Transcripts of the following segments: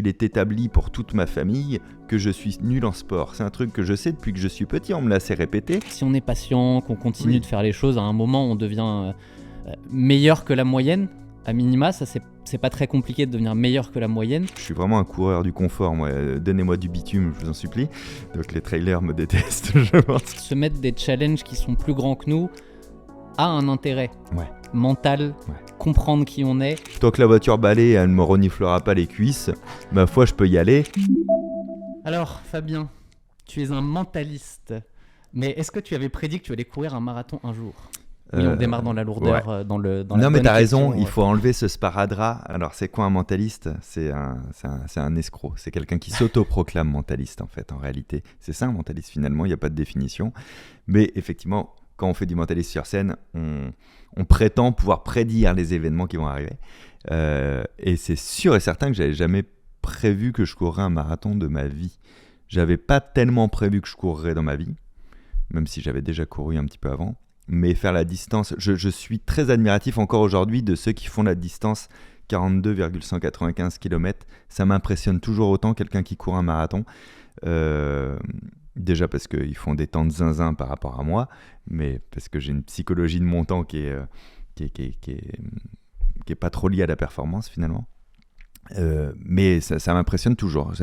Il est établi pour toute ma famille que je suis nul en sport. C'est un truc que je sais depuis que je suis petit, on me l'a assez répété. Si on est patient, qu'on continue de faire les choses, à un moment on devient meilleur que la moyenne. À minima, ça c'est pas très compliqué de devenir meilleur que la moyenne. Je suis vraiment un coureur du confort, moi. Donnez-moi du bitume, je vous en supplie. Donc les trailers me détestent, je pense. Se mettre des challenges qui sont plus grands que nous a un intérêt mental, comprendre qui on est. Tant que la voiture balai, elle ne me reniflera pas les cuisses, ma foi, je peux y aller. Alors, Fabien, tu es un mentaliste. Mais est-ce que tu avais prédit que tu allais courir un marathon un jour ? Oui, on démarre dans la lourdeur, dans la Non, mais t'as raison, question, il faut enlever ce sparadrap. Alors, c'est quoi un mentaliste ? C'est un escroc. C'est quelqu'un qui s'autoproclame mentaliste, en fait, en réalité. C'est ça, un mentaliste, finalement, il n'y a pas de définition. Mais effectivement, quand on fait du mentaliste sur scène, on prétend pouvoir prédire les événements qui vont arriver. Et c'est sûr et certain que j'avais jamais prévu que je courrais un marathon de ma vie. J'avais pas tellement prévu que je courrais dans ma vie, même si j'avais déjà couru un petit peu avant. Mais faire la distance, je suis très admiratif encore aujourd'hui de ceux qui font la distance 42,195 km. Ça m'impressionne toujours autant, quelqu'un qui court un marathon. Déjà parce qu'ils font des temps de zinzin par rapport à moi, mais parce que j'ai une psychologie de mon temps qui est pas trop liée à la performance finalement. Mais ça m'impressionne toujours.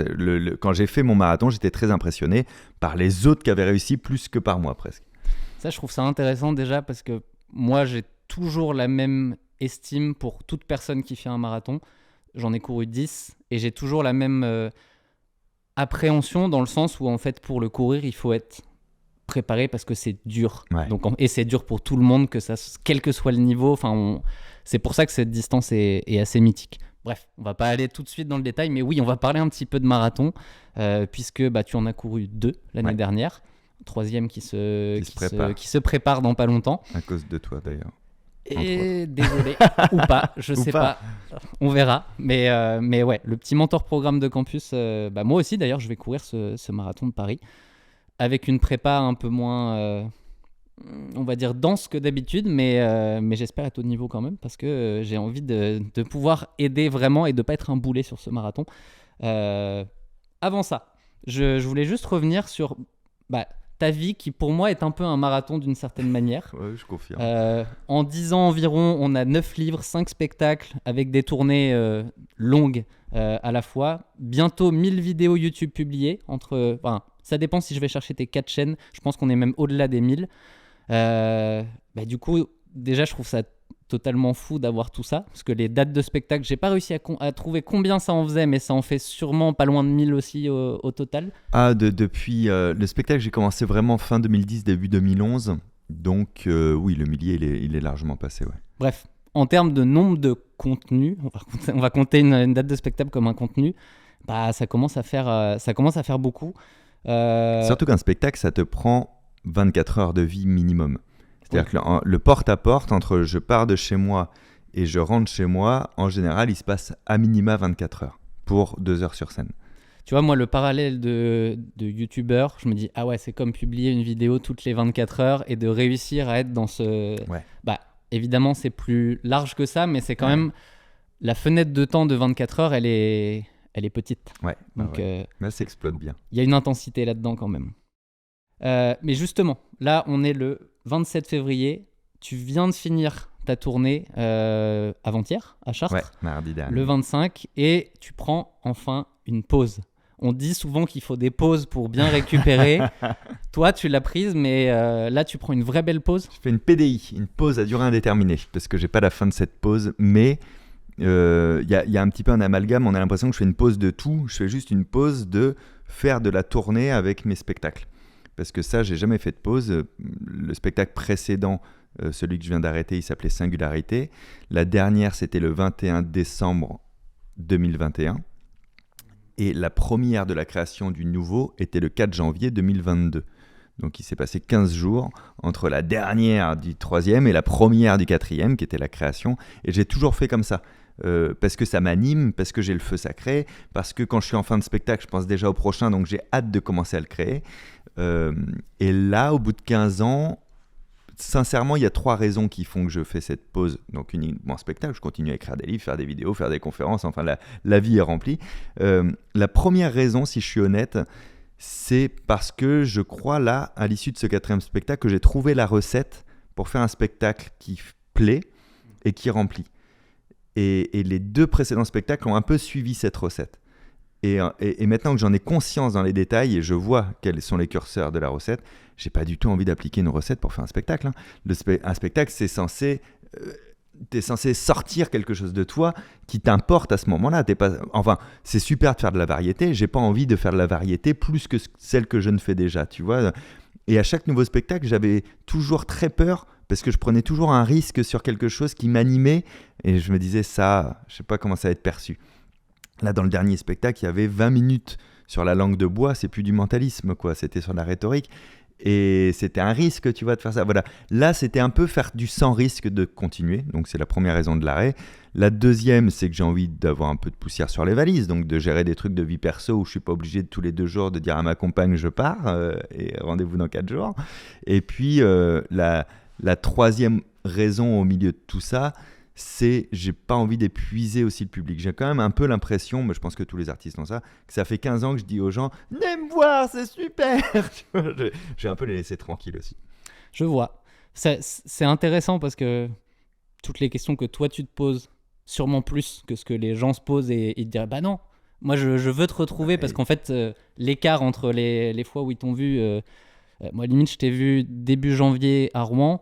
Quand j'ai fait mon marathon, j'étais très impressionné par les autres qui avaient réussi plus que par moi presque. Ça, je trouve ça intéressant déjà parce que moi, j'ai toujours la même estime pour toute personne qui fait un marathon. J'en ai couru 10 et j'ai toujours la même appréhension dans le sens où en fait, pour le courir, il faut être préparé parce que c'est dur. Ouais. Donc, et c'est dur pour tout le monde, quel que soit le niveau. C'est pour ça que cette distance est assez mythique. Bref, on va pas aller tout de suite dans le détail, mais oui, on va parler un petit peu de marathon puisque tu en as couru 2 l'année dernière. Troisième qui se prépare dans pas longtemps. À cause de toi d'ailleurs. Et désolé, ou pas, je sais pas, on verra. Mais ouais, le petit mentor programme de campus, moi aussi d'ailleurs, je vais courir ce marathon de Paris avec une prépa un peu moins, on va dire, dense que d'habitude, mais j'espère être au niveau quand même parce que j'ai envie de pouvoir aider vraiment et de pas être un boulet sur ce marathon. Avant ça, je voulais juste revenir sur ta vie qui pour moi est un peu un marathon d'une certaine manière. Ouais, je confirme. En 10 ans environ, on a 9 livres, 5 spectacles avec des tournées longues à la fois. Bientôt 1000 vidéos YouTube publiées. Ça dépend si je vais chercher tes 4 chaînes. Je pense qu'on est même au-delà des 1000. Du coup, déjà, je trouve ça totalement fou d'avoir tout ça. Parce que les dates de spectacle, j'ai pas réussi à trouver combien ça en faisait, mais ça en fait sûrement pas loin de 1000 aussi au total. Depuis le spectacle, j'ai commencé vraiment fin 2010, début 2011. Donc oui, le millier, il est largement passé. Ouais. Bref, en termes de nombre de contenus, on va compter une date de spectacle comme un contenu, ça commence à faire beaucoup. Surtout qu'un spectacle, ça te prend 24 heures de vie minimum. C'est-à-dire que le porte-à-porte, entre je pars de chez moi et je rentre chez moi, en général, il se passe à minima 24 heures pour 2 heures sur scène. Tu vois, moi, le parallèle de youtubeur, je me dis, ah ouais, c'est comme publier une vidéo toutes les 24 heures et de réussir à être dans ce... Ouais. Évidemment, c'est plus large que ça, mais c'est quand même... La fenêtre de temps de 24 heures, elle est petite. Ouais. Donc, là, ça explose bien. Il y a une intensité là-dedans quand même. Mais justement, là, on est le 27 février. Tu viens de finir ta tournée avant-hier à Chartres. Ouais, mardi dernier. Le 25, et tu prends enfin une pause. On dit souvent qu'il faut des pauses pour bien récupérer. Toi, tu l'as prise, mais là, tu prends une vraie belle pause. Je fais une PDI, une pause à durée indéterminée, parce que j'ai pas la fin de cette pause, mais y a un petit peu un amalgame. On a l'impression que je fais une pause de tout. Je fais juste une pause de faire de la tournée avec mes spectacles. Parce que ça, j'ai jamais fait de pause. Le spectacle précédent, celui que je viens d'arrêter, il s'appelait Singularité. La dernière, c'était le 21 décembre 2021. Et la première de la création du nouveau était le 4 janvier 2022. Donc il s'est passé 15 jours entre la dernière du 3e et la première du 4e, qui était la création. Et j'ai toujours fait comme ça. Parce que ça m'anime, parce que j'ai le feu sacré, parce que quand je suis en fin de spectacle, je pense déjà au prochain, donc j'ai hâte de commencer à le créer. Et là, au bout de 15 ans, sincèrement, il y a 3 raisons qui font que je fais cette pause. Donc uniquement spectacle, je continue à écrire des livres, faire des vidéos, faire des conférences, enfin la vie est remplie. La première raison, si je suis honnête, c'est parce que je crois là, à l'issue de ce 4e spectacle, que j'ai trouvé la recette pour faire un spectacle qui plaît et qui remplit. Et les 2 précédents spectacles ont un peu suivi cette recette. Et maintenant que j'en ai conscience dans les détails et je vois quels sont les curseurs de la recette, j'ai pas du tout envie d'appliquer une recette pour faire un spectacle. Un spectacle, t'es censé sortir quelque chose de toi qui t'importe à ce moment-là. Enfin, c'est super de faire de la variété. J'ai pas envie de faire de la variété plus que celle que je ne fais déjà, tu vois. Et à chaque nouveau spectacle, j'avais toujours très peur parce que je prenais toujours un risque sur quelque chose qui m'animait et je me disais ça, je sais pas comment ça va être perçu. Là, dans le dernier spectacle, il y avait 20 minutes sur la langue de bois, c'est plus du mentalisme, quoi. C'était sur la rhétorique. Et c'était un risque, tu vois, de faire ça. Voilà. Là, c'était un peu faire du sans risque de continuer. Donc, c'est la première raison de l'arrêt. La deuxième, c'est que j'ai envie d'avoir un peu de poussière sur les valises. Donc, de gérer des trucs de vie perso où je ne suis pas obligé de tous les 2 jours de dire à ma compagne je pars et rendez-vous dans 4 jours. Et puis, la 3e raison au milieu de tout ça, c'est j'ai pas envie d'épuiser aussi le public. J'ai quand même un peu l'impression, mais je pense que tous les artistes ont ça, que ça fait 15 ans que je dis aux gens « Venez me voir, c'est super !» J'ai un peu les laisser tranquilles aussi. Je vois. C'est intéressant parce que toutes les questions que toi tu te poses, sûrement plus que ce que les gens se posent et ils te diraient « Bah non, moi je veux te retrouver parce qu'en fait l'écart entre les fois où ils t'ont vu, moi limite je t'ai vu début janvier à Rouen,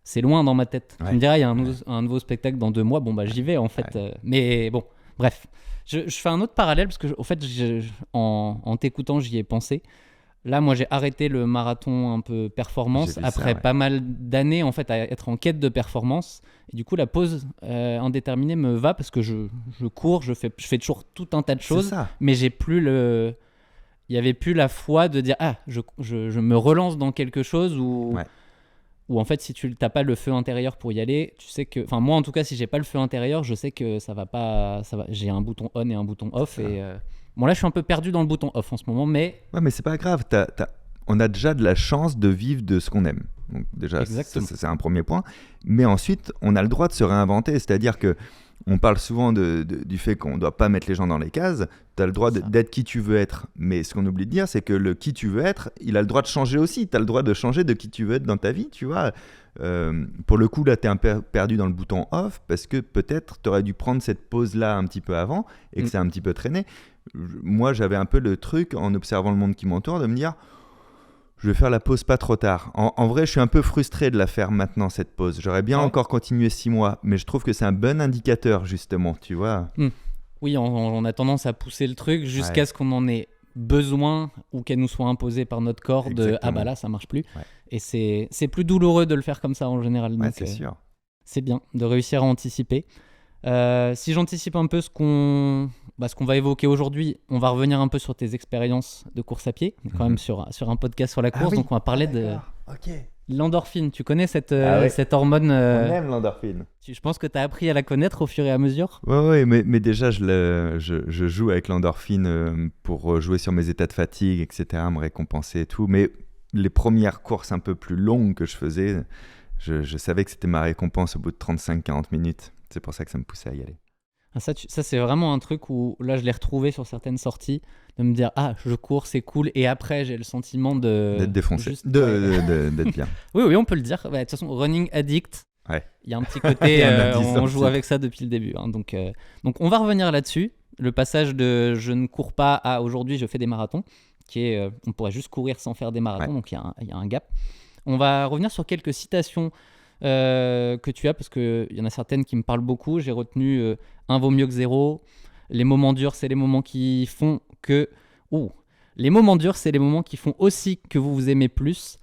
c'est loin dans ma tête. Tu me diras, il y a un nouveau spectacle dans 2 mois. Bon, bah, j'y vais, en fait. Mais bon, bref. Je fais un autre parallèle parce que, en fait, en t'écoutant, j'y ai pensé. Là, moi, j'ai arrêté le marathon un peu performance après pas mal d'années, en fait, à être en quête de performance. Et du coup, la pause indéterminée me va parce que je cours, je fais toujours tout un tas de choses. Mais j'ai plus il n'y avait plus la foi de dire, je me relance dans quelque chose où... Ou en fait, si tu n'as pas le feu intérieur pour y aller, tu sais que... Enfin, moi, en tout cas, si j'ai pas le feu intérieur, je sais que ça va pas... J'ai un bouton on et un bouton off. Et bon, là, je suis un peu perdu dans le bouton off en ce moment, mais... Ouais, mais c'est pas grave. On a déjà de la chance de vivre de ce qu'on aime. Donc déjà, c'est un premier point. Mais ensuite, on a le droit de se réinventer. C'est-à-dire que on parle souvent du fait qu'on ne doit pas mettre les gens dans les cases. Tu as le droit d'être qui tu veux être. Mais ce qu'on oublie de dire, c'est que le qui tu veux être, il a le droit de changer aussi. Tu as le droit de changer de qui tu veux être dans ta vie, tu vois. Pour le coup, là, tu es un peu perdu dans le bouton off parce que peut-être tu aurais dû prendre cette pause-là un petit peu avant et que ça a un petit peu traîné. Moi, j'avais un peu le truc, en observant le monde qui m'entoure, de me dire... Je vais faire la pause pas trop tard. En vrai, je suis un peu frustré de la faire maintenant, cette pause. J'aurais bien encore continué 6 mois, mais je trouve que c'est un bon indicateur, justement, tu vois. Oui, on a tendance à pousser le truc jusqu'à ce qu'on en ait besoin ou qu'elle nous soit imposée par notre corps. Exactement. Ah bah là, ça marche plus. Et c'est plus douloureux de le faire comme ça en général. Donc, c'est sûr. C'est bien de réussir à anticiper. Si j'anticipe un peu ce qu'on va évoquer aujourd'hui, on va revenir un peu sur tes expériences de course à pied, quand même sur un podcast sur la course, donc on va parler de l'endorphine. Tu connais cette hormone On aime l'endorphine. Je pense que tu as appris à la connaître au fur et à mesure. Oui, mais déjà je joue avec l'endorphine pour jouer sur mes états de fatigue, etc., me récompenser et tout, mais les premières courses un peu plus longues que je faisais, je savais que c'était ma récompense au bout de 35-40 minutes. C'est pour ça que ça me poussait à y aller. Ça, c'est vraiment un truc où là, je l'ai retrouvé sur certaines sorties, de me dire je cours, c'est cool, et après, j'ai le sentiment d'être défoncé, d'être bien. Oui, on peut le dire. De toute façon, running addict, il y a un petit côté, on joue avec ça depuis le début. Hein, donc, on va revenir là-dessus. Le passage de je ne cours pas à aujourd'hui, je fais des marathons, qui est on pourrait juste courir sans faire des marathons, donc il y a un gap. On va revenir sur quelques citations que tu as, parce qu'il y en a certaines qui me parlent beaucoup. J'ai retenu un vaut mieux que 0. Les moments durs, c'est les moments qui font que... Les moments durs, c'est les moments qui font aussi que vous vous aimez plus.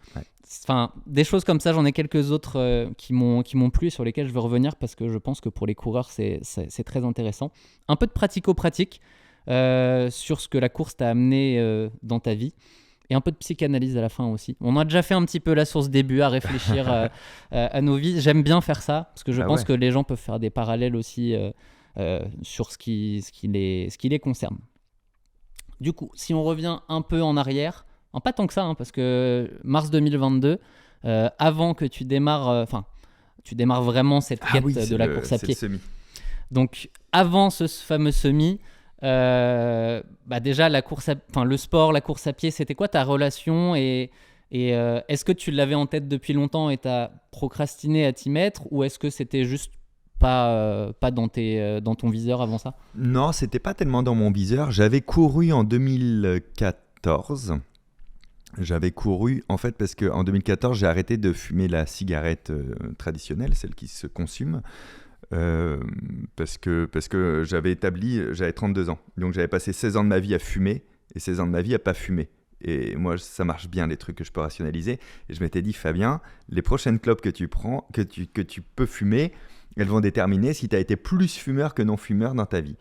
Enfin, des choses comme ça, j'en ai quelques autres qui m'ont plu et sur lesquelles je veux revenir parce que je pense que pour les coureurs, c'est très intéressant. Un peu de pratico-pratique sur ce que la course t'a amené dans ta vie. Et un peu de psychanalyse à la fin aussi. On a déjà fait un petit peu la source début à réfléchir à nos vies. J'aime bien faire ça, parce que je pense que les gens peuvent faire des parallèles aussi sur ce qui les concerne. Du coup, si on revient un peu en arrière, pas tant que ça, parce que mars 2022, avant que tu démarres, tu démarres vraiment cette quête de la course à pied. C'est le semi. Donc, avant ce fameux semi, déjà, le sport, la course à pied, c'était quoi ta relation et est-ce que tu l'avais en tête depuis longtemps et tu as procrastiné à t'y mettre ou est-ce que c'était juste pas dans ton viseur avant ça? Non, c'était pas tellement dans mon viseur. J'avais couru en 2014. J'avais couru en fait parce qu'en 2014, j'ai arrêté de fumer la cigarette traditionnelle, celle qui se consume. Parce que j'avais 32 ans. Donc j'avais passé 16 ans de ma vie à fumer et 16 ans de ma vie à pas fumer. Et moi, ça marche bien, les trucs que je peux rationaliser. Et je m'étais dit, Fabien, les prochaines clopes que tu prends, que tu peux fumer, elles vont déterminer si tu as été plus fumeur que non fumeur dans ta vie.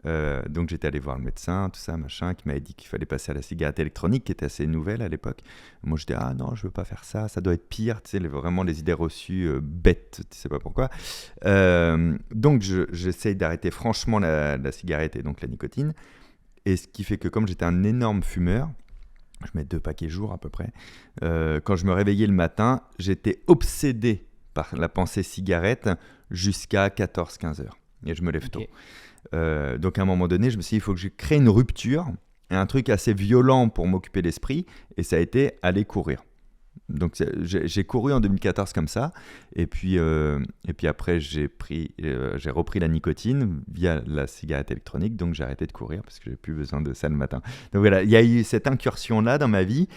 Donc j'étais allé voir le médecin, tout ça, machin, qui m'avait dit qu'il fallait passer à la cigarette électronique, qui était assez nouvelle à l'époque. Moi j'étais, ah non, je veux pas faire ça, ça doit être pire, tu sais, vraiment les idées reçues bêtes, tu sais pas pourquoi. Donc j'essaye d'arrêter franchement la cigarette et donc la nicotine. Et ce qui fait que comme j'étais un énorme fumeur, je mets 2 paquets jour à peu près, quand je me réveillais le matin, j'étais obsédé par la pensée cigarette jusqu'à 14-15 heures. Et je me lève tôt. Donc à un moment donné, je me suis dit, il faut que je crée une rupture, et un truc assez violent pour m'occuper l'esprit, et ça a été aller courir. Donc j'ai couru en 2014 comme ça, et puis après j'ai repris la nicotine via la cigarette électronique, donc j'ai arrêté de courir parce que j'avais plus besoin de ça le matin. Donc voilà, il y a eu cette incursion-là dans ma vie,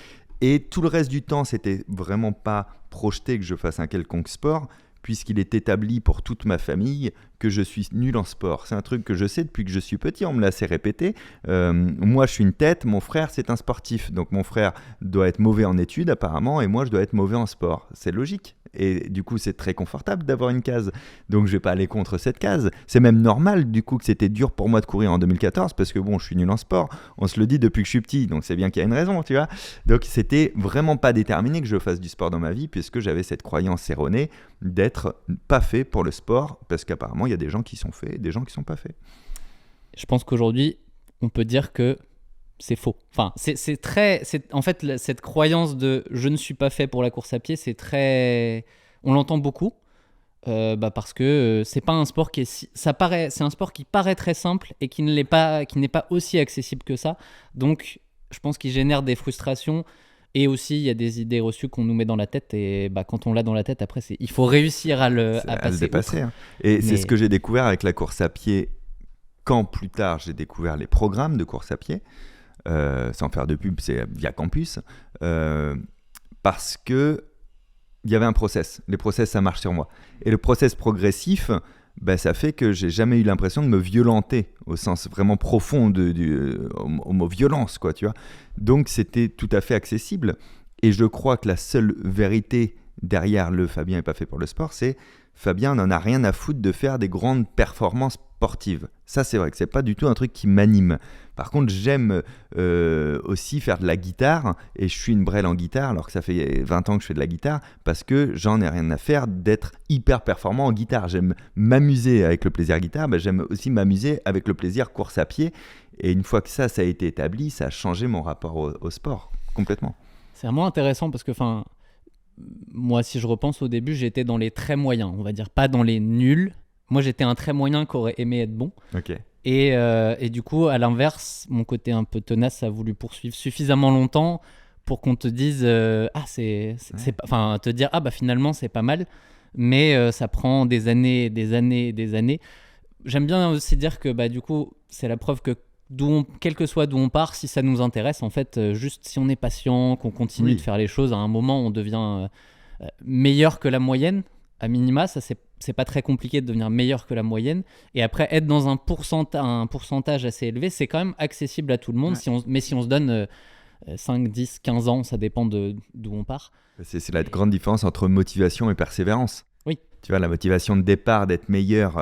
et tout le reste du temps, c'était vraiment pas projeté que je fasse un quelconque sport, puisqu'il est établi pour toute ma famille que je suis nul en sport. C'est un truc que je sais depuis que je suis petit, on me l'a assez répété. Moi, je suis une tête, mon frère, c'est un sportif. Donc mon frère doit être mauvais en études apparemment, et moi, je dois être mauvais en sport. C'est logique. Et du coup, c'est très confortable d'avoir une case. Donc je vais pas aller contre cette case. C'est même normal, du coup, que c'était dur pour moi de courir en 2014, parce que bon, je suis nul en sport. On se le dit depuis que je suis petit, donc c'est bien qu'il y a une raison, tu vois. Donc c'était vraiment pas déterminé que je fasse du sport dans ma vie, puisque j'avais cette croyance erronée d'être pas fait pour le sport, parce qu'apparemment, il y a des gens qui sont faits et des gens qui sont pas faits. Je pense qu'aujourd'hui, on peut dire que c'est faux. Enfin, en fait, cette croyance de je ne suis pas fait pour la course à pied, on l'entend beaucoup. Parce que c'est pas un sport c'est un sport qui paraît très simple et qui n'est pas aussi accessible que ça. Donc, je pense qu'il génère des frustrations. Et aussi, il y a des idées reçues qu'on nous met dans la tête. Et quand on l'a dans la tête, après, il faut réussir à le dépasser. Hein. Et c'est ce que j'ai découvert avec la course à pied. Quand plus tard, j'ai découvert les programmes de course à pied, sans faire de pub, c'est via Campus, parce que il y avait un process. Les process, ça marche sur moi. Et le process progressif, ça fait que j'ai jamais eu l'impression de me violenter au sens vraiment profond au mot violence, quoi, tu vois. Donc c'était tout à fait accessible. Et je crois que la seule vérité derrière le Fabien n'est pas fait pour le sport, c'est Fabien n'en a rien à foutre de faire des grandes performances sportives. Ça, c'est vrai que c'est pas du tout un truc qui m'anime. Par contre, j'aime aussi faire de la guitare, et je suis une brêle en guitare alors que ça fait 20 ans que je fais de la guitare, parce que j'en ai rien à faire d'être hyper performant en guitare. J'aime m'amuser avec le plaisir guitare, j'aime aussi m'amuser avec le plaisir course à pied. Et une fois que ça a été établi, ça a changé mon rapport au sport, complètement. C'est vraiment intéressant parce que, moi, si je repense au début, j'étais dans les très moyens, on va dire, pas dans les nuls. Moi, j'étais un très moyen qui aurait aimé être bon. Ok. Et du coup, à l'inverse, mon côté un peu tenace a voulu poursuivre suffisamment longtemps pour qu'on te dise te dire finalement c'est pas mal, mais ça prend des années, des années, des années. J'aime bien aussi dire que du coup, c'est la preuve que quel que soit d'où on part, si ça nous intéresse, en fait, juste si on est patient, qu'on continue de faire les choses, à un moment, on devient meilleur que la moyenne. À minima, ça c'est pas très compliqué de devenir meilleur que la moyenne. Et après, être dans un pourcentage assez élevé, c'est quand même accessible à tout le monde. Ouais. Mais si on se donne 5, 10, 15 ans, ça dépend d'où on part. C'est la grande différence entre motivation et persévérance. Oui. Tu vois, la motivation de départ d'être meilleur,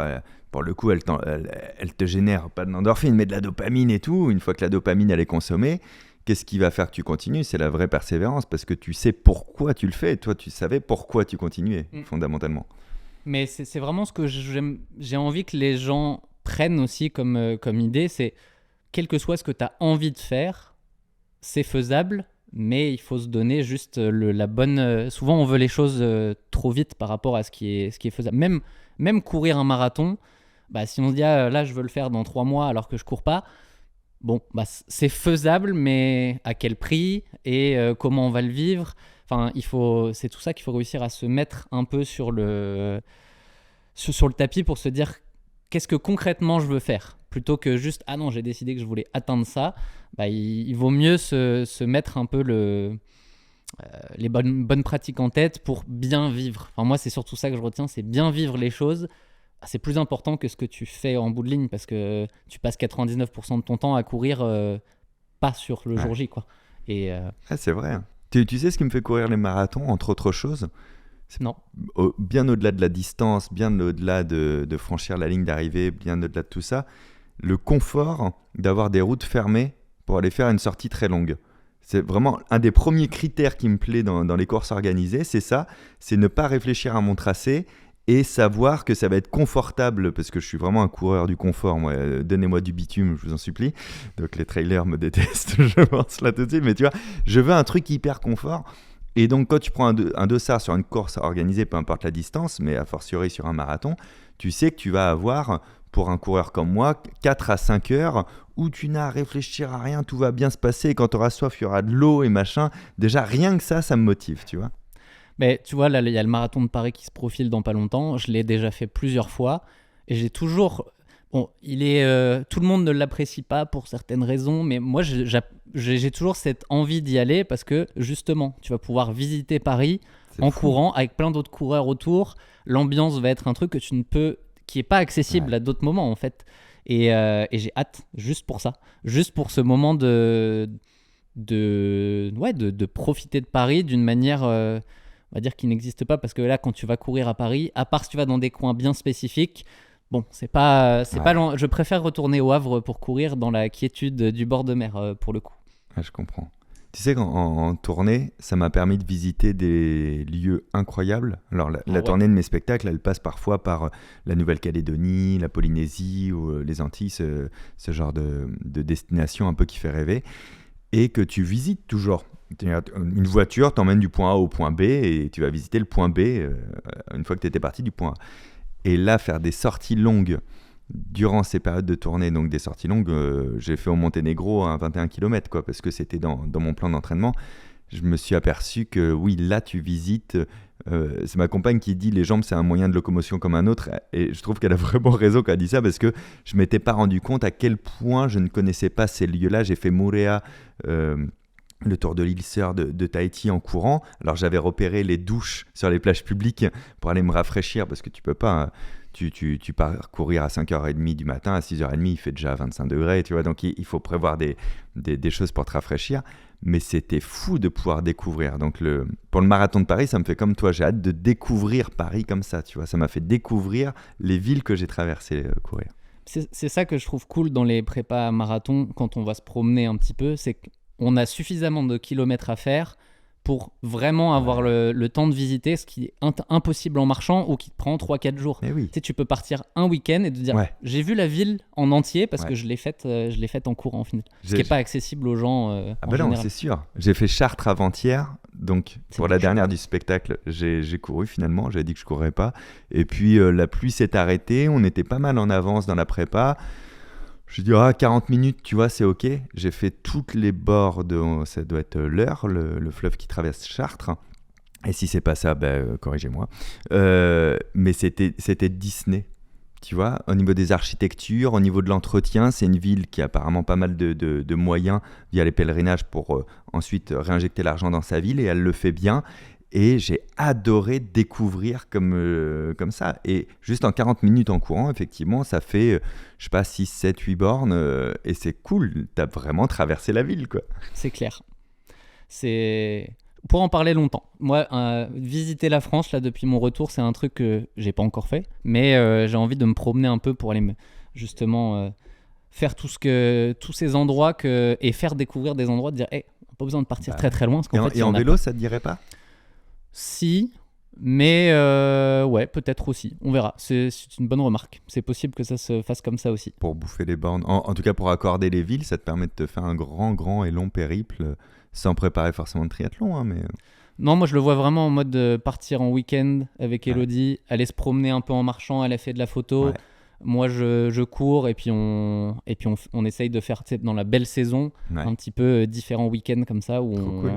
pour le coup, elle te génère pas de l'endorphine, mais de la dopamine et tout. Une fois que la dopamine, elle est consommée, qu'est-ce qui va faire que tu continues ? C'est la vraie persévérance, parce que tu sais pourquoi tu le fais. Toi, tu savais pourquoi tu continuais, fondamentalement. Mais c'est vraiment ce que j'ai envie que les gens prennent aussi comme idée, c'est quel que soit ce que tu as envie de faire, c'est faisable, mais il faut se donner juste la bonne... souvent, on veut les choses trop vite par rapport à ce qui est faisable. Même courir un marathon, bah, si on se dit là, je veux le faire dans 3 mois alors que je cours pas, bon, bah, c'est faisable, mais à quel prix et comment on va le vivre? Enfin, c'est tout ça qu'il faut réussir à se mettre un peu sur le tapis pour se dire qu'est-ce que concrètement je veux faire, plutôt que juste ah non, j'ai décidé que je voulais atteindre ça. Bah, il vaut mieux se mettre un peu les bonnes pratiques en tête pour bien vivre. Enfin, moi, c'est surtout ça que je retiens, c'est bien vivre les choses. C'est plus important que ce que tu fais en bout de ligne, parce que tu passes 99% de ton temps à courir pas sur le jour J, quoi. Et c'est vrai. Tu sais ce qui me fait courir les marathons, entre autres choses? Non. Bien au-delà de la distance, bien au-delà de franchir la ligne d'arrivée, bien au-delà de tout ça, le confort d'avoir des routes fermées pour aller faire une sortie très longue. C'est vraiment un des premiers critères qui me plaît dans les courses organisées, c'est ça, c'est ne pas réfléchir à mon tracé et savoir que ça va être confortable, parce que je suis vraiment un coureur du confort, moi. Donnez-moi du bitume, je vous en supplie. Donc les trailers me détestent, je pense là tout de suite, mais tu vois, je veux un truc hyper confort. Et donc quand tu prends un dossard sur une course organisée, peu importe la distance, mais a fortiori sur un marathon, tu sais que tu vas avoir, pour un coureur comme moi, 4 à 5 heures où tu n'as à réfléchir à rien, tout va bien se passer, et quand tu auras soif, il y aura de l'eau et machin. Déjà, rien que ça me motive, tu vois. Mais tu vois, là, il y a le marathon de Paris qui se profile dans pas longtemps. Je l'ai déjà fait plusieurs fois. Et j'ai toujours... Bon, tout le monde ne l'apprécie pas pour certaines raisons, mais moi, j'ai toujours cette envie d'y aller parce que, justement, tu vas pouvoir visiter Paris courant avec plein d'autres coureurs autour. L'ambiance va être un truc qui n'est pas accessible à d'autres moments, en fait. Et j'ai hâte, juste pour ça. Juste pour ce moment de profiter de Paris d'une manière... on va dire qu'il n'existe pas, parce que là, quand tu vas courir à Paris, à part si tu vas dans des coins bien spécifiques, bon, c'est pas je préfère retourner au Havre pour courir dans la quiétude du bord de mer, pour le coup. Ouais, je comprends. Tu sais qu'en tournée, ça m'a permis de visiter des lieux incroyables. Alors, la tournée de mes spectacles, elle passe parfois par la Nouvelle-Calédonie, la Polynésie ou les Antilles, ce genre de destination un peu qui fait rêver, et que tu visites toujours. Une voiture t'emmène du point A au point B et tu vas visiter le point B une fois que tu étais parti du point A. Et là, faire des sorties longues durant ces périodes de tournée, donc des sorties longues, j'ai fait au Monténégro à 21 km, quoi, parce que c'était dans mon plan d'entraînement. Je me suis aperçu que oui, là, tu visites... c'est ma compagne qui dit les jambes, c'est un moyen de locomotion comme un autre. Et je trouve qu'elle a vraiment raison quand elle dit ça, parce que je ne m'étais pas rendu compte à quel point je ne connaissais pas ces lieux-là. J'ai fait Moorea... le tour de l'île Sœur de Tahiti en courant. Alors j'avais repéré les douches sur les plages publiques pour aller me rafraîchir, parce que tu peux pas, hein. Tu pars courir à 5h30 du matin, à 6h30 il fait déjà 25 degrés, tu vois, donc il faut prévoir des choses pour te rafraîchir. Mais c'était fou de pouvoir découvrir. Donc pour le marathon de Paris, ça me fait comme toi, j'ai hâte de découvrir Paris comme ça, tu vois, ça m'a fait découvrir les villes que j'ai traversées courir. C'est ça que je trouve cool dans les prépas marathon, quand on va se promener un petit peu, c'est que on a suffisamment de kilomètres à faire pour vraiment avoir le temps de visiter, ce qui est impossible en marchant ou qui te prend 3-4 jours. Oui. Tu sais, tu peux partir un week-end et te dire j'ai vu la ville en entier parce que je l'ai faite en courant, en final. Ce qui n'est pas accessible aux gens en général. Non, c'est sûr. J'ai fait Chartres avant-hier, donc pour la dernière du spectacle, j'ai couru finalement, j'avais dit que je ne courrais pas. Et puis la pluie s'est arrêtée, on était pas mal en avance dans la prépa. Je dis 40 minutes, tu vois, c'est ok. J'ai fait toutes les bords ça doit être l'Eure, le fleuve qui traverse Chartres. Et si c'est pas ça, corrigez-moi. Mais c'était Disney, tu vois, au niveau des architectures, au niveau de l'entretien. C'est une ville qui a apparemment pas mal de moyens via les pèlerinages pour ensuite réinjecter l'argent dans sa ville, et elle le fait bien. Et j'ai adoré découvrir comme ça. Et juste en 40 minutes en courant, effectivement, ça fait, 6, 7, 8 bornes. Et c'est cool, t'as vraiment traversé la ville, quoi. C'est clair. Pour en parler longtemps. Moi, visiter la France, là, depuis mon retour, c'est un truc que j'ai pas encore fait. Mais j'ai envie de me promener un peu pour aller justement faire tous ces endroits et faire découvrir des endroits, de dire, on n'a pas besoin de partir très très loin. Parce qu'en fait, et en vélo, ça te dirait pas ? Si, Mais ouais, peut-être aussi. On verra. C'est une bonne remarque. C'est possible que ça se fasse comme ça aussi. Pour bouffer les bornes. En tout cas, pour accorder les villes, ça te permet de te faire un grand et long périple sans préparer forcément de triathlon. Hein, mais... Non, moi je le vois vraiment en mode de partir en week-end avec Ouais. Elodie, aller se promener un peu en marchant, elle a fait de la photo. Ouais. Moi je cours et puis on essaye de faire, tu sais, dans la belle saison, Ouais. un petit peu différents week-ends comme ça où Trop cool.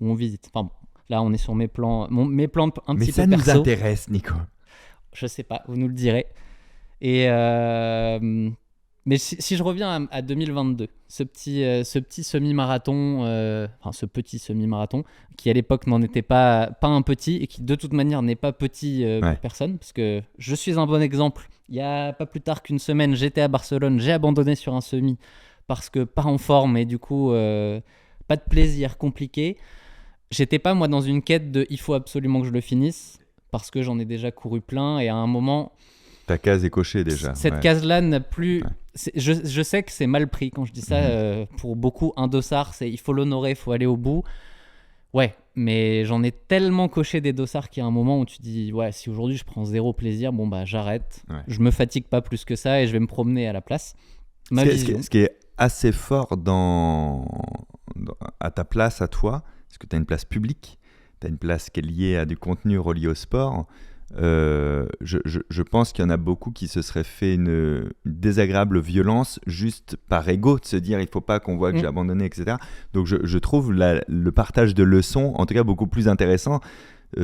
on visite. Enfin bon, là on est sur mes plans, mes plans un Mais petit ça peu nous perso. intéresse, Nico. Je sais pas, vous nous le direz. Et mais si je reviens à 2022, ce petit semi-marathon, enfin ce petit semi-marathon, qui à l'époque n'en était pas un petit et qui de toute manière n'est pas petit Ouais. pour personne, parce que je suis un bon exemple. Il y a pas plus tard qu'une semaine, j'étais à Barcelone, j'ai abandonné sur un semi parce que pas en forme et du coup pas de plaisir, compliqué. J'étais pas moi dans une quête de il faut absolument que je le finisse parce que j'en ai déjà couru plein et à un moment Ta case est cochée déjà. cette Ouais. case-là n'a plus. Ouais. Je sais que c'est mal pris quand je dis ça. Pour beaucoup, un dossard, c'est il faut l'honorer, il faut aller au bout. Ouais, mais j'en ai tellement coché des dossards qu'il y a un moment où tu dis ouais, si aujourd'hui je prends zéro plaisir, bon bah j'arrête. Ouais. Je me fatigue pas plus que ça et je vais me promener à la place. Ma Ce qui est- vision. ce qui est assez fort à ta place, à toi, parce que tu as une place publique, tu as une place qui est liée à du contenu relié au sport. Je pense qu'il y en a beaucoup qui se seraient fait une désagréable violence juste par ego, de se dire il faut pas qu'on voit que j'ai abandonné, etc. Donc je trouve le partage de leçons, en tout cas beaucoup plus intéressant.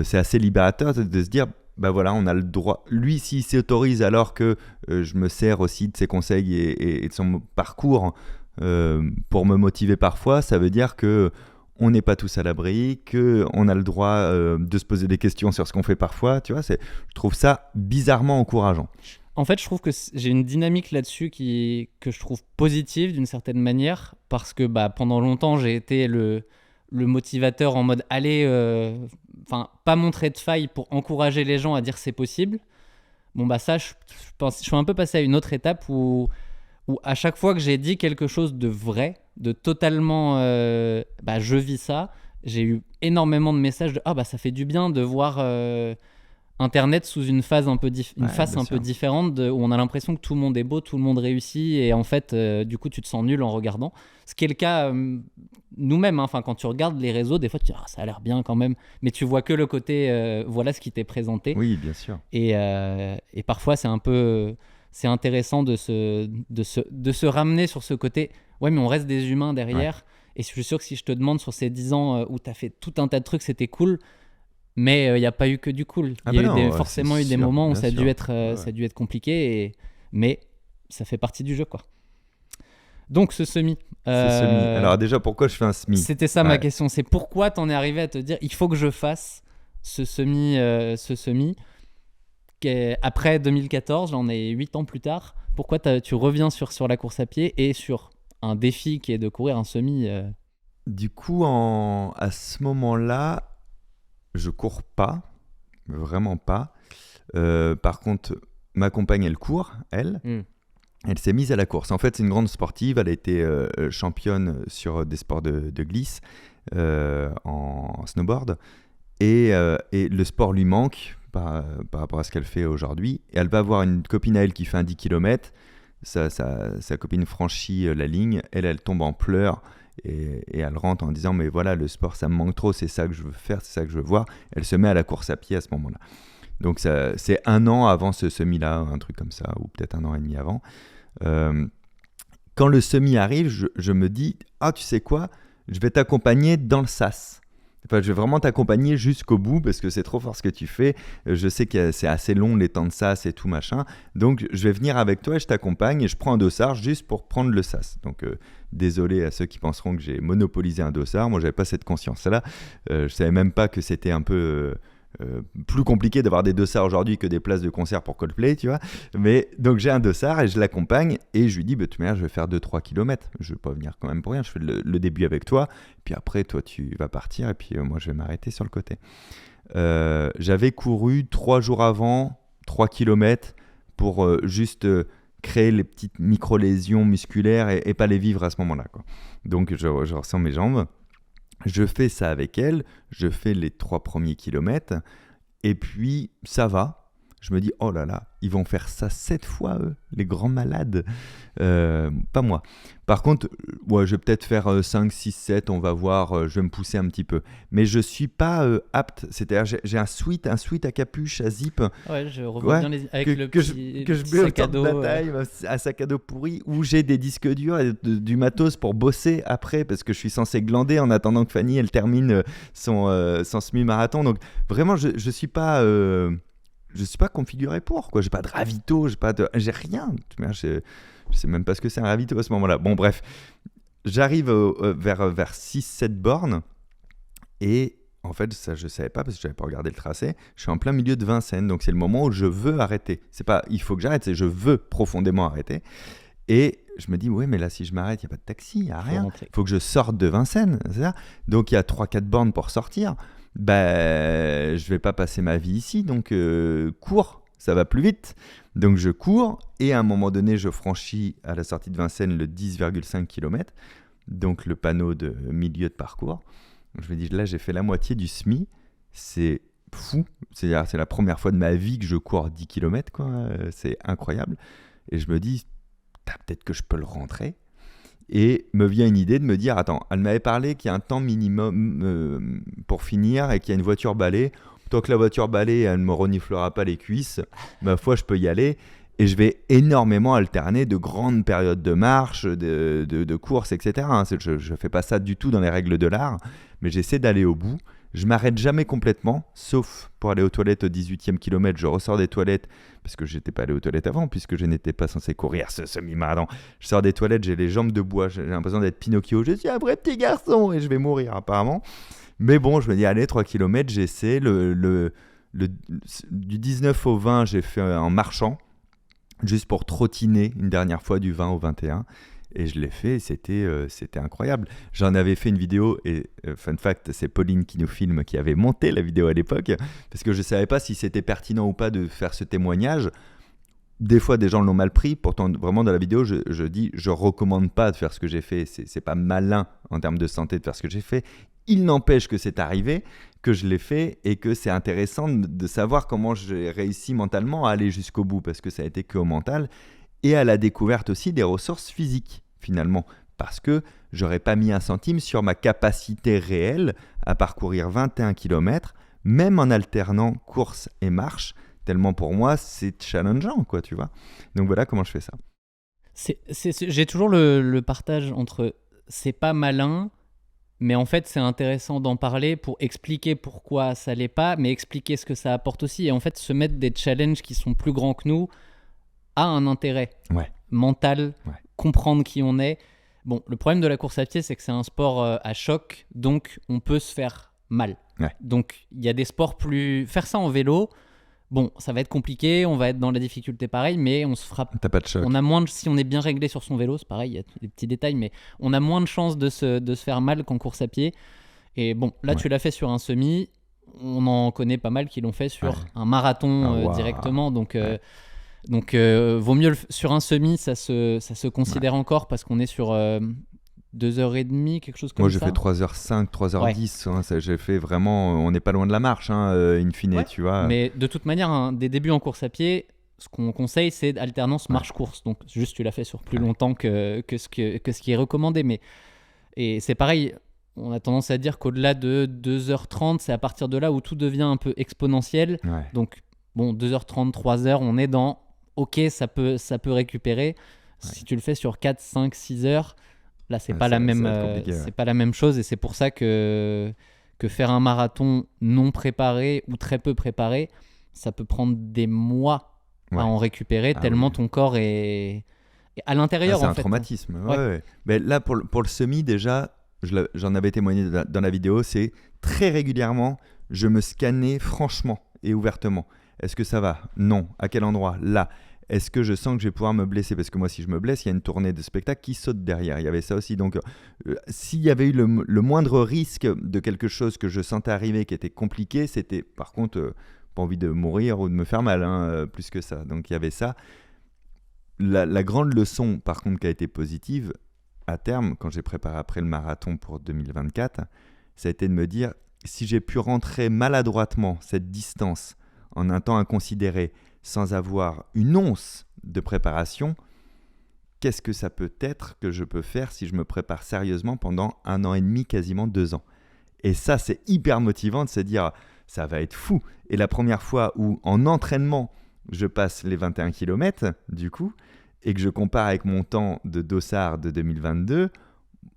C'est assez libérateur de se dire bah voilà, on a le droit. Lui, s'il s'autorise alors que je me sers aussi de ses conseils et de son parcours pour me motiver parfois, ça veut dire que on n'est pas tous à l'abri, qu'on a le droit de se poser des questions sur ce qu'on fait parfois. Tu vois, je trouve ça bizarrement encourageant. En fait, je trouve que j'ai une dynamique là-dessus que je trouve positive d'une certaine manière parce que bah, pendant longtemps, j'ai été le motivateur en mode allez, pas montrer de faille pour encourager les gens à dire c'est possible. Bon, bah ça, je suis un peu passé à une autre étape où à chaque fois que j'ai dit quelque chose de vrai, de totalement je vis ça, j'ai eu énormément de messages de ah bah ça fait du bien de voir Internet sous une phase un peu face un peu différente où on a l'impression que tout le monde est beau, tout le monde réussit et en fait du coup tu te sens nul en regardant. Ce qui est le cas nous-mêmes, hein. Enfin, quand tu regardes les réseaux, des fois tu dis ah, ça a l'air bien quand même, mais tu vois que le côté voilà ce qui t'est présenté. Oui, bien sûr. Et parfois c'est un peu c'est intéressant de se ramener sur ce côté. Ouais, mais on reste des humains derrière. Ouais. Et je suis sûr que si je te demande sur ces 10 ans où tu as fait tout un tas de trucs, c'était cool. Mais il n'y a pas eu que du cool. Il y a eu forcément eu des moments où ça a dû être compliqué. Mais ça fait partie du jeu, quoi. Donc, ce semi. Alors, déjà, pourquoi je fais un semi ? C'était ça ma question. C'est pourquoi tu en es arrivé à te dire il faut que je fasse ce semi. Après 2014, j'en ai 8 ans plus tard, pourquoi tu reviens sur la course à pied et sur un défi qui est de courir un semi Du coup, à ce moment-là, je cours pas, vraiment pas. Par contre, ma compagne, elle court, elle. Elle s'est mise à la course. En fait, c'est une grande sportive. Elle a été championne sur des sports de glisse en snowboard. Et le sport lui manque par rapport à ce qu'elle fait aujourd'hui. Et elle va avoir une copine à elle qui fait un 10 km. Sa copine franchit la ligne. Elle tombe en pleurs. Et elle rentre en disant mais voilà, le sport ça me manque trop, c'est ça que je veux faire, c'est ça que je veux voir. Elle se met à la course à pied à ce moment-là. Donc c'est 1 an avant ce semi-là, un truc comme ça, ou peut-être 1 an et demi avant. Quand le semi arrive, je me dis ah tu sais quoi, je vais t'accompagner dans le sas. Enfin, je vais vraiment t'accompagner jusqu'au bout parce que c'est trop fort ce que tu fais. Je sais que c'est assez long les temps de sas et tout machin. Donc, je vais venir avec toi et je t'accompagne et je prends un dossard juste pour prendre le sas. Donc, désolé à ceux qui penseront que j'ai monopolisé un dossard. Moi, je n'avais pas cette conscience-là. Je ne savais même pas que c'était un peu plus compliqué d'avoir des dossards aujourd'hui que des places de concert pour Coldplay, tu vois. Mais donc, j'ai un dossard et je l'accompagne et je lui dis, de toute manière, je vais faire 2-3 km. Je ne vais pas venir quand même pour rien. Je fais le début avec toi. Puis après, toi, tu vas partir et puis moi, je vais m'arrêter sur le côté. J'avais couru 3 jours avant, 3 km pour juste créer les petites micro-lésions musculaires et pas les vivre à ce moment-là, quoi. Donc, je ressens mes jambes. Je fais ça avec elle. Je fais les 3 premiers kilomètres. Et puis, ça va. Je me dis, oh là là, ils vont faire ça 7 fois, eux, les grands malades. Pas moi. Par contre, ouais, je vais peut-être faire 5, 6, 7, on va voir, je vais me pousser un petit peu. Mais je ne suis pas apte, c'est-à-dire j'ai un sweat à capuche, à zip. Ouais, je revois bien avec le que petit, je mets au sac à top de dos. la taille, un sac à dos pourri, où j'ai des disques durs et du matos pour bosser après, parce que je suis censé glander en attendant que Fanny, elle termine son semi-marathon. Donc vraiment, je ne suis pas... je suis pas configuré pour, quoi. J'ai pas de ravito, j'ai rien. Je sais même pas ce que c'est un ravito à ce moment-là. Bon, bref, j'arrive vers 6-7 bornes et en fait, ça je savais pas parce que j'avais pas regardé le tracé. Je suis en plein milieu de Vincennes, donc c'est le moment où je veux arrêter. C'est pas il faut que j'arrête, c'est je veux profondément arrêter. Et je me dis, ouais, mais là, si je m'arrête, il n'y a pas de taxi, il n'y a rien. Il faut que je sorte de Vincennes, c'est ça. Donc, il y a 3-4 bornes pour sortir. Je ne vais pas passer ma vie ici, donc cours, ça va plus vite. Donc, je cours et à un moment donné, je franchis à la sortie de Vincennes le 10,5 km, donc le panneau de milieu de parcours. Je me dis, là, j'ai fait la moitié du SMI. C'est fou. C'est la première fois de ma vie que je cours 10 km, quoi. C'est incroyable. Et je me dis, peut-être que je peux le rentrer. Et me vient une idée de me dire, attends, elle m'avait parlé qu'il y a un temps minimum pour finir et qu'il y a une voiture balai. Tant que la voiture balai, elle ne me reniflera pas les cuisses, ma foi, je peux y aller. Et je vais énormément alterner de grandes périodes de marche, de course, etc. Je ne fais pas ça du tout dans les règles de l'art, mais j'essaie d'aller au bout. Je m'arrête jamais complètement, sauf pour aller aux toilettes au 18e kilomètre. Je ressors des toilettes, parce que je n'étais pas allé aux toilettes avant, puisque je n'étais pas censé courir ce semi-marathon. Je sors des toilettes, j'ai les jambes de bois, j'ai l'impression d'être Pinocchio. Je suis un vrai petit garçon et je vais mourir apparemment. Mais bon, je me dis, allez, 3 km, j'essaie. Du 19 au 20, j'ai fait en marchant, juste pour trottiner une dernière fois du 20 au 21. Et je l'ai fait, c'était incroyable. J'en avais fait une vidéo, et fun fact, c'est Pauline qui nous filme, qui avait monté la vidéo à l'époque, parce que je ne savais pas si c'était pertinent ou pas de faire ce témoignage. Des fois, des gens l'ont mal pris. Pourtant, vraiment, dans la vidéo, je dis, je ne recommande pas de faire ce que j'ai fait. C'est pas malin en termes de santé de faire ce que j'ai fait. Il n'empêche que c'est arrivé, que je l'ai fait, et que c'est intéressant de savoir comment j'ai réussi mentalement à aller jusqu'au bout, parce que ça a été que au mental, et à la découverte aussi des ressources physiques, finalement, parce que j'aurais pas mis un centime sur ma capacité réelle à parcourir 21 km, même en alternant course et marche, tellement pour moi c'est challengeant, quoi, tu vois. Donc voilà comment je fais ça. J'ai toujours le partage entre c'est pas malin, mais en fait c'est intéressant d'en parler pour expliquer pourquoi ça l'est pas, mais expliquer ce que ça apporte aussi, et en fait se mettre des challenges qui sont plus grands que nous a un intérêt mental, comprendre qui on est. Bon, le problème de la course à pied, c'est que c'est un sport à choc, donc on peut se faire mal. Donc il y a des sports plus... Faire ça en vélo, bon, ça va être compliqué, on va être dans la difficulté pareil, mais on se frappe. T'as pas de choc. On a moins de... Si on est bien réglé sur son vélo, c'est pareil, il y a des petits détails, mais on a moins de chances de se faire mal qu'en course à pied. Et bon, là tu l'as fait sur un semi, on en connaît pas mal qui l'ont fait sur un marathon directement, donc... Donc, vaut mieux sur un semi, ça se considère encore parce qu'on est sur 2h30, quelque chose comme ça. Moi, j'ai fait 3h05, 3h10. Hein, j'ai fait vraiment. On n'est pas loin de la marche, in fine, tu vois. Mais de toute manière, des débuts en course à pied, ce qu'on conseille, c'est alternance marche-course. Donc, juste, tu l'as fait sur plus longtemps que ce qui est recommandé. Et c'est pareil, on a tendance à dire qu'au-delà de 2h30, c'est à partir de là où tout devient un peu exponentiel. Donc, bon, 2h30, 3h, on est dans. Ok, ça peut récupérer. Si tu le fais sur 4, 5, 6 heures, là, c'est pas la même chose. Et c'est pour ça que faire un marathon non préparé ou très peu préparé, ça peut prendre des mois à en récupérer, tellement ton corps est à l'intérieur. C'est un traumatisme. Mais là, pour le semi, déjà, j'en avais témoigné dans la vidéo, c'est très régulièrement, je me scannais franchement et ouvertement. Est-ce que ça va ? Non. À quel endroit ? Là. Est-ce que je sens que je vais pouvoir me blesser ? Parce que moi, si je me blesse, il y a une tournée de spectacle qui saute derrière. Il y avait ça aussi. Donc, s'il y avait eu le moindre risque de quelque chose que je sentais arriver qui était compliqué, c'était par contre pas envie de mourir ou de me faire mal, plus que ça. Donc, il y avait ça. La grande leçon, par contre, qui a été positive, à terme, quand j'ai préparé après le marathon pour 2024, ça a été de me dire, si j'ai pu rentrer maladroitement cette distance en un temps inconsidéré sans avoir une once de préparation, qu'est-ce que ça peut être que je peux faire si je me prépare sérieusement pendant 1 an et demi, quasiment 2 ans. Et ça, c'est hyper motivant de se dire, ça va être fou. Et la première fois où, en entraînement, je passe les 21 km, du coup, et que je compare avec mon temps de dossard de 2022,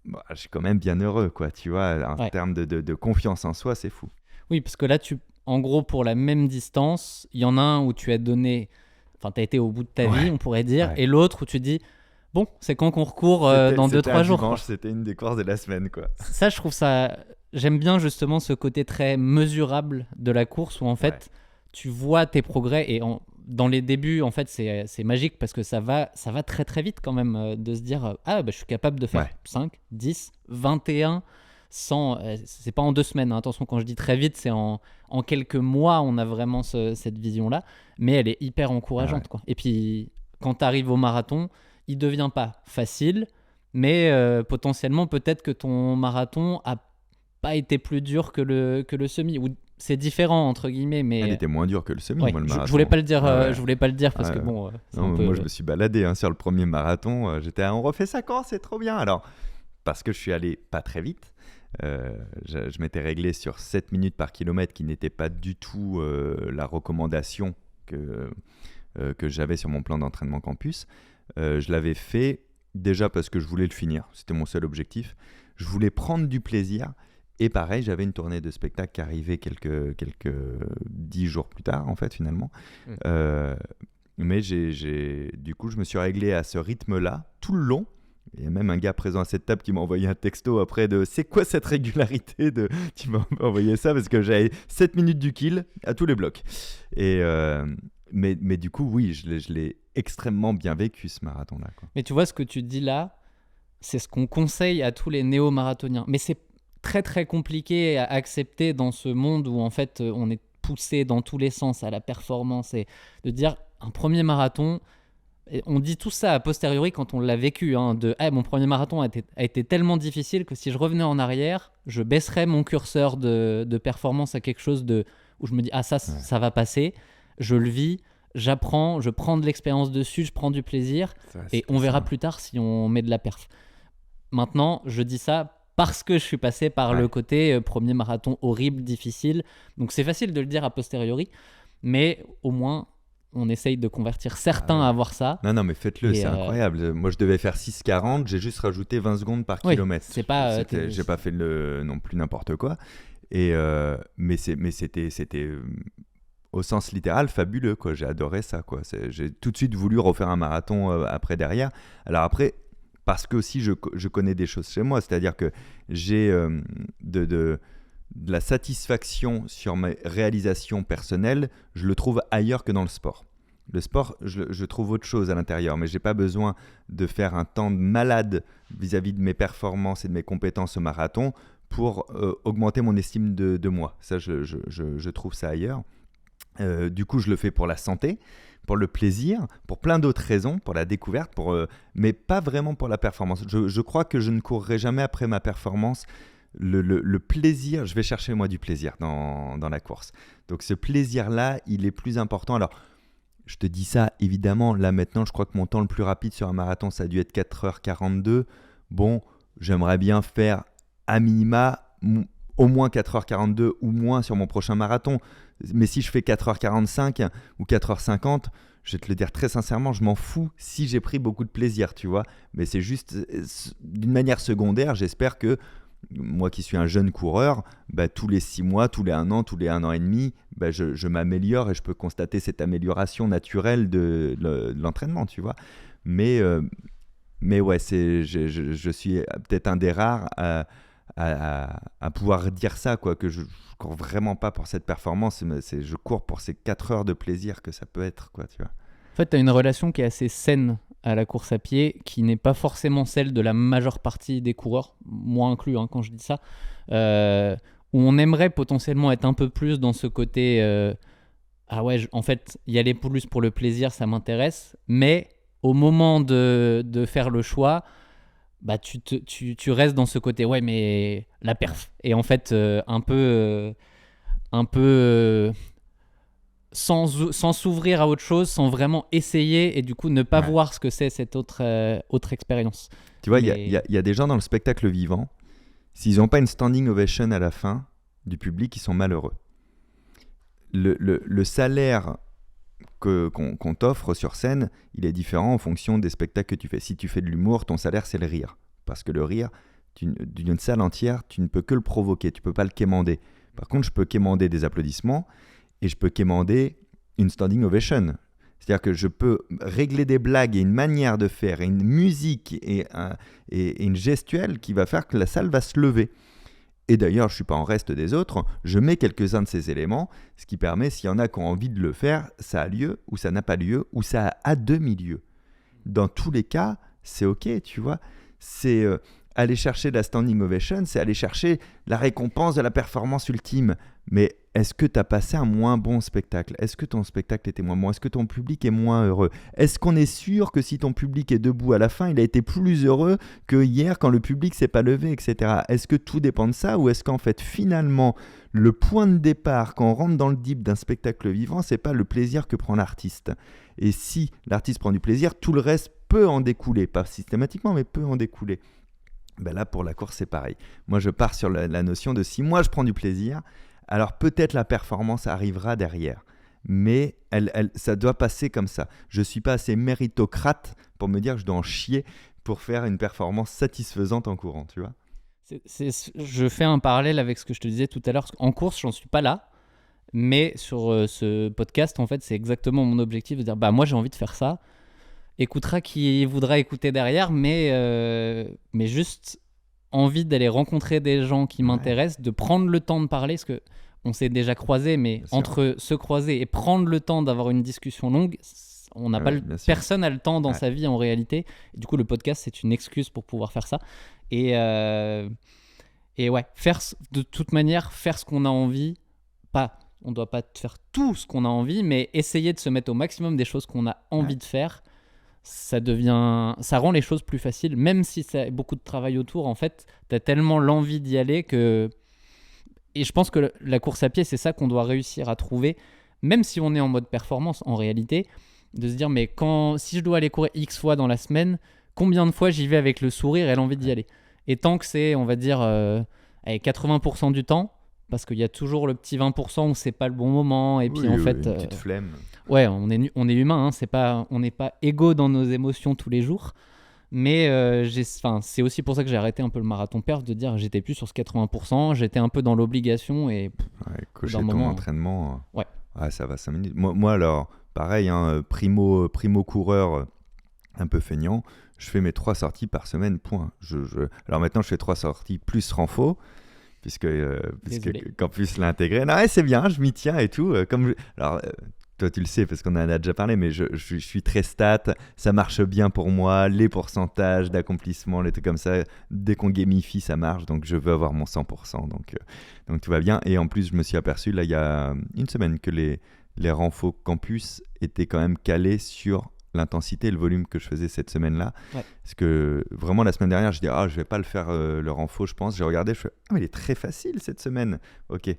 bah, je suis quand même bien heureux, quoi. Tu vois, en termes de confiance en soi, c'est fou. Oui, parce que là, en gros, pour la même distance, il y en a un où tu as donné, enfin, tu as été au bout de ta vie, on pourrait dire, et l'autre où tu dis, bon, c'est quand qu'on recourt dans 2-3 jours. Dimanche, c'était une des courses de la semaine, quoi. Ça, je trouve ça. J'aime bien justement ce côté très mesurable de la course où en fait, tu vois tes progrès et dans les débuts, en fait, c'est magique parce que ça va très très vite quand même de se dire ah, bah, je suis capable de faire 5, 10, 21 sans. C'est pas en 2 semaines, hein. Attention, quand je dis très vite, c'est en quelques mois, on a vraiment cette vision-là, mais elle est hyper encourageante, quoi. Et puis, quand tu arrives au marathon, il devient pas facile, mais potentiellement, peut-être que ton marathon a pas été plus dur que le semi, ou c'est différent entre guillemets, mais elle était moins dure que le semi, moi, le marathon. Je voulais pas le dire, je voulais pas le dire parce que bon. Non, moi je me suis baladé sur le premier marathon, j'étais on refait ça quand, c'est trop bien. Alors parce que je suis allé pas très vite, je m'étais réglé sur 7 minutes par kilomètre, qui n'était pas du tout la recommandation que j'avais sur mon plan d'entraînement campus. Je l'avais fait déjà parce que je voulais le finir, c'était mon seul objectif. Je voulais prendre du plaisir. Et pareil, j'avais une tournée de spectacle qui arrivait quelques 10 jours plus tard, en fait, finalement. Mais du coup, je me suis réglé à ce rythme-là tout le long. Il y a même un gars présent à cette table qui m'a envoyé un texto après de « C'est quoi cette régularité de... ?» Tu m'as envoyé ça parce que j'avais 7 minutes du kill à tous les blocs. Et, mais du coup, oui, je l'ai extrêmement bien vécu, ce marathon-là, quoi. Mais tu vois, ce que tu dis là, c'est ce qu'on conseille à tous les néo-marathoniens. Mais c'est très très compliqué à accepter dans ce monde où en fait on est poussé dans tous les sens à la performance, et de dire un premier marathon, on dit tout ça a posteriori quand on l'a vécu, hein, mon premier marathon a été tellement difficile que si je revenais en arrière, je baisserais mon curseur de performance à quelque chose où je me dis ça va passer, je le vis, j'apprends, je prends de l'expérience dessus, je prends du plaisir, et on verra plus tard si on met de la perf. Maintenant, je dis ça parce que je suis passé par le côté premier marathon horrible, difficile. Donc c'est facile de le dire a posteriori, mais au moins on essaye de convertir certains à voir ça. Non, mais faites-le, c'est incroyable. Moi, je devais faire 6,40, j'ai juste rajouté 20 secondes par kilomètre. C'est pas, j'ai pas fait non plus n'importe quoi. Et, mais c'était au sens littéral fabuleux, quoi. J'ai adoré ça, quoi. J'ai tout de suite voulu refaire un marathon après derrière. Alors après, parce que aussi je connais des choses chez moi, c'est-à-dire que j'ai de la satisfaction sur mes réalisations personnelles, je le trouve ailleurs que dans le sport. Le sport, je trouve autre chose à l'intérieur, mais je n'ai pas besoin de faire un temps de malade vis-à-vis de mes performances et de mes compétences au marathon pour augmenter mon estime de moi. Ça, je trouve ça ailleurs. Du coup, je le fais pour la santé, pour le plaisir, pour plein d'autres raisons, pour la découverte, mais pas vraiment pour la performance. Je crois que je ne courrai jamais après ma performance. Le plaisir, je vais chercher moi du plaisir dans la course. Donc ce plaisir-là, il est plus important. Alors, je te dis ça, évidemment, là maintenant, je crois que mon temps le plus rapide sur un marathon, ça a dû être 4h42. Bon, j'aimerais bien faire à minima au moins 4h42 ou moins sur mon prochain marathon. Mais si je fais 4h45 ou 4h50, je vais te le dire très sincèrement, je m'en fous si j'ai pris beaucoup de plaisir, tu vois. Mais c'est juste d'une manière secondaire, j'espère que moi qui suis un jeune coureur, tous les 6 mois, tous les 1 an, tous les 1 an et demi, je m'améliore et je peux constater cette amélioration naturelle de l'entraînement, tu vois. Mais ouais, je suis peut-être un des rares à pouvoir dire ça, quoi, que je cours vraiment pas pour cette performance, mais je cours pour ces 4 heures de plaisir que ça peut être, quoi, tu vois. En fait, tu as une relation qui est assez saine à la course à pied, qui n'est pas forcément celle de la majeure partie des coureurs, moi inclus, hein, quand je dis ça, où on aimerait potentiellement être un peu plus dans ce côté en fait, y aller plus pour le plaisir, ça m'intéresse, mais au moment de faire le choix, bah, tu restes dans ce côté, ouais, mais la perf. Et en fait, un peu sans s'ouvrir à autre chose, sans vraiment essayer et du coup ne pas Ouais. voir ce que c'est cette autre expérience. Tu vois, il y a, Mais il y a- il y a des gens dans le spectacle vivant, s'ils n'ont pas une standing ovation à la fin du public, ils sont malheureux. Le salaire qu'on t'offre sur scène, il est différent en fonction des spectacles que tu fais. Si tu fais de l'humour, ton salaire, c'est le rire. Parce que le rire, d'une salle entière, tu ne peux que le provoquer, tu ne peux pas le quémander. Par contre, je peux quémander des applaudissements et je peux quémander une standing ovation. C'est-à-dire que je peux régler des blagues et une manière de faire, et une musique et une gestuelle qui va faire que la salle va se lever. Et d'ailleurs, je ne suis pas en reste des autres, je mets quelques-uns de ces éléments, ce qui permet, s'il y en a qui ont envie de le faire, ça a lieu, ou ça n'a pas lieu, ou ça a à demi-lieu. Dans tous les cas, c'est OK, tu vois. C'est aller chercher la standing ovation, c'est aller chercher la récompense de la performance ultime. Mais est-ce que tu as passé un moins bon spectacle? Est-ce que ton spectacle était moins bon? Est-ce que ton public est moins heureux? Est-ce qu'on est sûr que si ton public est debout à la fin, il a été plus heureux que hier quand le public s'est pas levé, etc. Est-ce que tout dépend de ça, ou est-ce qu'en fait, finalement, le point de départ, quand on rentre dans le deep d'un spectacle vivant, c'est pas le plaisir que prend l'artiste? Et si l'artiste prend du plaisir, tout le reste peut en découler. Pas systématiquement, mais peut en découler. Ben là, pour la course, c'est pareil. Moi, je pars sur la notion de si moi, je prends du plaisir, alors peut-être la performance arrivera derrière. Mais ça doit passer comme ça. Je ne suis pas assez méritocrate pour me dire que je dois en chier pour faire une performance satisfaisante en courant, tu vois. je fais un parallèle avec ce que je te disais tout à l'heure. En course, j'en suis pas là. Mais sur ce podcast, en fait, c'est exactement mon objectif de dire, bah moi j'ai envie de faire ça. Écoutera qui voudra écouter derrière, mais juste envie d'aller rencontrer des gens qui Ouais. m'intéressent, de prendre le temps de parler, parce que on s'est déjà croisés, mais Bien sûr. entre se croiser et prendre le temps d'avoir une discussion longue, on n'a Ah pas ouais, bien sûr. personne n'a le temps dans Ouais. sa vie en réalité. Et du coup, le podcast, c'est une excuse pour pouvoir faire ça. Et ouais, de toute manière, faire ce qu'on a envie, on ne doit pas faire tout ce qu'on a envie, mais essayer de se mettre au maximum des choses qu'on a envie de faire, ça rend les choses plus faciles, même si ça a beaucoup de travail autour. En fait, tu as tellement l'envie d'y aller que... Et je pense que la course à pied, c'est ça qu'on doit réussir à trouver, même si on est en mode performance, en réalité, de se dire, mais si je dois aller courir X fois dans la semaine, combien de fois j'y vais avec le sourire et l'envie d'y aller? Et tant que c'est, on va dire, 80% du temps, parce qu'il y a toujours le petit 20% où c'est pas le bon moment, et puis en fait... une petite flemme. Ouais, on est humain, hein, on n'est pas égaux dans nos émotions tous les jours. Mais c'est aussi pour ça que j'ai arrêté un peu le marathon perf, de dire j'étais plus sur ce 80%, j'étais un peu dans l'obligation et Ouais, cocher d'un ton moment, entraînement. ouais. Ça va 5 minutes. Moi alors, pareil, hein, primo coureur un peu feignant, je fais mes 3 sorties par semaine, point. Alors maintenant, je fais 3 sorties plus renfo, puisque Campus l'a intégré. Non, ouais, c'est bien, je m'y tiens et tout. Alors, toi, tu le sais parce qu'on en a déjà parlé, mais je suis très stat. Ça marche bien pour moi. Les pourcentages d'accomplissement, les trucs comme ça, dès qu'on gamifie, ça marche. Donc, je veux avoir mon 100%. Donc tout va bien. Et en plus, je me suis aperçu, là, il y a une semaine, que les renfos campus étaient quand même calés sur l'intensité et le volume que je faisais cette semaine-là. Ouais. Parce que vraiment, la semaine dernière, je dis, je vais pas le faire le renfo, je pense. J'ai regardé, je fais, mais il est très facile cette semaine. Ok,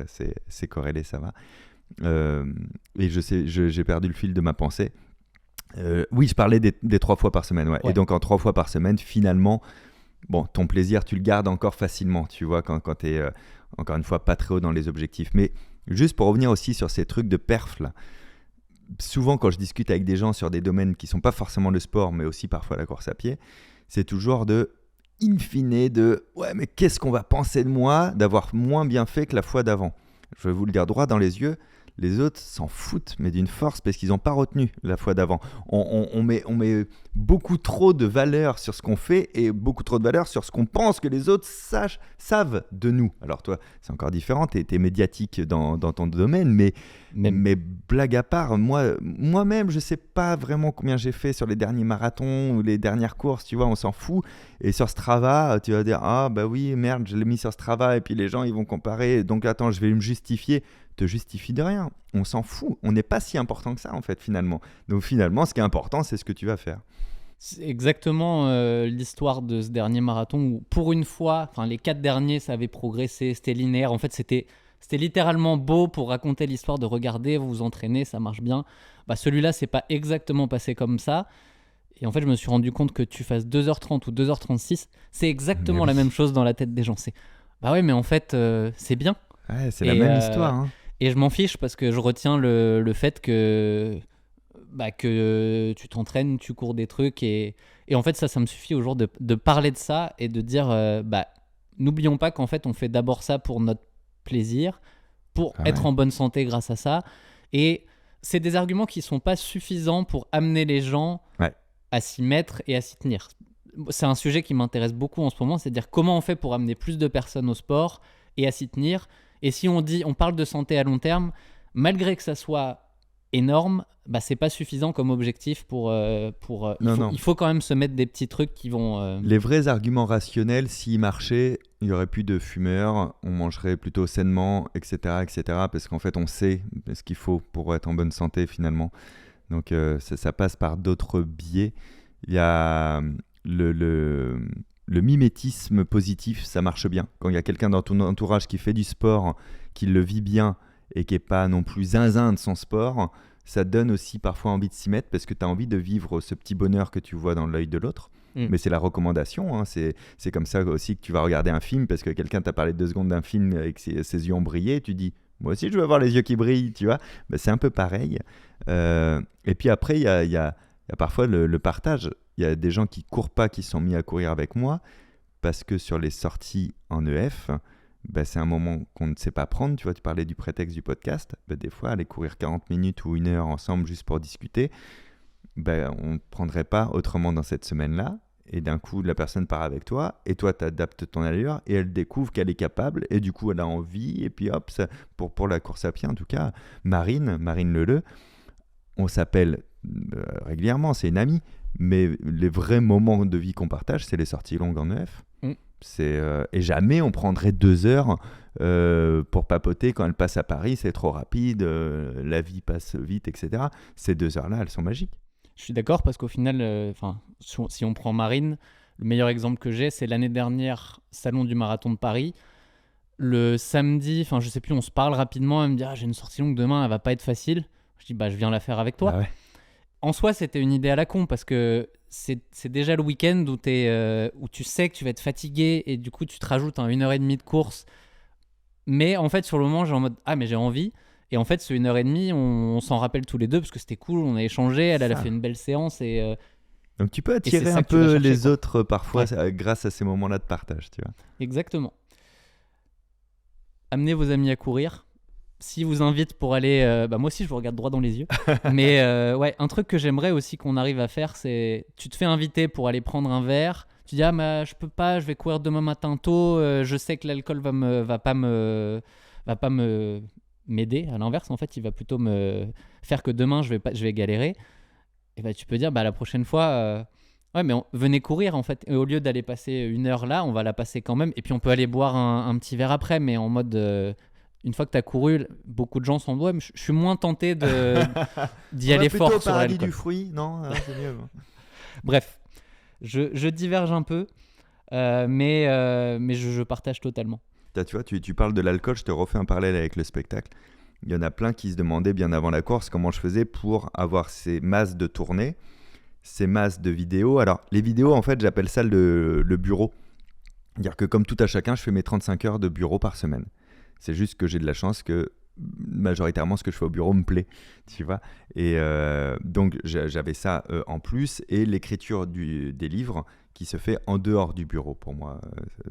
c'est corrélé, ça va. Et j'ai perdu le fil de ma pensée. Oui, je parlais des 3 fois par semaine. Ouais. Ouais. Et donc, en 3 fois par semaine, finalement, bon, ton plaisir, tu le gardes encore facilement, tu vois, quand tu es, encore une fois, pas très haut dans les objectifs. Mais juste pour revenir aussi sur ces trucs de perf, là, souvent, quand je discute avec des gens sur des domaines qui ne sont pas forcément le sport, mais aussi parfois la course à pied, c'est toujours in fine, ouais, mais qu'est-ce qu'on va penser de moi d'avoir moins bien fait que la fois d'avant? Je vais vous le dire droit dans les yeux, les autres s'en foutent, mais d'une force, parce qu'ils n'ont pas retenu la fois d'avant. On met beaucoup trop de valeur sur ce qu'on fait et beaucoup trop de valeur sur ce qu'on pense que les autres savent de nous. Alors toi, c'est encore différent, tu es médiatique dans ton domaine, mais blague à part, moi-même, je ne sais pas vraiment combien j'ai fait sur les derniers marathons ou les dernières courses, tu vois, on s'en fout. Et sur Strava, tu vas dire, ah bah oui, merde, je l'ai mis sur Strava, et puis les gens, ils vont comparer, donc attends, je vais me justifier. Te justifie de rien, on s'en fout, on n'est pas si important que ça en fait finalement. Donc finalement, ce qui est important, c'est ce que tu vas faire. C'est exactement l'histoire de ce dernier marathon où, pour une fois, les 4 derniers, ça avait progressé, c'était linéaire. En fait, c'était littéralement beau pour raconter l'histoire de regarder, vous vous entraînez, ça marche bien. Celui-là, c'est pas exactement passé comme ça. Et en fait, je me suis rendu compte que tu fasses 2h30 ou 2h36, c'est exactement la même chose dans la tête des gens. C'est bah ouais, mais en fait, c'est bien. Ouais, c'est la même histoire. Hein. Et je m'en fiche parce que je retiens le fait que tu t'entraînes, tu cours des trucs. Et en fait, ça me suffit aujourd'hui de parler de ça et de dire n'oublions pas qu'en fait, on fait d'abord ça pour notre plaisir, pour être en bonne santé grâce à ça. Et c'est des arguments qui ne sont pas suffisants pour amener les gens à s'y mettre et à s'y tenir. C'est un sujet qui m'intéresse beaucoup en ce moment, c'est-à-dire comment on fait pour amener plus de personnes au sport et à s'y tenir. Et si on parle de santé à long terme, malgré que ça soit énorme, c'est pas suffisant comme objectif il faut quand même se mettre des petits trucs qui vont... Les vrais arguments rationnels, s'ils marchaient, il n'y aurait plus de fumeurs, on mangerait plutôt sainement, etc., parce qu'en fait, on sait ce qu'il faut pour être en bonne santé, finalement. Donc, ça passe par d'autres biais. Il y a le mimétisme positif, ça marche bien. Quand il y a quelqu'un dans ton entourage qui fait du sport, qui le vit bien et qui n'est pas non plus zinzin de son sport, ça donne aussi parfois envie de s'y mettre parce que tu as envie de vivre ce petit bonheur que tu vois dans l'œil de l'autre. Mais c'est la recommandation, hein. C'est comme ça aussi que tu vas regarder un film parce que quelqu'un t'a parlé 2 secondes d'un film avec ses yeux ont brillé, tu dis moi aussi je veux avoir les yeux qui brillent, tu vois. C'est un peu pareil. Et puis après il y a parfois le partage. Il y a des gens qui courent pas, qui sont mis à courir avec moi parce que sur les sorties en EF, c'est un moment qu'on ne sait pas prendre. Tu vois, tu parlais du prétexte du podcast. Des fois, aller courir 40 minutes ou 1 heure ensemble juste pour discuter, on ne prendrait pas autrement dans cette semaine-là. Et d'un coup, la personne part avec toi et toi, tu adaptes ton allure et elle découvre qu'elle est capable et du coup, elle a envie. Et puis hop, ça, pour la course à pied, en tout cas, Marine Leleu, on s'appelle régulièrement, c'est une amie. Mais les vrais moments de vie qu'on partage, c'est les sorties longues en EF. Et jamais on prendrait 2 heures pour papoter quand elle passe à Paris, c'est trop rapide, la vie passe vite, etc. Ces 2 heures-là, elles sont magiques. Je suis d'accord parce qu'au final, si on prend Marine, le meilleur exemple que j'ai, c'est l'année dernière, Salon du Marathon de Paris. Le samedi, je sais plus, on se parle rapidement, elle me dit j'ai une sortie longue demain, elle va pas être facile. Je dis je viens la faire avec toi. Ah ouais. En soi, c'était une idée à la con parce que c'est déjà le week-end où tu sais que tu vas être fatigué et du coup, tu te rajoutes 1h30 de course. Mais en fait, sur le moment, j'ai en mode mais j'ai envie. Et en fait, ce 1h30, on s'en rappelle tous les deux parce que c'était cool, on a échangé, elle a fait une belle séance. Donc tu peux attirer un peu les autres parfois grâce à ces moments-là de partage, tu vois. Exactement. Amenez vos amis à courir. S'ils vous invitent pour aller... moi aussi, je vous regarde droit dans les yeux. Mais un truc que j'aimerais aussi qu'on arrive à faire, c'est... Tu te fais inviter pour aller prendre un verre. Tu dis je peux pas, je vais courir demain matin tôt. Je sais que l'alcool va pas m'aider. À l'inverse, en fait, il va plutôt me faire que demain, je vais galérer. Et tu peux dire la prochaine fois... mais venez courir en fait. Et au lieu d'aller passer 1 heure là, on va la passer quand même. Et puis on peut aller boire un petit verre après, mais en mode... une fois que tu as couru, beaucoup de gens sont je suis moins tenté d'y aller fort sur l'alcool. Paradis du fruit, non, c'est mieux. Bref, je diverge un peu, mais je partage totalement. Tu vois, tu parles de l'alcool, je te refais un parallèle avec le spectacle. Il y en a plein qui se demandaient bien avant la course comment je faisais pour avoir ces masses de tournées, ces masses de vidéos. Alors, les vidéos, en fait, j'appelle ça le bureau. C'est-à-dire que comme tout à chacun, je fais mes 35 heures de bureau par semaine. C'est juste que j'ai de la chance que majoritairement ce que je fais au bureau me plaît, tu vois. Et donc j'avais ça en plus et l'écriture des livres qui se fait en dehors du bureau pour moi.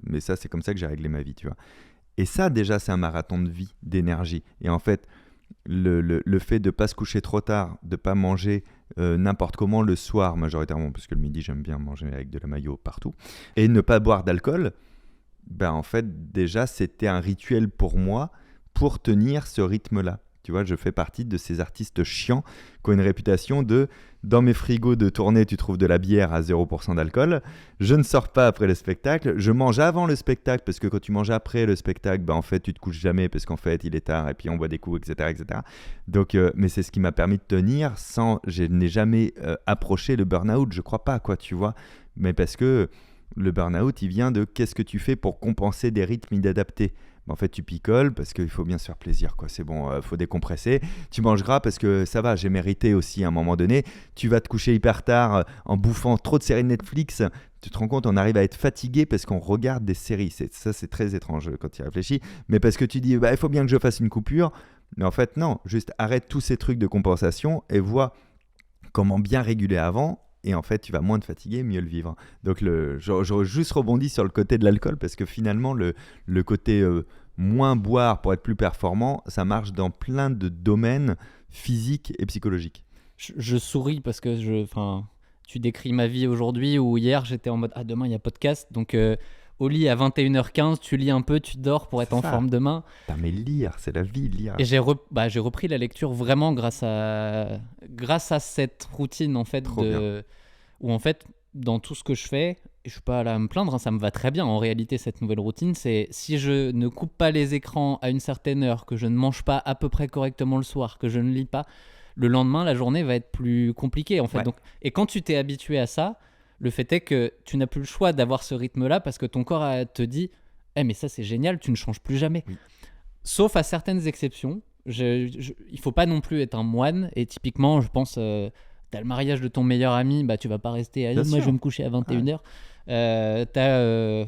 Mais ça, c'est comme ça que j'ai réglé ma vie, tu vois. Et ça, déjà, c'est un marathon de vie, d'énergie. Et en fait, le fait de ne pas se coucher trop tard, de ne pas manger n'importe comment le soir majoritairement, parce que le midi, j'aime bien manger avec de la mayo partout, et ne pas boire d'alcool, en fait, déjà, c'était un rituel pour moi pour tenir ce rythme-là. Tu vois, je fais partie de ces artistes chiants qui ont une réputation de dans mes frigos de tournée, tu trouves de la bière à 0% d'alcool. Je ne sors pas après le spectacle. Je mange avant le spectacle parce que quand tu manges après le spectacle, en fait, tu te couches jamais parce qu'en fait, il est tard et puis on boit des coups, etc. etc. Donc, mais c'est ce qui m'a permis de tenir sans. Je n'ai jamais approché le burn-out. Je crois pas, quoi, tu vois. Mais parce que le burn-out, il vient de qu'est-ce que tu fais pour compenser des rythmes inadaptés. En fait, tu picoles parce qu'il faut bien se faire plaisir, quoi. C'est bon, faut décompresser. Tu manges gras parce que ça va, j'ai mérité aussi à un moment donné. Tu vas te coucher hyper tard en bouffant trop de séries Netflix. Tu te rends compte, on arrive à être fatigué parce qu'on regarde des séries. C'est très étrange quand tu y réfléchis. Mais parce que tu dis, il faut bien que je fasse une coupure. Mais en fait, non, juste arrête tous ces trucs de compensation et vois comment bien réguler avant. Et en fait, tu vas moins te fatiguer, mieux le vivre. Donc, j'aurais juste rebondi sur le côté de l'alcool parce que finalement, le côté moins boire pour être plus performant, ça marche dans plein de domaines physiques et psychologiques. Je souris parce que tu décris ma vie aujourd'hui où hier, j'étais en mode « Ah, demain, il y a podcast. » Donc, au lit à 21h15, tu lis un peu, tu dors pour être en forme demain. Putain, mais lire, c'est la vie, lire. Et j'ai repris la lecture vraiment grâce à cette routine en fait où en fait dans tout ce que je fais, et je suis pas là à me plaindre, ça me va très bien en réalité cette nouvelle routine, c'est si je ne coupe pas les écrans à une certaine heure, que je ne mange pas à peu près correctement le soir, que je ne lis pas, le lendemain la journée va être plus compliquée en fait. Ouais. Donc, et quand tu t'es habitué à ça, le fait est que tu n'as plus le choix d'avoir ce rythme-là parce que ton corps te dit mais ça c'est génial, tu ne changes plus jamais. Oui. Sauf à certaines exceptions. Il faut pas non plus être un moine. Et typiquement, je pense, t'as le mariage de ton meilleur ami, tu vas pas rester moi je vais me coucher à 21h. Je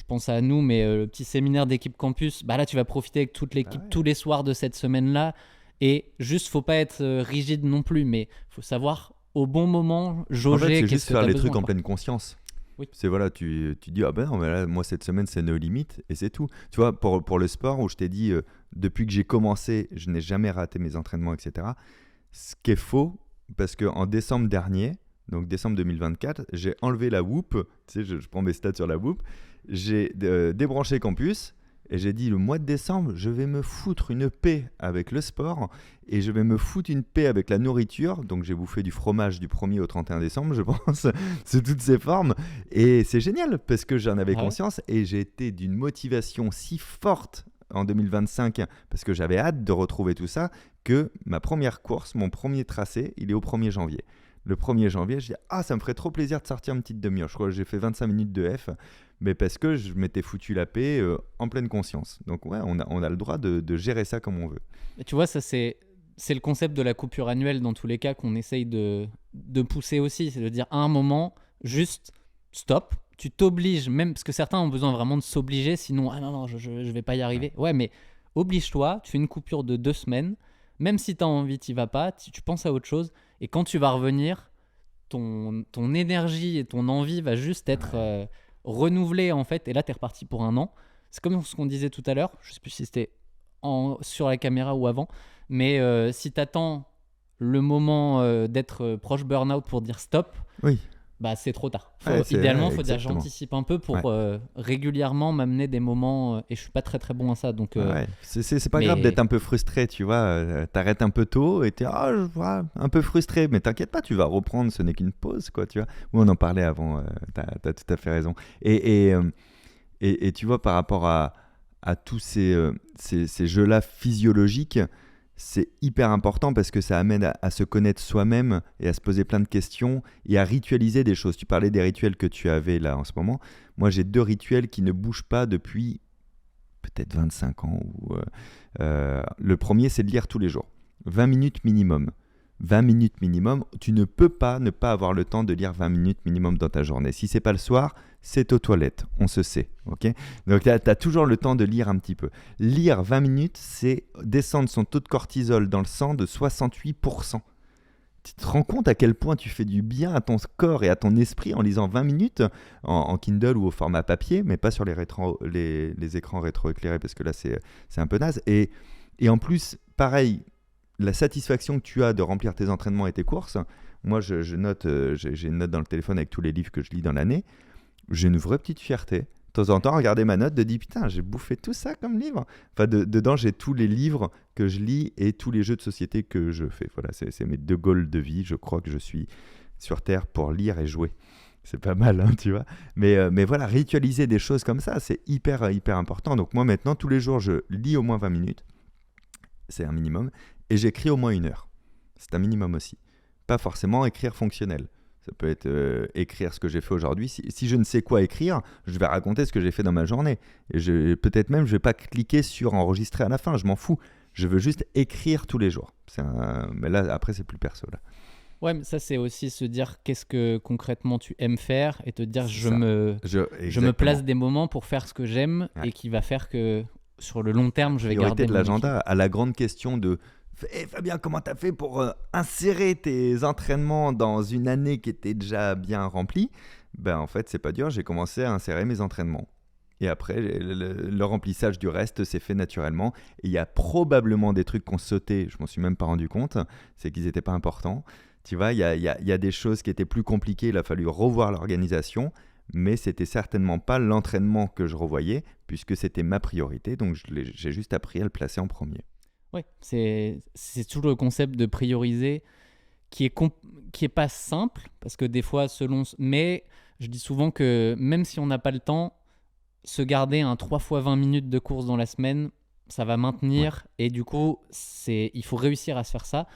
pense à nous, mais le petit séminaire d'équipe campus, là tu vas profiter avec toute l'équipe tous les soirs de cette semaine-là. Et juste, faut pas être rigide non plus, mais faut savoir au bon moment jauger. En fait, c'est qu'est-ce juste que faire t'as les besoin, trucs en quoi. pleine conscience. Oui. C'est voilà, tu dis non, mais là, moi cette semaine c'est nos limites et c'est tout. Tu vois, pour le sport où je t'ai dit depuis que j'ai commencé, je n'ai jamais raté mes entraînements, etc. Ce qui est faux parce que en décembre dernier, donc décembre 2024, j'ai enlevé la Whoop. Tu sais, je prends mes stats sur la Whoop. J'ai débranché Campus. Et j'ai dit, le mois de décembre, je vais me foutre une paix avec le sport et je vais me foutre une paix avec la nourriture. Donc, j'ai bouffé du fromage du 1er au 31 décembre, je pense, sous toutes ses formes. Et c'est génial parce que j'en avais conscience et j'ai été d'une motivation si forte en 2025 parce que j'avais hâte de retrouver tout ça que ma première course, mon premier tracé, il est au 1er janvier. Le 1er janvier, je dis, ça me ferait trop plaisir de sortir une petite demi-heure. Je crois que j'ai fait 25 minutes de F. Mais parce que je m'étais foutu la paix en pleine conscience. Donc ouais, on a le droit de gérer ça comme on veut. Et tu vois, ça c'est le concept de la coupure annuelle dans tous les cas qu'on essaye de pousser aussi. C'est de dire à un moment, juste stop. Tu t'obliges, même parce que certains ont besoin vraiment de s'obliger, sinon non, je vais pas y arriver. Ouais, mais oblige-toi, tu fais une coupure de 2 semaines. Même si tu as envie, tu vas pas, tu penses à autre chose. Et quand tu vas revenir, ton énergie et ton envie va juste être... renouvelé en fait, et là t'es reparti pour un an. C'est comme ce qu'on disait tout à l'heure, je sais plus si c'était sur la caméra ou avant, mais si t'attends le moment d'être proche burn-out pour dire stop, c'est trop tard. Idéalement, il faut dire j'anticipe un peu pour régulièrement m'amener des moments, et je suis pas très très bon à ça. Donc, c'est pas grave d'être un peu frustré, tu vois. T'arrêtes un peu tôt et t'es un peu frustré, mais t'inquiète pas, tu vas reprendre, ce n'est qu'une pause, quoi, tu vois. Oui, on en parlait avant, t'as tout à fait raison. Et tu vois, par rapport à tous ces jeux-là physiologiques, c'est hyper important parce que ça amène à se connaître soi-même et à se poser plein de questions et à ritualiser des choses. Tu parlais des rituels que tu avais là en ce moment. Moi, j'ai 2 rituels qui ne bougent pas depuis peut-être 25 ans. Le premier, c'est de lire tous les jours. 20 minutes minimum. 20 minutes minimum. Tu ne peux pas ne pas avoir le temps de lire 20 minutes minimum dans ta journée. Si c'est pas le soir, c'est aux toilettes, on se sait, ok ? Donc tu as toujours le temps de lire un petit peu. Lire 20 minutes, c'est descendre son taux de cortisol dans le sang de 68%. Tu te rends compte à quel point tu fais du bien à ton corps et à ton esprit en lisant 20 minutes en Kindle ou au format papier, mais pas sur les écrans rétroéclairés parce que là c'est un peu naze. Et en plus, pareil, la satisfaction que tu as de remplir tes entraînements et tes courses, moi je note, j'ai une note dans le téléphone avec tous les livres que je lis dans l'année. J'ai une vraie petite fierté De temps en temps, regarder ma note, de dire putain, j'ai bouffé tout ça comme livre. Enfin, dedans, j'ai tous les livres que je lis et tous les jeux de société que je fais. Voilà, c'est mes 2 goals de vie. Je crois que je suis sur Terre pour lire et jouer. C'est pas mal, hein, tu vois. Mais voilà, ritualiser des choses comme ça, c'est hyper, hyper important. Donc moi, maintenant, tous les jours, je lis au moins 20 minutes. C'est un minimum. Et j'écris au moins 1 heure. C'est un minimum aussi. Pas forcément écrire fonctionnel. Ça peut être écrire ce que j'ai fait aujourd'hui. Si je ne sais quoi écrire, je vais raconter ce que j'ai fait dans ma journée. Et peut-être même, je ne vais pas cliquer sur enregistrer à la fin. Je m'en fous. Je veux juste écrire tous les jours. Mais là, après, c'est plus perso. Là. Ouais, mais ça, c'est aussi se dire qu'est-ce que concrètement tu aimes faire et te dire je me place des moments pour faire ce que j'aime et qui va faire que sur le long terme, je vais garder de l'agenda à la grande question de Fabien, comment t'as fait pour insérer tes entraînements dans une année qui était déjà bien remplie? Ben en fait, c'est pas dur, j'ai commencé à insérer mes entraînements. Et après, le remplissage du reste s'est fait naturellement. Et il y a probablement des trucs qu'on sautait, je m'en suis même pas rendu compte, c'est qu'ils n'étaient pas importants. Tu vois, il y a des choses qui étaient plus compliquées, il a fallu revoir l'organisation, mais c'était certainement pas l'entraînement que je revoyais, puisque c'était ma priorité, donc j'ai juste appris à le placer en premier. Oui, c'est toujours le concept de prioriser qui est pas simple, parce que des fois, mais je dis souvent que même si on n'a pas le temps, se garder un 3 fois 20 minutes de course dans la semaine, ça va maintenir, et du coup, il faut réussir à se faire ça.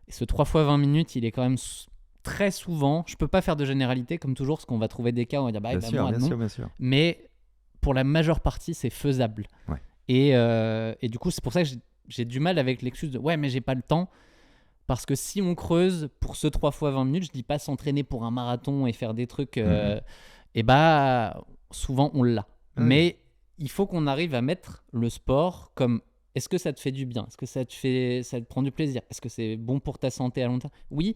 Et ce 3 fois 20 minutes, il est quand même très souvent, je peux pas faire de généralité, comme toujours, parce qu'on va trouver des cas où on va dire, bien sûr. Mais pour la majeure partie, c'est faisable. Ouais. Et du coup, c'est pour ça que j'ai du mal avec l'excuse de « ouais, mais j'ai pas le temps ». Parce que si on creuse pour ce 3 fois 20 minutes, je dis pas s'entraîner pour un marathon et faire des trucs, et bah souvent on l'a. Mais il faut qu'on arrive à mettre le sport comme est-ce que ça te fait du bien? Est-ce que ça te prend du plaisir? Est-ce que c'est bon pour ta santé à long terme? Oui.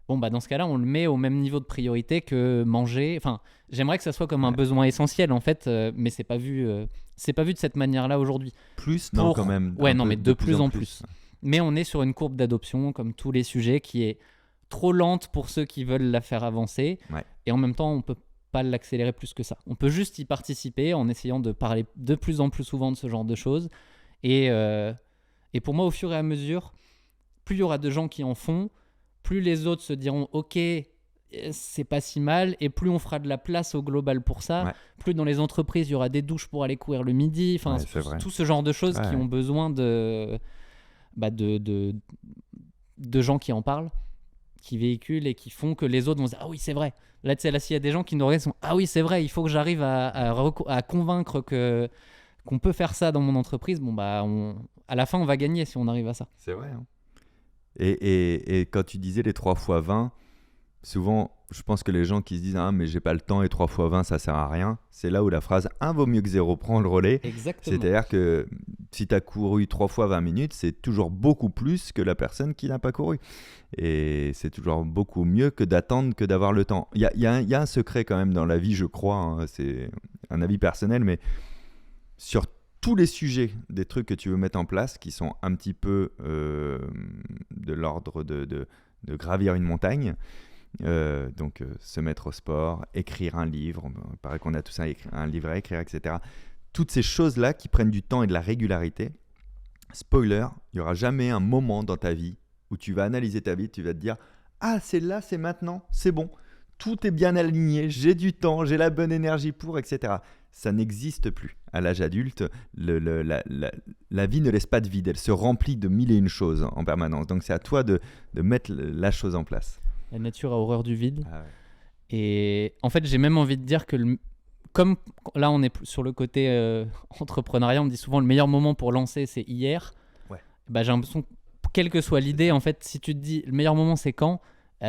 Bon, bah dans ce cas-là, on le met au même niveau de priorité que manger. Enfin, j'aimerais que ça soit comme un besoin essentiel, en fait, mais c'est pas vu de cette manière-là aujourd'hui. Non, quand même. Ouais, non, mais de plus en plus. Mais on est sur une courbe d'adoption, comme tous les sujets, qui est trop lente pour ceux qui veulent la faire avancer. Ouais. Et en même temps, on peut pas l'accélérer plus que ça. On peut juste y participer en essayant de parler de plus en plus souvent de ce genre de choses. Et pour moi, au fur et à mesure, plus il y aura de gens qui en font, plus les autres se diront « Ok, c'est pas si mal », et plus on fera de la place au global pour ça, plus dans les entreprises, il y aura des douches pour aller courir le midi, enfin, tout ce genre de choses qui ont besoin de gens qui en parlent, qui véhiculent et qui font que les autres vont se dire « Ah oui, c'est vrai ». Là, tu sais, là, s'il y a des gens qui nous regardent, sont « Ah oui, c'est vrai, il faut que j'arrive à convaincre qu'on peut faire ça dans mon entreprise », bon, bah, à la fin, on va gagner si on arrive à ça. C'est vrai, hein. Et quand tu disais les 3 fois 20, souvent, je pense que les gens qui se disent « Ah, mais j'ai pas le temps et 3 fois 20, ça sert à rien », c'est là où la phrase « 1 vaut mieux que 0 » prend le relais. Exactement. C'est-à-dire que si tu as couru 3 fois 20 minutes, c'est toujours beaucoup plus que la personne qui n'a pas couru. Et c'est toujours beaucoup mieux que d'attendre que d'avoir le temps. Il y a un secret quand même dans la vie, je crois, hein, c'est un avis personnel, mais sur tous les sujets, des trucs que tu veux mettre en place qui sont un petit peu de l'ordre de gravir une montagne, donc se mettre au sport, écrire un livre, il paraît qu'on a tous un livre à écrire, etc. Toutes ces choses-là qui prennent du temps et de la régularité, spoiler, il n'y aura jamais un moment dans ta vie où tu vas analyser ta vie, tu vas te dire « Ah, c'est là, c'est maintenant, c'est bon, tout est bien aligné, j'ai du temps, j'ai la bonne énergie pour, etc. » Ça n'existe plus. À l'âge adulte, la vie ne laisse pas de vide, elle se remplit de 1001 choses en permanence. Donc c'est à toi de mettre la chose en place. La nature a horreur du vide. Ah ouais. Et en fait, j'ai même envie de dire que comme là, on est sur le côté entrepreneuriat, on me dit souvent le meilleur moment pour lancer, c'est hier. Ouais. Bah, j'ai l'impression que quelle que soit l'idée, en fait, si tu te dis le meilleur moment, c'est quand?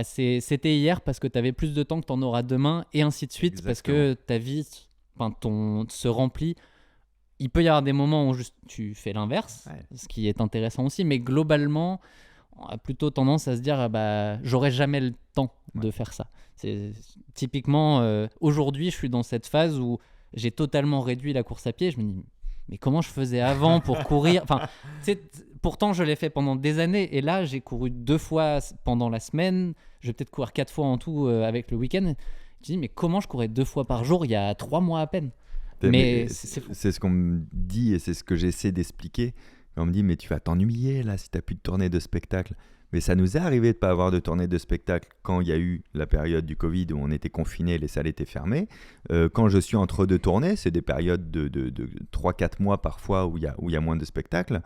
C'était hier parce que tu avais plus de temps que tu en auras demain, et ainsi de suite. Exactement. Parce que ta vie se remplit. Il peut y avoir des moments où juste tu fais l'inverse, ce qui est intéressant aussi, mais globalement, on a plutôt tendance à se dire bah, j'aurai jamais le temps de faire ça. Typiquement, aujourd'hui, je suis dans cette phase où j'ai totalement réduit la course à pied. Je me dis, mais comment je faisais avant pour courir? Enfin, pourtant, je l'ai fait pendant des années, et là, j'ai couru 2 fois pendant la semaine. Je vais peut-être courir 4 fois en tout avec le week-end. Je me dis, mais comment je courais 2 fois par jour il y a 3 mois à peine? Mais c'est fou. C'est ce qu'on me dit et c'est ce que j'essaie d'expliquer. On me dit, mais tu vas t'ennuyer là si tu n'as plus de tournée de spectacle. Mais ça nous est arrivé de ne pas avoir de tournée de spectacle quand il y a eu la période du Covid où on était confinés, les salles étaient fermées. Quand je suis entre deux tournées, c'est des périodes de 3-4 mois parfois où il y a moins de spectacles.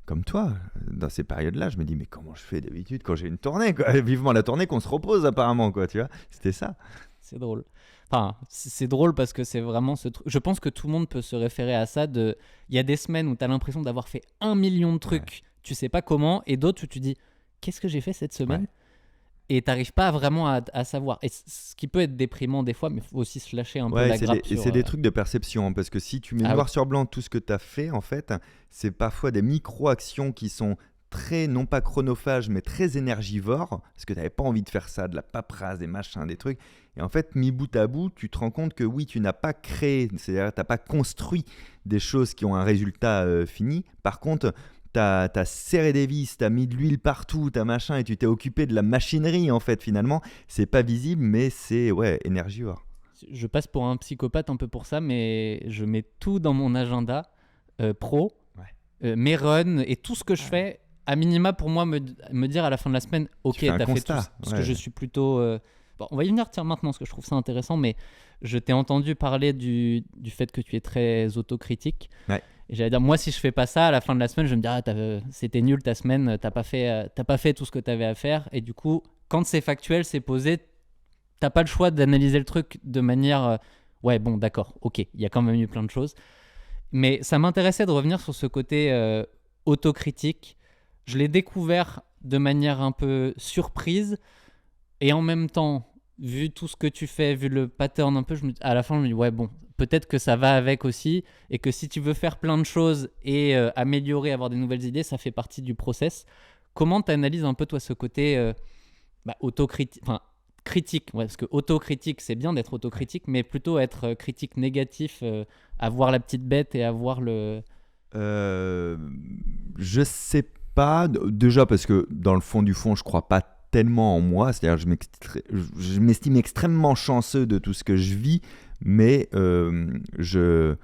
Comme toi, dans ces périodes-là, je me dis, mais comment je fais d'habitude quand j'ai une tournée quoi. Vivement la tournée qu'on se repose apparemment, quoi, tu vois. C'était ça. C'est drôle. Enfin, c'est drôle parce que c'est vraiment ce truc. Je pense que tout le monde peut se référer à ça. Il y a des semaines où tu as l'impression d'avoir fait 1 million de trucs, tu sais pas comment, et d'autres où tu dis, qu'est-ce que j'ai fait cette semaine ? Et tu n'arrives pas vraiment à savoir. Et ce qui peut être déprimant des fois, mais il faut aussi se lâcher un peu la grappe. Et c'est des trucs de perception, hein, parce que si tu mets noir sur blanc tout ce que tu as fait, en fait, c'est parfois des micro-actions qui sont très, non pas chronophages, mais très énergivores, parce que tu n'avais pas envie de faire ça, de la paperasse, des machins, des trucs. Et en fait, mis bout à bout, tu te rends compte que oui, tu n'as pas créé, c'est-à-dire tu n'as pas construit des choses qui ont un résultat fini. Par contre, t'as serré des vis, t'as mis de l'huile partout, t'as machin, et tu t'es occupé de la machinerie, en fait, finalement. C'est pas visible, mais c'est, énergivore. Je passe pour un psychopathe un peu pour ça, mais je mets tout dans mon agenda pro, mes runs et tout ce que je fais, à minima pour moi, me dire à la fin de la semaine, ok, t'as fait tout. Parce que je suis plutôt... Bon, on va y venir maintenant, parce que je trouve ça intéressant, mais je t'ai entendu parler du fait que tu es très autocritique. Ouais. Et j'allais dire, moi, si je fais pas ça, à la fin de la semaine, je vais me dire, c'était nul ta semaine, t'as pas fait tout ce que t'avais à faire. Et du coup, quand c'est factuel, c'est posé, t'as pas le choix d'analyser le truc de manière, ouais, bon, d'accord, ok, il y a quand même eu plein de choses. Mais ça m'intéressait de revenir sur ce côté autocritique. Je l'ai découvert de manière un peu surprise. Et en même temps, vu tout ce que tu fais, vu le pattern un peu, à la fin, je me dis, ouais, bon, peut-être que ça va avec aussi, et que si tu veux faire plein de choses et améliorer, avoir des nouvelles idées, ça fait partie du process. Comment tu analyses un peu, toi, ce côté autocritique, enfin, critique, parce que autocritique, c'est bien d'être autocritique, mais plutôt être critique négatif, avoir la petite bête et avoir le... Je sais pas, déjà parce que dans le fond du fond, je crois pas tellement en moi, c'est-à-dire je m'estime extrêmement chanceux de tout ce que je vis, mais je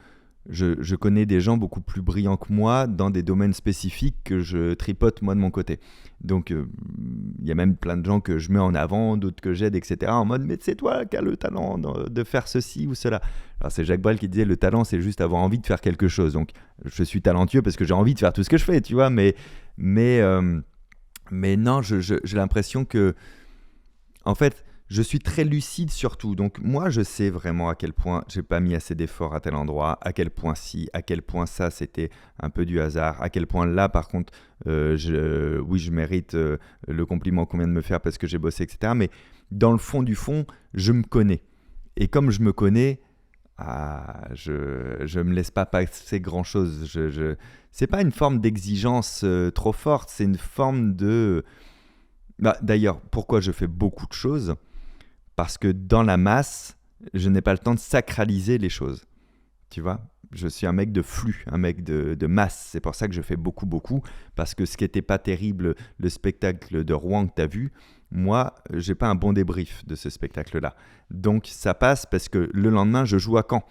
connais des gens beaucoup plus brillants que moi dans des domaines spécifiques que je tripote moi de mon côté. Donc il y a même plein de gens que je mets en avant, d'autres que j'aide, etc. en mode mais c'est toi qui as le talent de faire ceci ou cela. Alors c'est Jacques Brel qui disait le talent c'est juste avoir envie de faire quelque chose. Donc je suis talentueux parce que j'ai envie de faire tout ce que je fais, tu vois, mais non, j'ai l'impression que, en fait, je suis très lucide sur tout. Donc moi, je sais vraiment à quel point j'ai pas mis assez d'efforts à tel endroit, à quel point ci, à quel point ça, c'était un peu du hasard, à quel point là, par contre, je mérite le compliment qu'on vient de me faire parce que j'ai bossé, etc. Mais dans le fond du fond, je me connais. Et comme je me connais, je me laisse pas passer grand-chose. C'est pas une forme d'exigence trop forte, c'est une forme de... d'ailleurs, pourquoi je fais beaucoup de choses ? Parce que dans la masse, je n'ai pas le temps de sacraliser les choses. Tu vois ? Je suis un mec de flux, un mec de masse. C'est pour ça que je fais beaucoup, parce que ce qui n'était pas terrible, le spectacle de Rouen que tu as vu, moi, j'ai pas un bon débrief de ce spectacle-là. Donc ça passe parce que le lendemain, je joue à Caen.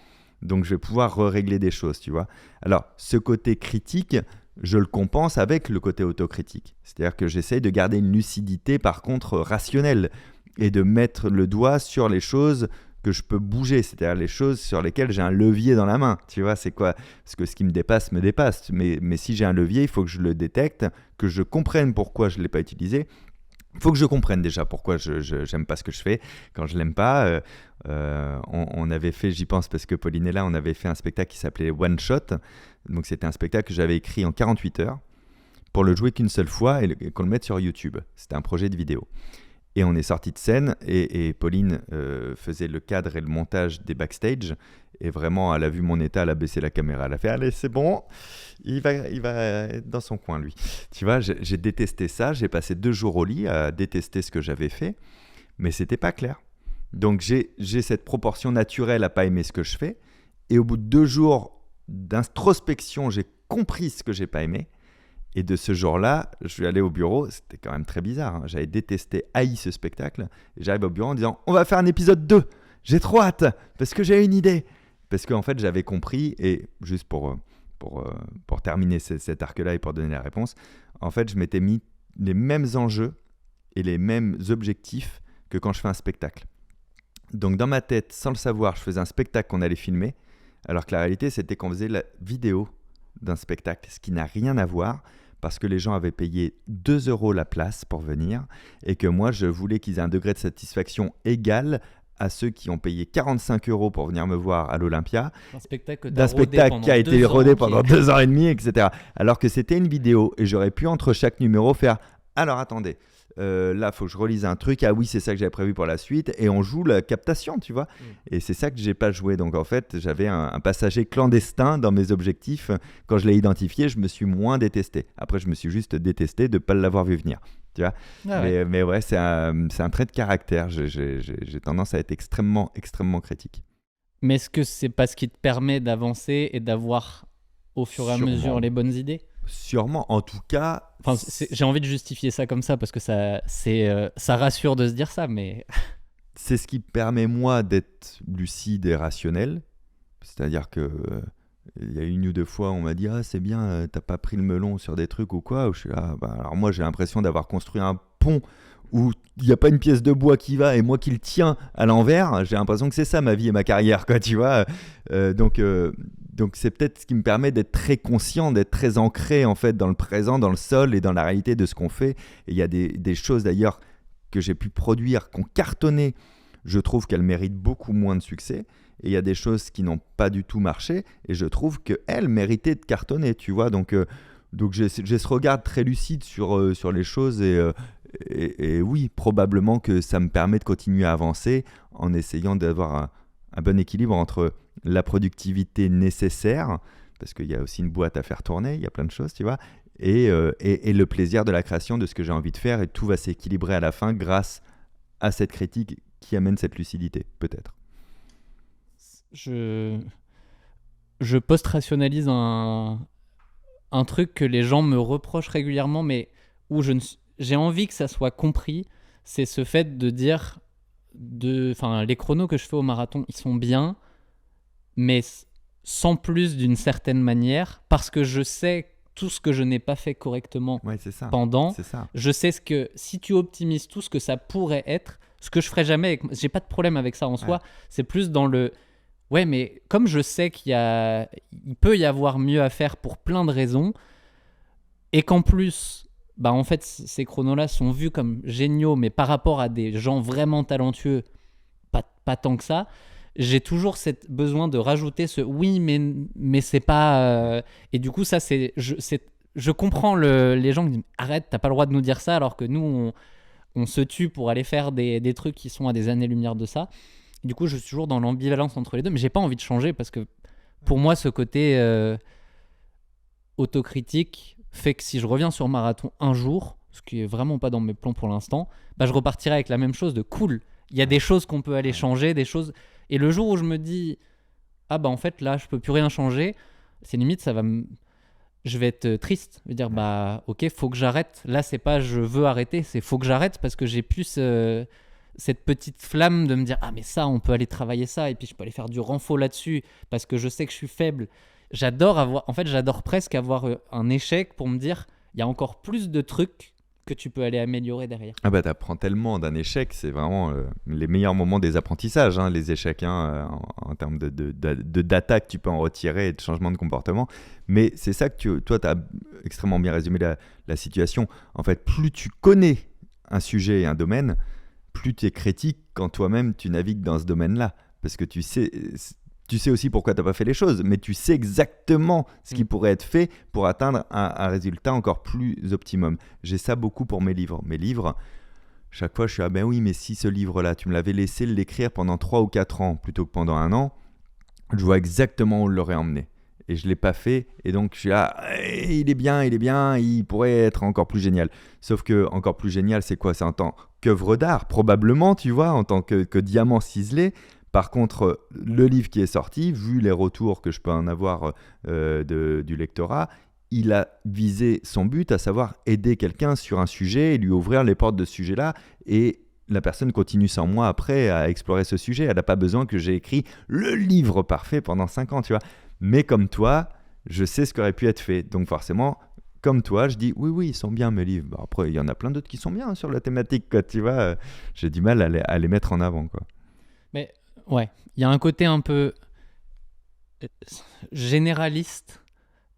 Donc je vais pouvoir régler des choses, tu vois. Alors, ce côté critique, je le compense avec le côté autocritique. C'est-à-dire que j'essaye de garder une lucidité, par contre, rationnelle, et de mettre le doigt sur les choses que je peux bouger, c'est-à-dire les choses sur lesquelles j'ai un levier dans la main. Tu vois, c'est quoi ? Parce que ce qui me dépasse. Mais si j'ai un levier, il faut que je le détecte, que je comprenne pourquoi je ne l'ai pas utilisé. Il faut que je comprenne déjà pourquoi je n'aime pas ce que je fais. Quand je ne l'aime pas, on avait fait, j'y pense parce que Pauline est là, on avait fait un spectacle qui s'appelait One Shot. Donc c'était un spectacle que j'avais écrit en 48 heures pour le jouer qu'une seule fois et qu'on le mette sur YouTube. C'était un projet de vidéo. Et on est sorti de scène et Pauline faisait le cadre et le montage des backstage. Et vraiment, elle a vu mon état, elle a baissé la caméra. Elle a fait « Allez, c'est bon, il va être dans son coin, lui. » Tu vois, j'ai détesté ça. J'ai passé 2 jours au lit à détester ce que j'avais fait. Mais c'était pas clair. Donc, j'ai cette proportion naturelle à pas aimer ce que je fais. Et au bout de 2 jours d'introspection, j'ai compris ce que j'ai pas aimé. Et de ce jour-là, je suis allé au bureau, c'était quand même très bizarre, hein. J'avais détesté, haï ce spectacle. Et j'arrive au bureau en disant « On va faire un épisode 2, j'ai trop hâte, parce que j'ai une idée. » Parce qu'en fait, j'avais compris, et juste pour terminer cet arc-là et pour donner la réponse, en fait, je m'étais mis les mêmes enjeux et les mêmes objectifs que quand je fais un spectacle. Donc dans ma tête, sans le savoir, je faisais un spectacle qu'on allait filmer, alors que la réalité, c'était qu'on faisait la vidéo d'un spectacle, ce qui n'a rien à voir, parce que les gens avaient payé 2 € la place pour venir, et que moi, je voulais qu'ils aient un degré de satisfaction égal à ceux qui ont payé 45 € pour venir me voir à l'Olympia, d'un spectacle qui a été rodé pendant 2 ans et demi, etc. Alors que c'était une vidéo, et j'aurais pu entre chaque numéro faire « Alors attendez, là, il faut que je relise un truc. Ah oui, c'est ça que j'avais prévu pour la suite. » Et on joue la captation, tu vois. Et c'est ça que je n'ai pas joué. Donc, en fait, j'avais un passager clandestin dans mes objectifs. Quand je l'ai identifié, je me suis moins détesté. Après, je me suis juste détesté de ne pas l'avoir vu venir. Tu vois. Mais ouais, c'est un trait de caractère. J'ai tendance à être extrêmement, extrêmement critique. Mais est-ce que c'est pas ce qui te permet d'avancer et d'avoir au fur et à mesure les bonnes idées ? Sûrement, en tout cas. Enfin, j'ai envie de justifier ça comme ça parce que ça rassure de se dire ça, mais. C'est ce qui permet, moi, d'être lucide et rationnel. C'est-à-dire que il y a une ou deux fois, on m'a dit « Ah, c'est bien, t'as pas pris le melon sur des trucs ou quoi ?» Je suis là, alors moi, j'ai l'impression d'avoir construit un pont où il n'y a pas une pièce de bois qui va et moi qui le tiens à l'envers. J'ai l'impression que c'est ça ma vie et ma carrière, quoi, tu vois. Donc c'est peut-être ce qui me permet d'être très conscient, d'être très ancré en fait dans le présent, dans le sol et dans la réalité de ce qu'on fait. Et il y a des choses d'ailleurs que j'ai pu produire, qui ont cartonné. Je trouve qu'elles méritent beaucoup moins de succès. Et il y a des choses qui n'ont pas du tout marché. Et je trouve qu'elles méritaient de cartonner, tu vois. Donc j'ai ce regard très lucide sur les choses et oui, probablement que ça me permet de continuer à avancer en essayant d'avoir un bon équilibre entre la productivité nécessaire, parce qu'il y a aussi une boîte à faire tourner, il y a plein de choses, tu vois, et le plaisir de la création de ce que j'ai envie de faire, et tout va s'équilibrer à la fin grâce à cette critique qui amène cette lucidité, peut-être. Je post-rationalise un truc que les gens me reprochent régulièrement, mais où j'ai envie que ça soit compris, c'est ce fait de dire, les chronos que je fais au marathon, ils sont bien, mais sans plus d'une certaine manière, parce que je sais tout ce que je n'ai pas fait correctement pendant. C'est ça. Je sais que si tu optimises tout ce que ça pourrait être, ce que je ferai jamais, j'ai pas de problème avec ça en soi, c'est plus dans le... Ouais, mais comme je sais il peut y avoir mieux à faire pour plein de raisons, et qu'en plus, en fait, ces chronos-là sont vus comme géniaux, mais par rapport à des gens vraiment talentueux, pas tant que ça, j'ai toujours besoin de rajouter ce oui, mais c'est pas... Et du coup, ça, je comprends les gens qui disent « Arrête, t'as pas le droit de nous dire ça », alors que nous, on se tue pour aller faire des trucs qui sont à des années-lumière de ça. Du coup, je suis toujours dans l'ambivalence entre les deux, mais j'ai pas envie de changer parce que pour moi, ce côté autocritique fait que si je reviens sur marathon un jour, ce qui est vraiment pas dans mes plans pour l'instant, je repartirai avec la même chose de cool. Il y a des choses qu'on peut aller changer, des choses. Et le jour où je me dis en fait là, je peux plus rien changer, c'est limite je vais être triste, je vais dire ok, faut que j'arrête. Là, c'est pas je veux arrêter, c'est faut que j'arrête parce que j'ai plus cette petite flamme de me dire mais ça on peut aller travailler ça et puis je peux aller faire du renfort là-dessus parce que je sais que je suis faible. J'adore presque avoir un échec pour me dire il y a encore plus de trucs que tu peux aller améliorer derrière. T'apprends tellement d'un échec, c'est vraiment les meilleurs moments des apprentissages, les échecs, en termes de data que tu peux en retirer et de changement de comportement. Mais c'est ça que toi, tu as extrêmement bien résumé la situation. En fait, plus tu connais un sujet et un domaine, plus tu es critique quand toi-même tu navigues dans ce domaine-là. Parce que tu sais aussi pourquoi tu n'as pas fait les choses, mais tu sais exactement ce qui pourrait être fait pour atteindre un résultat encore plus optimum. J'ai ça beaucoup pour mes livres. Mes livres, chaque fois je suis oui, mais si ce livre-là, tu me l'avais laissé l'écrire pendant 3 ou 4 ans plutôt que pendant 1 an, je vois exactement où je l'aurais emmené. Et je ne l'ai pas fait, et donc je suis il est bien, il pourrait être encore plus génial. Sauf que encore plus génial, c'est quoi ? C'est en tant qu'œuvre d'art, probablement, tu vois, en tant que diamant ciselé. Par contre, le livre qui est sorti, vu les retours que je peux en avoir du lectorat, il a visé son but, à savoir aider quelqu'un sur un sujet et lui ouvrir les portes de ce sujet-là et la personne continue sans moi après à explorer ce sujet. Elle n'a pas besoin que j'ai écrit le livre parfait pendant 5 ans, tu vois. Mais comme toi, je sais ce qui aurait pu être fait. Donc forcément, comme toi, je dis oui, ils sont bien mes livres. Bah, après, il y en a plein d'autres qui sont bien sur la thématique, quoi, tu vois. J'ai du mal à les mettre en avant, quoi. Mais ouais, il y a un côté un peu généraliste.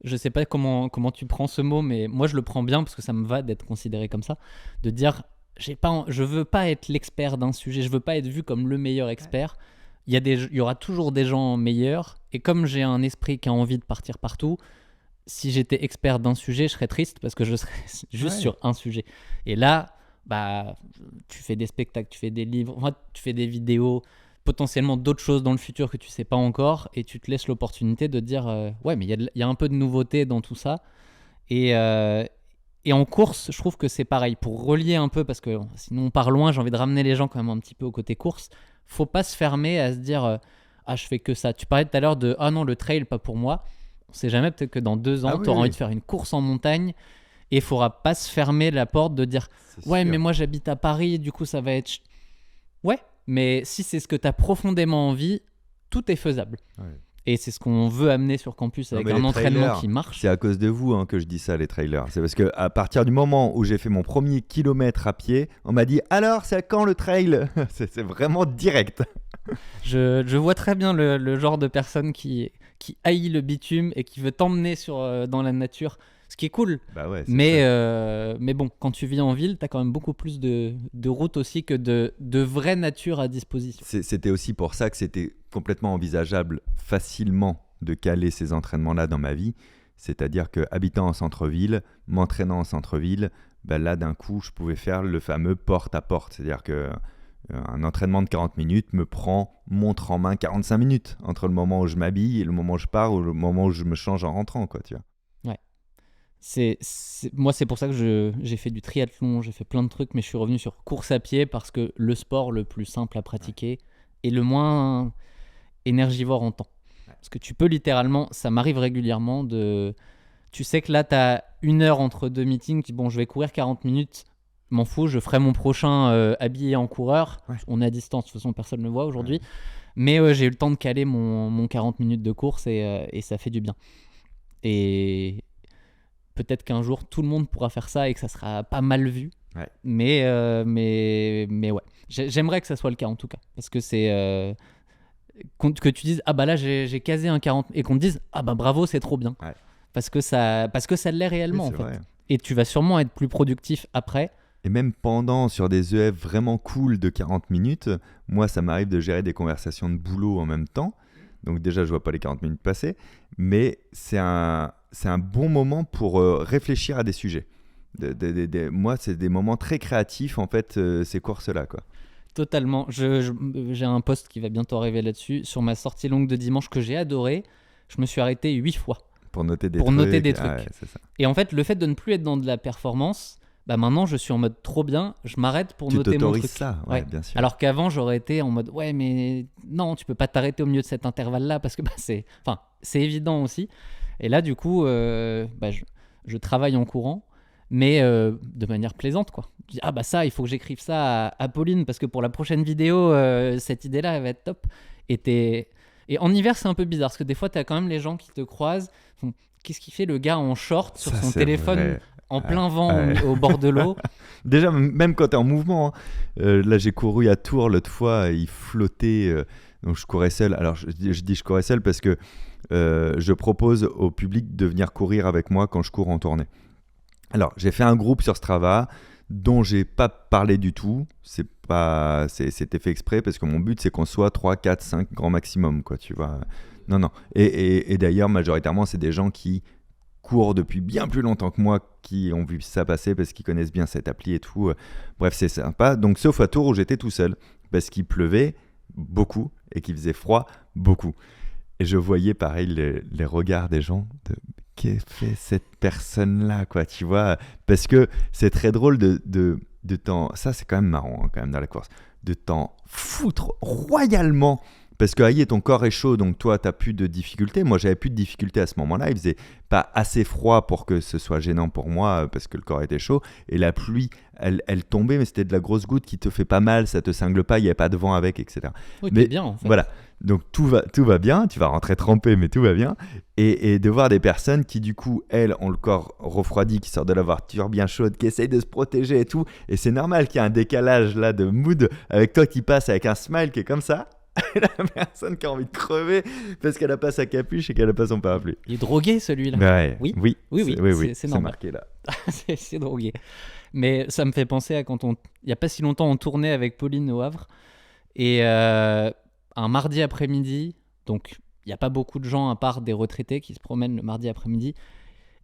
Je sais pas comment tu prends ce mot, mais moi je le prends bien parce que ça me va d'être considéré comme ça, de dire je veux pas être l'expert d'un sujet, je veux pas être vu comme le meilleur expert. Il y aura toujours des gens meilleurs, et comme j'ai un esprit qui a envie de partir partout, si j'étais expert d'un sujet, je serais triste parce que je serais juste sur un sujet. Et là, bah, tu fais des spectacles, tu fais des livres, enfin, tu fais des vidéos, potentiellement d'autres choses dans le futur que tu sais pas encore, et tu te laisses l'opportunité de dire ouais, mais il y a un peu de nouveauté dans tout ça. Et en course, je trouve que c'est pareil. Pour relier un peu, parce que sinon on part loin, j'ai envie de ramener les gens quand même un petit peu au côté course. Faut pas se fermer à se dire ah, je fais que ça. Tu parlais tout à l'heure de ah non, le trail, pas pour moi. On sait jamais, peut-être que dans 2 ans, tu auras envie de faire une course en montagne, et il faudra pas se fermer la porte de dire ouais, mais moi j'habite à Paris, du coup ça va être. Ouais, mais si c'est ce que tu as profondément envie, tout est faisable. Ouais. Et c'est ce qu'on veut amener sur campus avec un entraînement qui marche. C'est à cause de vous que je dis ça, les trailers. C'est parce qu'à partir du moment où j'ai fait mon premier kilomètre à pied, on m'a dit alors, c'est quand le trail? C'est vraiment direct. Je vois très bien le genre de personne qui haït le bitume et qui veut t'emmener dans la nature. Ce qui est cool, bah ouais, mais bon, quand tu vis en ville, tu as quand même beaucoup plus de routes aussi que de vraie nature à disposition. C'était aussi pour ça que c'était complètement envisageable facilement de caler ces entraînements-là dans ma vie. C'est-à-dire qu'habitant en centre-ville, m'entraînant en centre-ville, bah là d'un coup, je pouvais faire le fameux porte-à-porte. C'est-à-dire qu'un entraînement de 40 minutes me prend montre en main 45 minutes entre le moment où je m'habille et le moment où je pars ou le moment où je me change en rentrant, quoi, tu vois. Moi, c'est pour ça que j'ai fait du triathlon, j'ai fait plein de trucs, mais je suis revenu sur course à pied parce que le sport le plus simple à pratiquer et le moins énergivore en temps. Parce que tu peux littéralement, ça m'arrive régulièrement tu sais que là, tu as 1 heure entre 2 meetings, tu dis bon, je vais courir 40 minutes, m'en fous, je ferai mon prochain habillé en coureur. Ouais. On est à distance, de toute façon, personne ne le voit aujourd'hui. Ouais. Mais j'ai eu le temps de caler mon 40 minutes de course et ça fait du bien. Et peut-être qu'un jour, tout le monde pourra faire ça et que ça sera pas mal vu. Ouais. Mais ouais. J'aimerais que ça soit le cas en tout cas. Parce que c'est... que tu dises, ah bah là, j'ai casé un 40... Et qu'on te dise, ah bah bravo, c'est trop bien. Ouais. Parce que ça l'est réellement, oui, en fait. Vrai. Et tu vas sûrement être plus productif après. Et même pendant, sur des EF vraiment cool de 40 minutes, moi, ça m'arrive de gérer des conversations de boulot en même temps. Donc déjà, je vois pas les 40 minutes passer. Mais c'est un bon moment pour réfléchir à des sujets. Moi, c'est des moments très créatifs, en fait, ces courses-là, quoi. Totalement. J'ai un post qui va bientôt arriver là-dessus. Sur ma sortie longue de dimanche que j'ai adorée, je me suis arrêté 8 fois. Pour noter des trucs. Ouais, c'est ça. Et en fait, le fait de ne plus être dans de la performance, bah maintenant, je suis en mode trop bien, je m'arrête pour noter mon truc. Tu t'autorises ça, ouais, bien sûr. Alors qu'avant, j'aurais été en mode, ouais, mais non, tu peux pas t'arrêter au milieu de cet intervalle-là parce que bah, c'est évident aussi. Et là, du coup, je travaille en courant, mais de manière plaisante, quoi. Je dis, ah bah ça, il faut que j'écrive ça à Pauline parce que pour la prochaine vidéo, cette idée-là, elle va être top. Et en hiver, c'est un peu bizarre parce que des fois, tu as quand même les gens qui te croisent. Qu'est-ce qu'il fait le gars en short sur son téléphone vrai. En plein vent au bord de l'eau? Déjà, même quand tu es en mouvement, là j'ai couru à Tours l'autre fois, il flottait, donc je courais seul. Alors je dis je courais seul parce que je propose au public de venir courir avec moi quand je cours en tournée. Alors j'ai fait un groupe sur Strava dont j'ai pas parlé du tout, c'était fait exprès parce que mon but c'est qu'on soit 3, 4, 5 grand maximum, quoi, tu vois. Non. Et d'ailleurs, majoritairement, c'est des gens qui courent depuis bien plus longtemps que moi, qui ont vu ça passer parce qu'ils connaissent bien cette appli et tout. Bref, c'est sympa. Donc, sauf à Tours où j'étais tout seul parce qu'il pleuvait beaucoup et qu'il faisait froid beaucoup. Et je voyais pareil les regards des gens de qu'est-ce que fait cette personne-là, quoi, tu vois. Parce que c'est très drôle de t'en... Ça, c'est quand même marrant, hein, quand même, dans la course. De t'en foutre royalement Parce que aïe, ton corps est chaud, donc toi, tu n'as plus de difficultés. Moi, j'avais plus de difficultés à ce moment-là. Il faisait pas assez froid pour que ce soit gênant pour moi, parce que le corps était chaud. Et la pluie, elle tombait, mais c'était de la grosse goutte qui te fait pas mal, ça te cingle pas, il n'y avait pas de vent avec, etc. Oui, Mais t'es bien, en fait. voilà, donc tout va bien, tu vas rentrer trempé, mais tout va bien. Et de voir des personnes qui, du coup, elles, ont le corps refroidi, qui sortent de la voiture bien chaude, qui essayent de se protéger et tout. Et c'est normal qu'il y ait un décalage là de mood avec toi qui passe avec un smile qui est comme ça. Et la personne qui a envie de crever parce qu'elle n'a pas sa capuche et qu'elle n'a pas son parapluie. Il est drogué, celui-là. Ouais, Oui. oui, C'est c'est normal. marqué là. c'est drogué. Mais ça me fait penser à quand il n'y a pas si longtemps, on tournait avec Pauline au Havre. Et un mardi après-midi, donc il n'y a pas beaucoup de gens à part des retraités qui se promènent le mardi après-midi.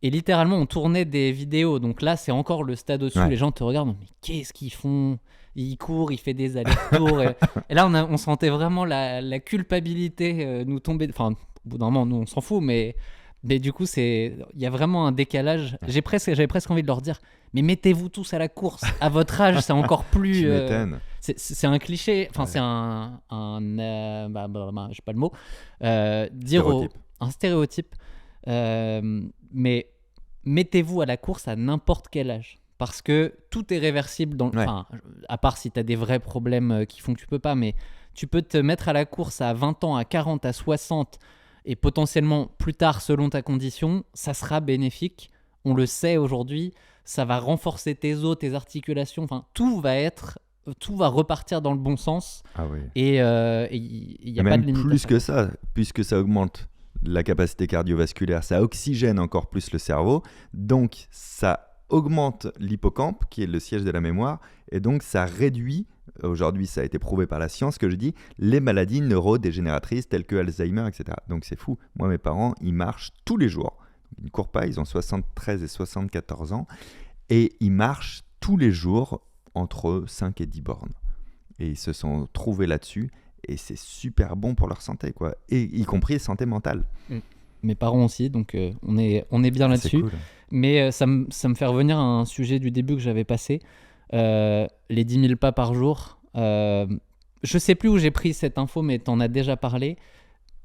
Et littéralement, on tournait des vidéos. Donc là, c'est encore le stade au-dessus. Ouais. Les gens te regardent, mais qu'est-ce qu'ils font ? Il court, il fait des allers-retours. Et là, on sentait vraiment la culpabilité nous tomber. Enfin, au bout d'un moment, nous, on s'en fout, mais du coup, il y a vraiment un décalage. J'avais presque envie de leur dire, mais mettez-vous tous à la course. À votre âge, c'est encore plus. Tu m'étonnes. C'est un cliché. Enfin, c'est j'ai pas le mot. Un stéréotype. Mais mettez-vous à la course à n'importe quel âge. Parce que tout est réversible, à part si tu as des vrais problèmes qui font que tu peux pas, mais tu peux te mettre à la course à 20 ans, à 40, à 60, et potentiellement plus tard, selon ta condition, ça sera bénéfique. On le sait aujourd'hui, ça va renforcer tes os, tes articulations, enfin, tout va repartir dans le bon sens. Ah oui. Et il n'y a pas de limite. Plus que ça, puisque ça augmente la capacité cardiovasculaire, ça oxygène encore plus le cerveau, donc ça augmente l'hippocampe, qui est le siège de la mémoire, et donc ça réduit, aujourd'hui ça a été prouvé par la science que je dis, les maladies neurodégénératrices telles que Alzheimer, etc. Donc c'est fou. Moi, mes parents, ils marchent tous les jours. Ils ne courent pas, ils ont 73 et 74 ans, et ils marchent tous les jours entre 5 et 10 bornes. Et ils se sont trouvés là-dessus, et c'est super bon pour leur santé, quoi. Et y compris santé mentale. Mes parents aussi, donc on est bien là-dessus. C'est cool. Mais ça me fait revenir à un sujet du début que j'avais passé, les 10 000 pas par jour. Je sais plus où j'ai pris cette info, mais tu en as déjà parlé.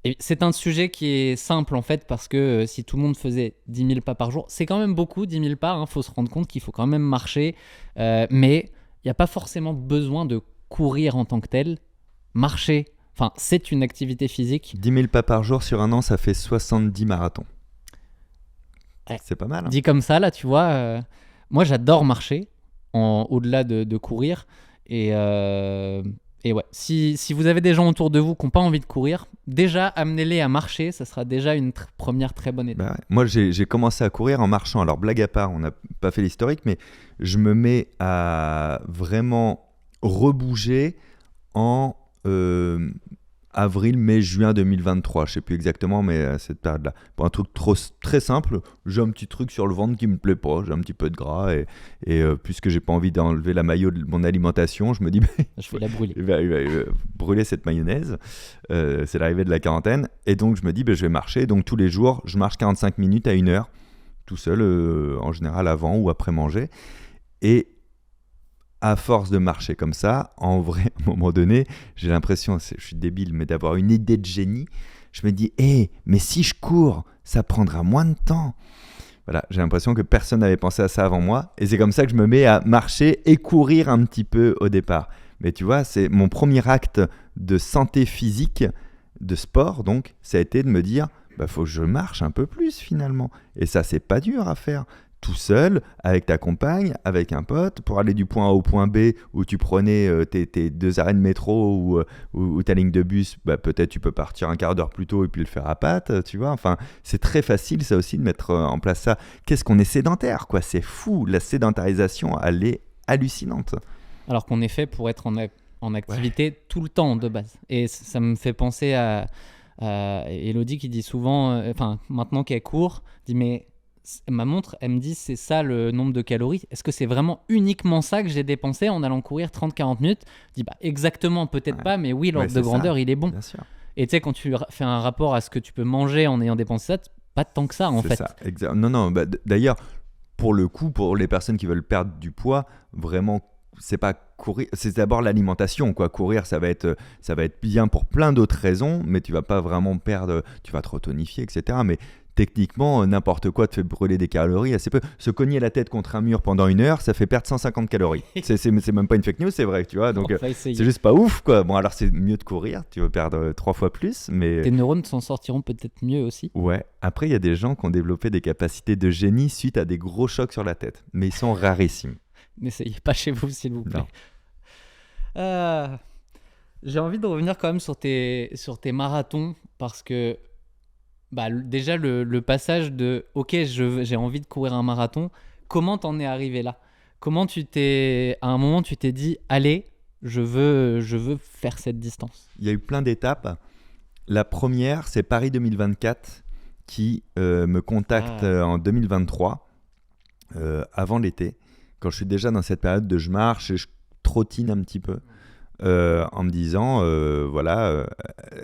Et c'est un sujet qui est simple en fait, parce que si tout le monde faisait 10 000 pas par jour, c'est quand même beaucoup, 10 000 pas, faut se rendre compte qu'il faut quand même marcher. Mais il n'y a pas forcément besoin de courir en tant que tel. Marcher, enfin, c'est une activité physique. 10 000 pas par jour sur un an, ça fait 70 marathons. Ouais. C'est pas mal. Hein. Dit comme ça, là, tu vois, moi j'adore marcher, au-delà de courir. Et ouais, si vous avez des gens autour de vous qui n'ont pas envie de courir, déjà amenez-les à marcher, ça sera déjà une première très bonne étape. Bah ouais. Moi j'ai commencé à courir en marchant. Alors blague à part, on n'a pas fait l'historique, mais je me mets à vraiment rebouger en avril, mai, juin 2023, je sais plus exactement, mais à cette période-là. Pour un truc très simple, j'ai un petit truc sur le ventre qui me plaît pas, j'ai un petit peu de gras, et puisque j'ai pas envie d'enlever la maillot de mon alimentation, je me dis, je vais la brûler. Il va brûler cette mayonnaise, c'est l'arrivée de la quarantaine, et donc je me dis, je vais marcher, donc tous les jours, je marche 45 minutes à 1 heure, tout seul, en général avant ou après manger, et à force de marcher comme ça, en vrai, à un moment donné, j'ai l'impression, je suis débile, mais d'avoir une idée de génie. Je me dis, mais si je cours, ça prendra moins de temps. Voilà, j'ai l'impression que personne n'avait pensé à ça avant moi. Et c'est comme ça que je me mets à marcher et courir un petit peu au départ. Mais tu vois, c'est mon premier acte de santé physique, de sport, donc, ça a été de me dire, faut que je marche un peu plus finalement. Et ça, c'est pas dur à faire. Tout seul, avec ta compagne, avec un pote, pour aller du point A au point B, où tu prenais tes 2 arrêts de métro ou ta ligne de bus, peut-être tu peux partir un quart d'heure plus tôt et puis le faire à pattes, tu vois. Enfin, c'est très facile ça aussi de mettre en place ça. Qu'est-ce qu'on est sédentaire, quoi. C'est fou, la sédentarisation, elle est hallucinante. Alors qu'on est fait pour être en activité tout le temps de base. Et ça me fait penser à Elodie qui dit souvent, maintenant qu'elle court, dit mais... Ma montre, elle me dit c'est ça le nombre de calories. Est-ce que c'est vraiment uniquement ça que j'ai dépensé en allant courir 30-40 minutes ? Je dis exactement, peut-être pas, mais oui, l'ordre de grandeur, il est bon. Bien sûr. Et tu sais, quand tu fais un rapport à ce que tu peux manger en ayant dépensé ça, pas tant que ça en fait. C'est ça, non, d'ailleurs, pour le coup, pour les personnes qui veulent perdre du poids, vraiment c'est pas courir, c'est d'abord l'alimentation, quoi. Courir, ça va être bien pour plein d'autres raisons, mais tu vas pas vraiment perdre, tu vas te retonifier, etc. Mais techniquement, n'importe quoi te fait brûler des calories assez peu. Se cogner la tête contre un mur pendant 1 heure, ça fait perdre 150 calories. C'est même pas une fake news, c'est vrai, tu vois. Donc, c'est juste pas ouf, quoi. Bon, alors c'est mieux de courir, tu veux perdre 3 fois plus, mais... Tes neurones s'en sortiront peut-être mieux aussi. Ouais. Après, il y a des gens qui ont développé des capacités de génie suite à des gros chocs sur la tête, mais ils sont rarissimes. N'essayez pas chez vous, s'il vous plaît. J'ai envie de revenir quand même sur tes marathons, parce que déjà le passage de « Ok, j'ai envie de courir un marathon », comment t'en es arrivé là ? Comment à un moment tu t'es dit « Allez, je veux faire cette distance ». Il y a eu plein d'étapes. La première, c'est Paris 2024 qui me contacte en 2023, avant l'été, quand je suis déjà dans cette période de je marche et je trottine un petit peu, en me disant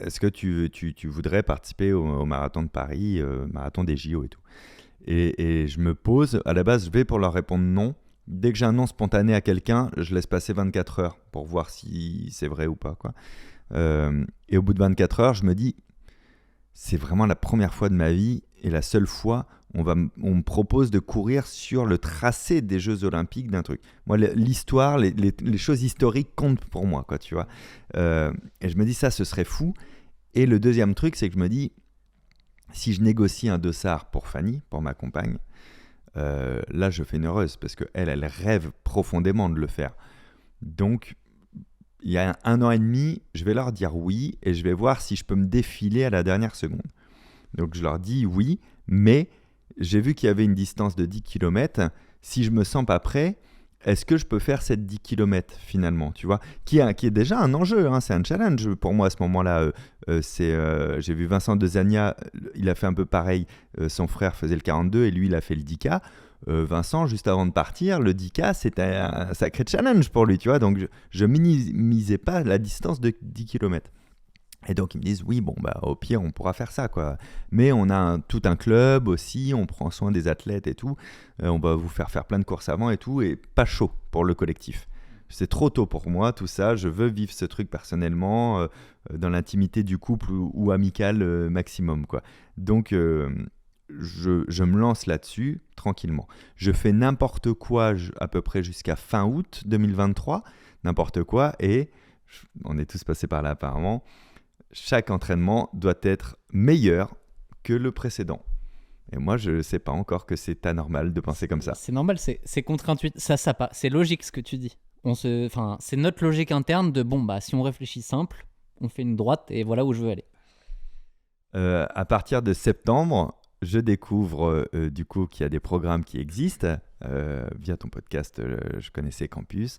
est-ce que tu voudrais participer au marathon de Paris, marathon des JO et tout. Et je me pose, à la base je vais pour leur répondre non. Dès que j'ai un non spontané à quelqu'un, je laisse passer 24 heures pour voir si c'est vrai ou pas, quoi. Et au bout de 24 heures, je me dis, c'est vraiment la première fois de ma vie et la seule fois on me propose de courir sur le tracé des Jeux Olympiques d'un truc. Moi, l'histoire, les choses historiques comptent pour moi, quoi, tu vois. Et je me dis, ça, ce serait fou. Et le deuxième truc, c'est que je me dis, si je négocie un dossard pour Fanny, pour ma compagne, là, je fais une heureuse parce qu'elle rêve profondément de le faire. Donc, il y a 1 an et demi, je vais leur dire oui et je vais voir si je peux me défiler à la dernière seconde. Donc, je leur dis oui, mais j'ai vu qu'il y avait une distance de 10 km. Si je me sens pas prêt, est-ce que je peux faire cette 10 km finalement, tu vois, qui est déjà un enjeu, hein, c'est un challenge pour moi à ce moment-là. J'ai vu Vincent Dezania, il a fait un peu pareil, son frère faisait le 42 et lui il a fait le 10K. Vincent, juste avant de partir, le 10K c'était un sacré challenge pour lui, tu vois, donc je minimisais pas la distance de 10 km. Et donc ils me disent oui, bon au pire on pourra faire ça, quoi. Mais on a tout un club aussi, on prend soin des athlètes et tout. On va vous faire plein de courses avant et tout, et pas chaud pour le collectif. C'est trop tôt pour moi tout ça. Je veux vivre ce truc personnellement, dans l'intimité du couple ou amical maximum, quoi. Donc je me lance là-dessus tranquillement. Je fais n'importe quoi à peu près jusqu'à fin août 2023, n'importe quoi, et on est tous passés par là apparemment. Chaque entraînement doit être meilleur que le précédent. Et moi, je ne sais pas encore que c'est anormal de penser comme ça. C'est normal, c'est contre-intuitif. C'est logique ce que tu dis. C'est notre logique interne de si on réfléchit simple, on fait une droite et voilà où je veux aller. À partir de septembre, je découvre du coup qu'il y a des programmes qui existent. Via ton podcast, je connaissais Campus.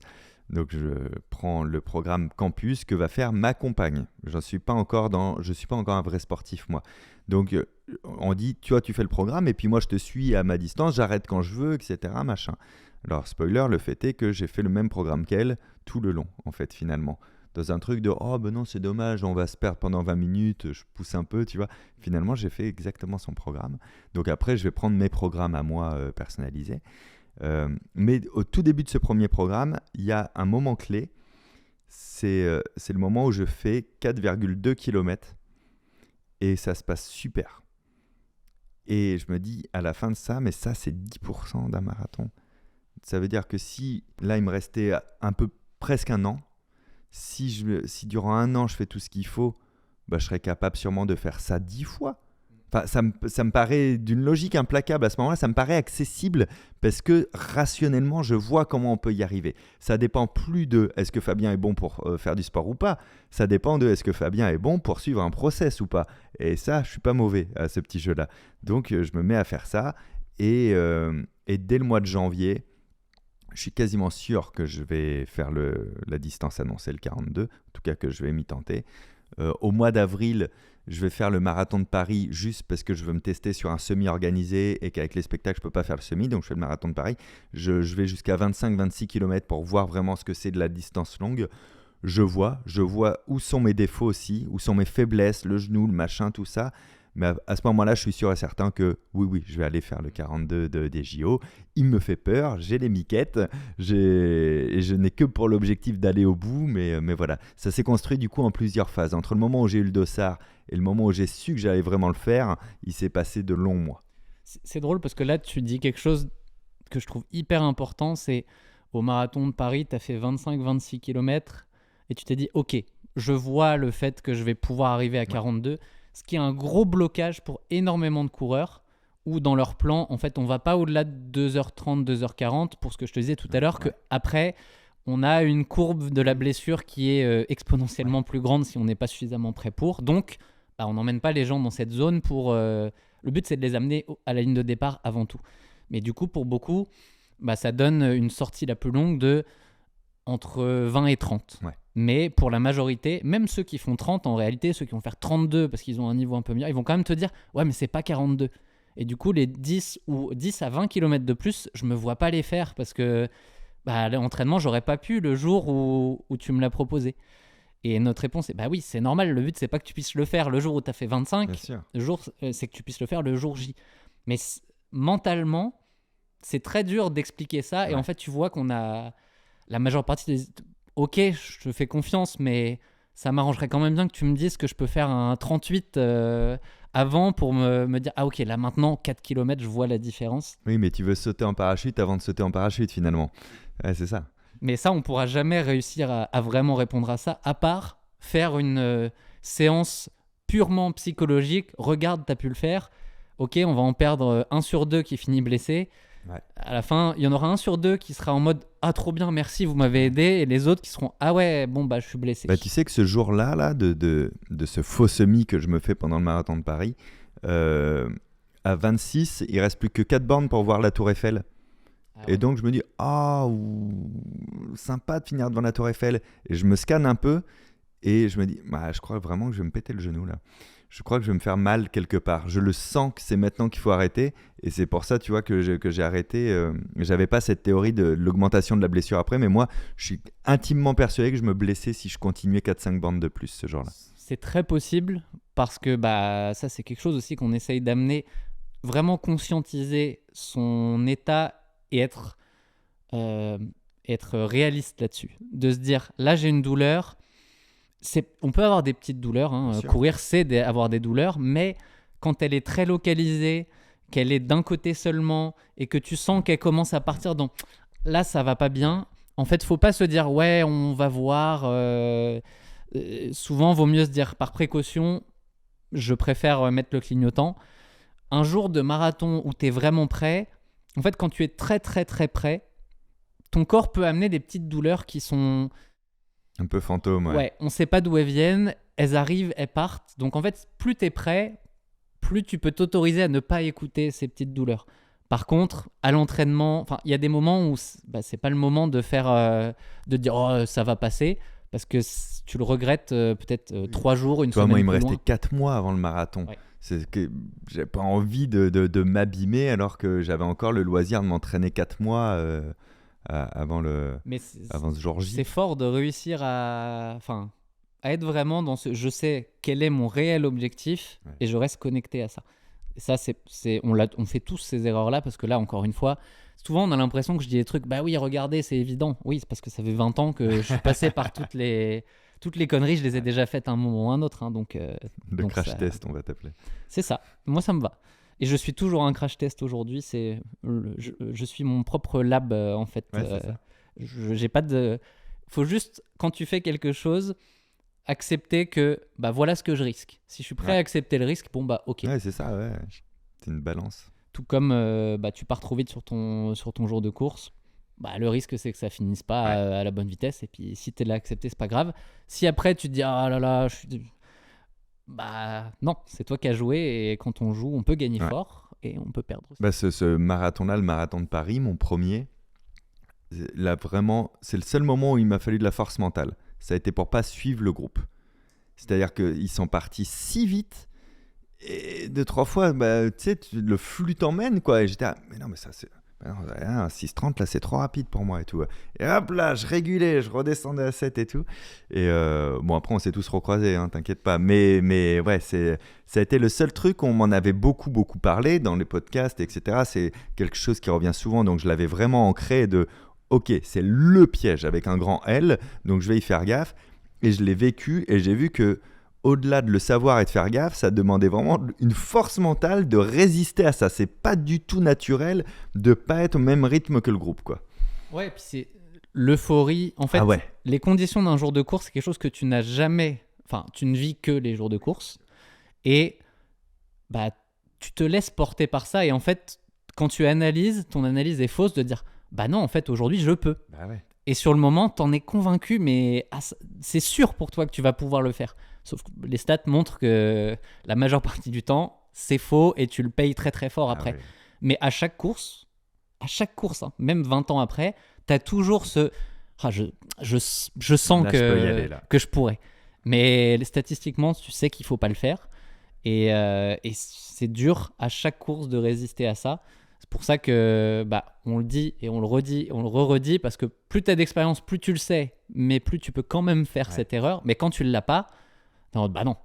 Donc je prends le programme Campus que va faire ma compagne. Je suis pas encore un vrai sportif, moi. Donc on dit, tu fais le programme et puis moi je te suis à ma distance, j'arrête quand je veux, etc. machin. Alors spoiler, le fait est que j'ai fait le même programme qu'elle tout le long, en fait, finalement. Dans un truc de non, c'est dommage, on va se perdre pendant 20 minutes, je pousse un peu, tu vois. Finalement, j'ai fait exactement son programme. Donc après, je vais prendre mes programmes à moi personnalisés. Mais au tout début de ce premier programme, il y a un moment clé, c'est le moment où je fais 4,2 km et ça se passe super. Et je me dis à la fin de ça, mais ça c'est 10% d'un marathon. Ça veut dire que si là il me restait presque 1 an, si durant 1 an je fais tout ce qu'il faut, je serais capable sûrement de faire ça 10 fois. Enfin, ça me paraît d'une logique implacable à ce moment-là, ça me paraît accessible parce que rationnellement, je vois comment on peut y arriver. Ça dépend plus de est-ce que Fabien est bon pour faire du sport ou pas, ça dépend de est-ce que Fabien est bon pour suivre un process ou pas. Et ça, je suis pas mauvais à ce petit jeu-là. Donc, je me mets à faire ça et dès le mois de janvier, je suis quasiment sûr que je vais faire la distance annoncée, le 42, en tout cas que je vais m'y tenter. Au mois d'avril, je vais faire le marathon de Paris juste parce que je veux me tester sur un semi organisé et qu'avec les spectacles, je ne peux pas faire le semi. Donc, je fais le marathon de Paris. Je vais jusqu'à 25-26 km pour voir vraiment ce que c'est de la distance longue. Je vois où sont mes défauts aussi, où sont mes faiblesses, le genou, le machin, tout ça. Mais à ce moment-là, je suis sûr et certain que oui, je vais aller faire le 42 des JO. Il me fait peur, j'ai les miquettes, et je n'ai que pour l'objectif d'aller au bout. Mais voilà, ça s'est construit du coup en plusieurs phases. Entre le moment où j'ai eu le dossard et le moment où j'ai su que j'allais vraiment le faire, il s'est passé de longs mois. C'est drôle parce que là, tu dis quelque chose que je trouve hyper important, c'est au marathon de Paris, tu as fait 25-26 km et tu t'es dit, ok, je vois le fait que je vais pouvoir arriver à 42, ce qui est un gros blocage pour énormément de coureurs où dans leur plan, en fait, on va pas au-delà de 2h30, 2h40 pour ce que je te disais tout à l'heure, qu'après, on a une courbe de la blessure qui est exponentiellement plus grande si on n'est pas suffisamment prêt pour. Donc, on n'emmène pas les gens dans cette zone pour... le but, c'est de les amener à la ligne de départ avant tout. Mais du coup, pour beaucoup, ça donne une sortie la plus longue de entre 20 et 30. Ouais. Mais pour la majorité, même ceux qui font 30, en réalité, ceux qui vont faire 32 parce qu'ils ont un niveau un peu meilleur, ils vont quand même te dire « Ouais, mais c'est pas 42 ». Et du coup, les 10 à 20 km de plus, je me vois pas les faire parce que l'entraînement, j'aurais pas pu le jour où tu me l'as proposé. Et notre réponse est oui, c'est normal. Le but, c'est pas que tu puisses le faire le jour où tu as fait 25. Le jour, c'est que tu puisses le faire le jour J. Mais mentalement, c'est très dur d'expliquer ça. Ouais. Et en fait, tu vois qu'on a la majeure partie des... Ok, je te fais confiance, mais ça m'arrangerait quand même bien que tu me dises que je peux faire un 38 avant pour me dire ok, là maintenant, 4 km, je vois la différence. Oui, mais tu veux sauter en parachute avant de sauter en parachute finalement. Ouais, c'est ça. Mais ça, on ne pourra jamais réussir à vraiment répondre à ça, à part faire une séance purement psychologique. Regarde, tu as pu le faire. Ok, on va en perdre 1 sur 2 qui finit blessé. Ouais. À la fin, il y en aura 1 sur 2 qui sera en mode « Ah, trop bien, merci, vous m'avez aidé ». Et les autres qui seront « Ah ouais, bon, je suis blessé ». Tu sais que ce jour-là, de ce faux semi que je me fais pendant le marathon de Paris, à 26, il ne reste plus que 4 bornes pour voir la Tour Eiffel. Ah ouais. Et donc, je me dis « sympa de finir devant la Tour Eiffel ». Et je me scanne un peu et je me dis « Je crois vraiment que je vais me péter le genou là. Je crois que je vais me faire mal quelque part. Je le sens que c'est maintenant qu'il faut arrêter. » Et c'est pour ça, tu vois, que j'ai arrêté. J'avais pas cette théorie de l'augmentation de la blessure après, mais moi, je suis intimement persuadé que je me blessais si je continuais 4-5 bornes de plus ce jour-là. C'est très possible parce que ça, c'est quelque chose aussi qu'on essaye d'amener, vraiment conscientiser son état et être réaliste là-dessus. De se dire, là, j'ai une douleur. On peut avoir des petites douleurs. Courir, c'est avoir des douleurs, mais quand elle est très localisée, qu'elle est d'un côté seulement et que tu sens qu'elle commence à partir dans là, ça va pas bien. En fait, faut pas se dire ouais, on va voir. Souvent, vaut mieux se dire par précaution, je préfère mettre le clignotant. Un jour de marathon où tu es vraiment prêt, en fait, quand tu es très très très prêt, ton corps peut amener des petites douleurs qui sont un peu fantômes. Ouais, on sait pas d'où elles viennent, elles arrivent, elles partent. Donc en fait, plus tu es prêt, plus tu peux t'autoriser à ne pas écouter ces petites douleurs. Par contre, à l'entraînement, il y a des moments où c'est pas le moment de faire, de dire oh ça va passer, parce que tu le regrettes peut-être 3 jours, une semaine. Moi, il me restait 4 mois avant le marathon. Ouais. C'est que j'avais pas envie de m'abîmer alors que j'avais encore le loisir de m'entraîner 4 mois avant ce jour J. C'est fort de réussir à être vraiment dans ce... Je sais quel est mon réel objectif et je reste connecté à ça. Et ça, on fait tous ces erreurs-là parce que là, encore une fois, souvent on a l'impression que je dis des trucs, oui, regardez, c'est évident. Oui, c'est parce que ça fait 20 ans que je suis passé par toutes les conneries, je les ai déjà faites à un moment ou à un autre. Donc, le crash test, on va t'appeler. C'est ça. Moi, ça me va. Et je suis toujours un crash test aujourd'hui. Je suis mon propre lab, en fait. Ouais, j'ai pas de... Faut juste, quand tu fais quelque chose, accepter que voilà ce que je risque. Si je suis prêt à accepter le risque, ok. Ouais, c'est ça, ouais. C'est une balance. Tout comme tu pars trop vite sur ton jour de course, le risque c'est que ça finisse pas à la bonne vitesse. Et puis si t'es là accepté, c'est pas grave. Si après tu te dis ah là là, non, c'est toi qui as joué et quand on joue, on peut gagner fort et on peut perdre aussi. Ce marathon-là, le marathon de Paris, mon premier, là vraiment, c'est le seul moment où il m'a fallu de la force mentale. Ça a été pour pas suivre le groupe. C'est-à-dire qu'ils sont partis si vite et 2-3 fois, tu sais, le flux t'emmène quoi. Et j'étais mais non, mais ça c'est... Ben non, 6,30 là c'est trop rapide pour moi et tout. Et hop là, je régulais, je redescendais à 7 et tout. Et bon, après on s'est tous recroisés, hein, t'inquiète pas. Mais ouais, ça a été le seul truc, on m'en avait beaucoup parlé dans les podcasts, etc. C'est quelque chose qui revient souvent, donc je l'avais vraiment ancré de ok, c'est le piège avec un grand L, donc je vais y faire gaffe. Et je l'ai vécu et j'ai vu que au-delà de le savoir et de faire gaffe, ça demandait vraiment une force mentale de résister à ça. C'est pas du tout naturel de pas être au même rythme que le groupe, quoi. Ouais, puis c'est l'euphorie. En fait, les conditions d'un jour de course, c'est quelque chose que tu n'as jamais. Enfin, tu ne vis que les jours de course. Et bah, tu te laisses porter par ça. Et en fait, quand tu analyses, ton analyse est fausse de dire bah non, en fait, aujourd'hui, je peux. Bah ouais. Et sur le moment, t'en es convaincu, mais c'est sûr pour toi que tu vas pouvoir le faire. Sauf que les stats montrent que la majeure partie du temps, c'est faux et tu le payes très très fort après. Ouais. Mais à chaque course, hein, même 20 ans après, t'as toujours ce... Ah, je sens Là, je peux y aller, là. que je pourrais. Mais statistiquement, tu sais qu'il faut pas le faire. Et c'est dur à chaque course de résister à ça. C'est pour ça que on le dit et on le redit, on le redit parce que plus tu as d'expérience, plus tu le sais, mais plus tu peux quand même faire cette erreur. Mais quand tu ne l'as pas, non,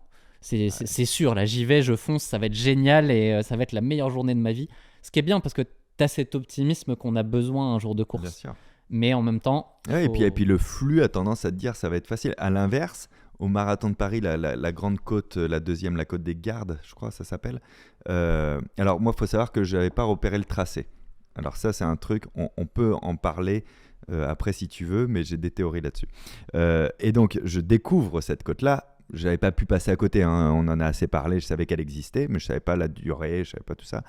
c'est sûr, là j'y vais, je fonce, ça va être génial et ça va être la meilleure journée de ma vie. Ce qui est bien parce que tu as cet optimisme qu'on a besoin un jour de course. Bien sûr. Mais en même temps... Ouais, et puis le flux a tendance à te dire ça va être facile. À l'inverse, au marathon de Paris, la grande côte, la deuxième, la côte des Gardes, je crois ça s'appelle. Alors moi, il faut savoir que je n'avais pas repéré le tracé. Alors ça, c'est un truc, on peut en parler après si tu veux, mais j'ai des théories là-dessus. Et donc, je découvre cette côte-là. Je n'avais pas pu passer à côté, hein. On en a assez parlé, je savais qu'elle existait, mais je ne savais pas la durée, je ne savais pas tout ça.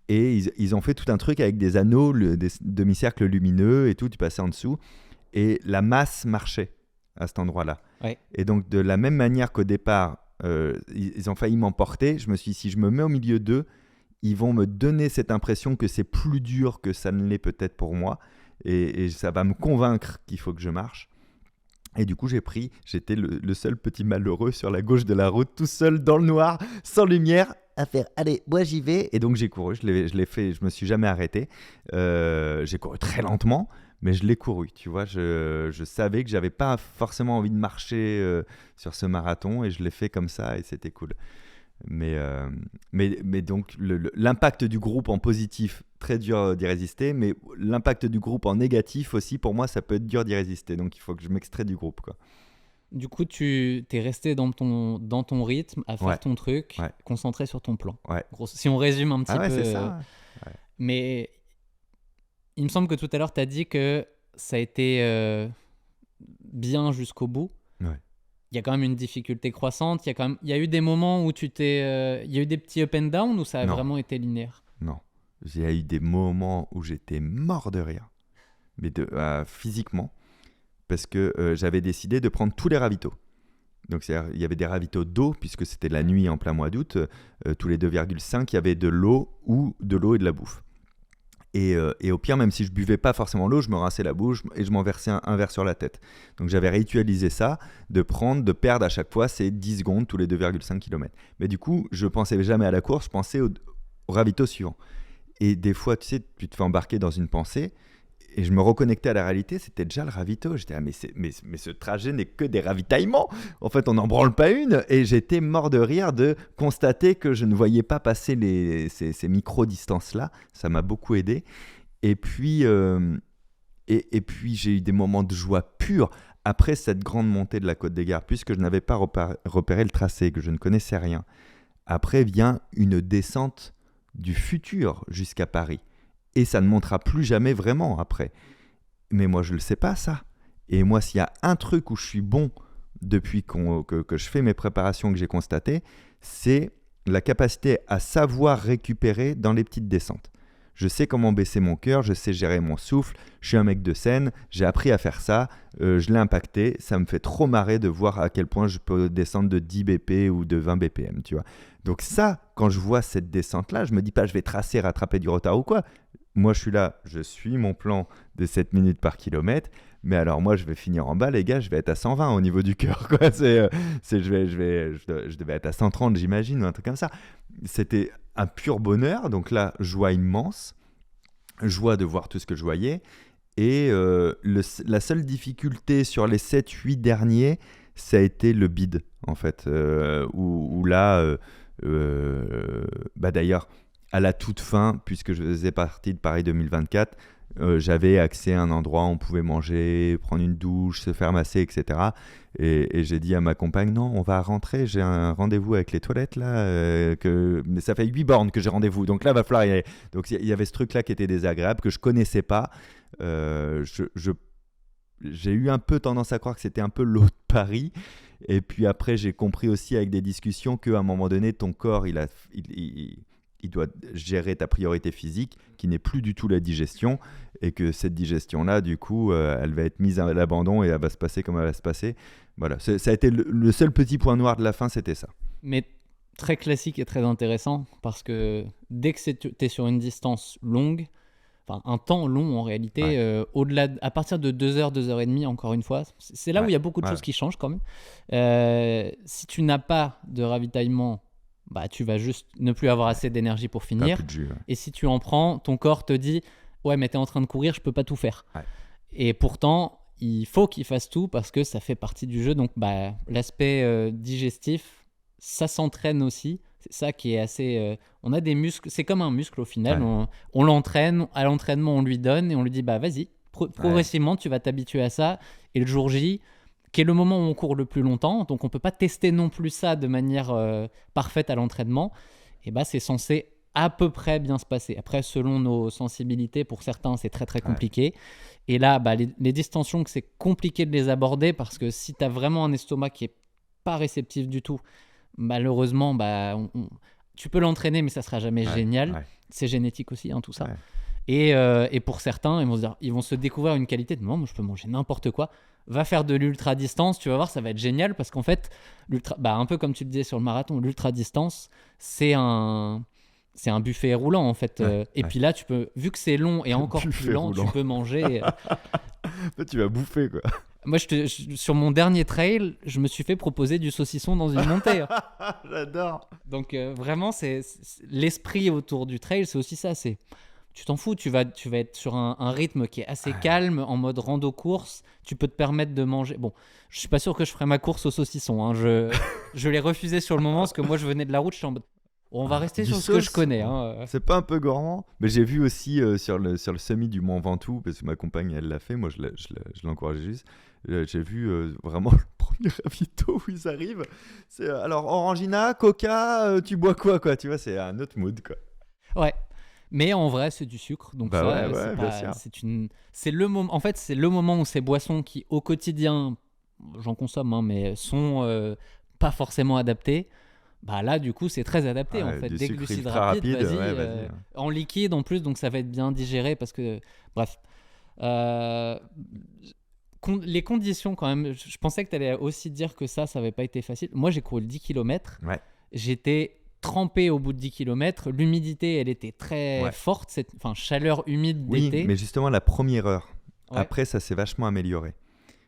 Et ils ont fait tout un truc avec des anneaux, des demi-cercles lumineux et tout, tu passais en dessous. Et la masse marchait à cet endroit-là. Ouais. Et donc, de la même manière qu'au départ, ils ont failli m'emporter, je me suis dit, si je me mets au milieu d'eux, ils vont me donner cette impression que c'est plus dur que ça ne l'est peut-être pour moi. Et ça va me convaincre qu'il faut que je marche. Et du coup, j'étais le seul petit malheureux sur la gauche de la route, tout seul dans le noir, sans lumière, à faire allez, moi j'y vais. Et donc j'ai couru, je l'ai fait, je me suis jamais arrêté. J'ai couru très lentement, mais je l'ai couru. Tu vois, je savais que j'avais pas forcément envie de marcher sur ce marathon et je l'ai fait comme ça et c'était cool. Mais donc l'impact du groupe en positif, très dur d'y résister, mais l'impact du groupe en négatif aussi, pour moi, ça peut être dur d'y résister. Donc il faut que je m'extrais du groupe, quoi. Du coup, tu t'es resté dans ton rythme, à faire ton truc, concentré sur ton plan. Ouais. Si on résume un petit peu. C'est ça. Ouais. Mais il me semble que tout à l'heure, tu as dit que ça a été bien jusqu'au bout. Ouais. Il y a quand même une difficulté croissante. Il y a eu des moments où il y a eu des petits up and down ou ça a vraiment été linéaire? Non. Il y a eu des moments où j'étais mort de rire, mais physiquement, parce que j'avais décidé de prendre tous les ravitaux. Donc, il y avait des ravitaux d'eau, puisque c'était la nuit en plein mois d'août. Tous les 2,5, il y avait de l'eau et de la bouffe. Et au pire, même si je buvais pas forcément l'eau, je me rinçais la bouche et je m'en versais un verre sur la tête. Donc j'avais ritualisé ça, de perdre à chaque fois ces 10 secondes tous les 2,5 km. Mais du coup, je pensais jamais à la course, je pensais au ravito suivant. Et des fois, tu sais, tu te fais embarquer dans une pensée et je me reconnectais à la réalité, c'était déjà le ravito. J'étais mais ce trajet n'est que des ravitaillements. En fait, on n'en branle pas une. Et j'étais mort de rire de constater que je ne voyais pas passer ces micro-distances-là. Ça m'a beaucoup aidé. Et puis, et puis, j'ai eu des moments de joie pure après cette grande montée de la Côte des Gardes, puisque je n'avais pas repéré le tracé, que je ne connaissais rien. Après vient une descente du futur jusqu'à Paris. Et ça ne montera plus jamais vraiment après. Mais moi, je ne le sais pas, ça. Et moi, s'il y a un truc où je suis bon depuis que je fais mes préparations, que j'ai constaté, c'est la capacité à savoir récupérer dans les petites descentes. Je sais comment baisser mon cœur, je sais gérer mon souffle, je suis un mec de scène, j'ai appris à faire ça, je l'ai impacté, ça me fait trop marrer de voir à quel point je peux descendre de 10 BP ou de 20 BPM, tu vois. Donc ça, quand je vois cette descente-là, je me dis pas je vais tracer, rattraper du retard ou quoi. Moi, je suis là, je suis mon plan de 7 minutes par kilomètre, mais alors moi, je vais finir en bas, les gars, je vais être à 120 au niveau du cœur, quoi. Je devais être à 130, j'imagine, ou un truc comme ça. C'était un pur bonheur, donc là, joie immense. joie de voir tout ce que je voyais. Et la seule difficulté sur les 7-8 derniers, ça a été le bid, en fait. Où là, d'ailleurs, à la toute fin, puisque je faisais partie de Paris 2024, j'avais accès à un endroit où on pouvait manger, prendre une douche, se faire masser, etc. Et j'ai dit à ma compagne, non, on va rentrer, j'ai un rendez-vous avec les toilettes, là, mais ça fait 8 bornes que j'ai rendez-vous, donc là, il va falloir y aller. Donc il y avait ce truc-là qui était désagréable, que je connaissais pas. J'ai eu un peu tendance à croire que c'était un peu l'eau de Paris. Et puis après, j'ai compris aussi avec des discussions qu'à un moment donné, ton corps, il doit gérer ta priorité physique, qui n'est plus du tout la digestion, et que cette digestion-là, du coup, elle va être mise à l'abandon et elle va se passer comme elle va se passer. Voilà, ça a été le seul petit point noir de la fin, c'était ça. Mais très classique et très intéressant, parce que dès que tu es sur une distance longue, enfin un temps long en réalité, à partir de 2 heures, 2 heures et demie, encore une fois, c'est là où il y a beaucoup de choses qui changent quand même. Si tu n'as pas de ravitaillement, bah, tu vas juste ne plus avoir assez d'énergie pour finir. Plus de jus, Et si tu en prends, ton corps te dit « Ouais, mais t'es en train de courir, je peux pas tout faire. » Et pourtant, il faut qu'il fasse tout parce que ça fait partie du jeu. Donc l'aspect digestif, ça s'entraîne aussi. C'est ça qui est assez... on a des muscles, c'est comme un muscle au final. On l'entraîne, à l'entraînement on lui donne et on lui dit « Bah vas-y, progressivement tu vas t'habituer à ça. » Et le jour J, qui est le moment où on court le plus longtemps, donc on ne peut pas tester non plus ça de manière parfaite à l'entraînement, et c'est censé à peu près bien se passer. Après, selon nos sensibilités, pour certains, c'est très très compliqué. Et là, les distensions, c'est compliqué de les aborder parce que si tu as vraiment un estomac qui n'est pas réceptif du tout, malheureusement, tu peux l'entraîner, mais ça ne sera jamais génial. C'est génétique aussi, tout ça. Et pour certains, ils vont se découvrir une qualité de non, moi je peux manger n'importe quoi. Va faire de l'ultra distance, tu vas voir, ça va être génial parce qu'en fait, un peu comme tu le disais sur le marathon, l'ultra distance, c'est un buffet roulant en fait. Puis là, tu peux, vu que c'est long et encore plus lent, tu peux manger. Tu vas bouffer quoi. Moi, sur mon dernier trail, je me suis fait proposer du saucisson dans une montée. J'adore. Donc vraiment, c'est l'esprit autour du trail, c'est aussi ça. Tu t'en fous, tu vas être sur un rythme qui est assez calme, en mode rando-course. Tu peux te permettre de manger. Bon, je suis pas sûr que je ferai ma course au saucisson. Je l'ai refusé sur le moment parce que moi, je venais de la route. Je suis en mode, on va rester sur ce que je connais. C'est pas un peu gourmand? Mais j'ai vu aussi sur le sommet du Mont Ventoux, parce que ma compagne, elle l'a fait. Moi, je l'encourageais juste. J'ai vu vraiment le premier ravito où ils arrivent. C'est alors, Orangina, Coca, tu bois quoi? Tu vois, c'est un autre mood, quoi. Ouais. Mais en vrai, c'est du sucre, donc c'est le moment. En fait, c'est le moment où ces boissons qui, au quotidien, j'en consomme, mais sont pas forcément adaptées. Là, du coup, c'est très adapté en fait. Des glucides rapides, vas-y. En liquide en plus, donc ça va être bien digéré parce que, bref. Les conditions quand même. Je pensais que tu allais aussi dire que ça n'avait pas été facile. Moi, j'ai couru 10 km. J'étais trempé au bout de 10 km, l'humidité elle était très forte, chaleur humide d'été. Oui, mais justement la première heure, après ça s'est vachement amélioré.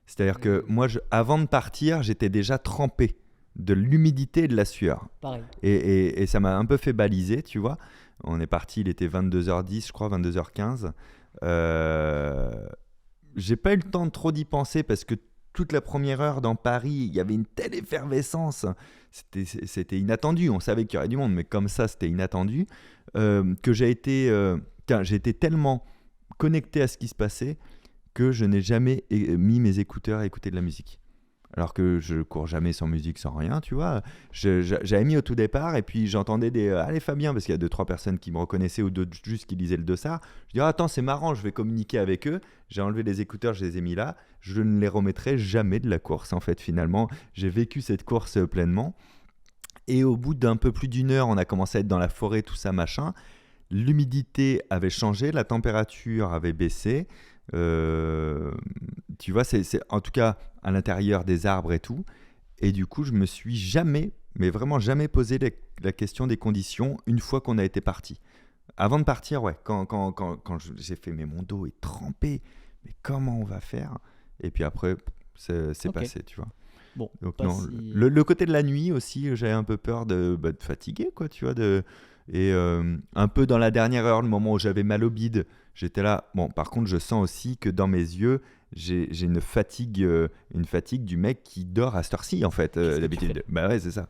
C'est-à-dire que moi, avant de partir, j'étais déjà trempé de l'humidité et de la sueur. Pareil. Et ça m'a un peu fait baliser, tu vois. On est parti, il était 22h10, je crois, 22h15. J'ai pas eu le temps de trop d'y penser parce que toute la première heure dans Paris, il y avait une telle effervescence. C'était inattendu. On savait qu'il y aurait du monde, mais comme ça, c'était inattendu. Que j'ai été tellement connecté à ce qui se passait que je n'ai jamais mis mes écouteurs à écouter de la musique. Alors que je cours jamais sans musique, sans rien, tu vois. J'avais mis au tout départ et puis j'entendais des allez Fabien, parce qu'il y a 2-3 personnes qui me reconnaissaient ou d'autres juste qui lisaient le dossard. Je dis attends, c'est marrant, je vais communiquer avec eux. J'ai enlevé les écouteurs, je les ai mis là. Je ne les remettrai jamais de la course en fait. Finalement, j'ai vécu cette course pleinement. Et au bout d'un peu plus d'une heure, on a commencé à être dans la forêt, tout ça machin. L'humidité avait changé, la température avait baissé. Tu vois, c'est en tout cas à l'intérieur des arbres et tout. Et du coup, je me suis jamais, mais vraiment jamais posé la question des conditions une fois qu'on a été parti. Avant de partir, quand j'ai fait, mais mon dos est trempé, mais comment on va faire? Et puis après, c'est passé, tu vois. Bon, donc non, le côté de la nuit aussi, j'avais un peu peur de fatiguer, quoi, tu vois, Et un peu dans la dernière heure, le moment où j'avais mal au bide, j'étais là. Bon, par contre, je sens aussi que dans mes yeux, j'ai une fatigue du mec qui dort à cette heure-ci, en fait, Qu'est-ce que tu d'habitude. Bah ouais, c'est ça.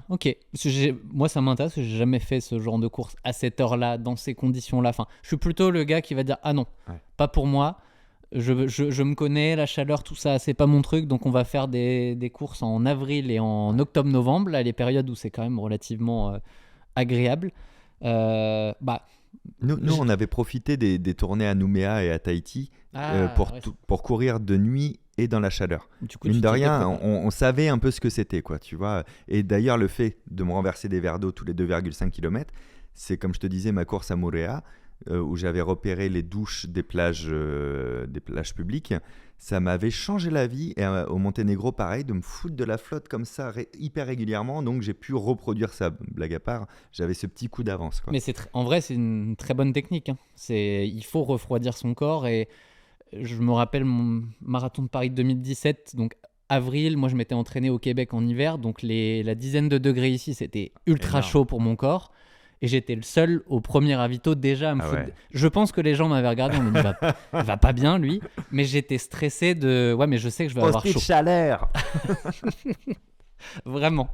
Ok. Parce que moi, ça m'intéresse, parce que j'ai jamais fait ce genre de course à cette heure-là, dans ces conditions-là. Enfin, je suis plutôt le gars qui va dire ah non, Ouais. pas pour moi. Je me connais, la chaleur, tout ça, c'est pas mon truc. Donc, on va faire des courses en avril et en octobre-novembre, là, les périodes où c'est quand même relativement agréable. Bah, Nous, on avait profité des tournées à Nouméa et à Tahiti ouais, pour courir de nuit et dans la chaleur. du coup, Mine tu de t'y étais rien, préparé. on savait un peu ce que c'était, quoi, tu vois. Et d'ailleurs, le fait de me renverser des verres d'eau tous les 2,5 km, c'est comme je te disais, ma course à Moorea, où j'avais repéré les douches des plages publiques. Ça m'avait changé la vie. Et au Monténégro, pareil, de me foutre de la flotte comme ça hyper régulièrement. Donc, j'ai pu reproduire ça, blague à part. J'avais ce petit coup d'avance, quoi. Mais en vrai, c'est une très bonne technique, hein. Il faut refroidir son corps. Et je me rappelle mon marathon de Paris de 2017, donc avril, moi je m'étais entraîné au Québec en hiver, donc la dizaine de degrés ici, c'était ultra Énorme. chaud pour mon corps. Et j'étais le seul au premier ravito déjà à me Ah foutre. ouais. Je pense que les gens m'avaient regardé, on me dit il va pas bien lui, mais j'étais stressé de ouais, mais je sais que je vais avoir chaud. chaleur. Vraiment.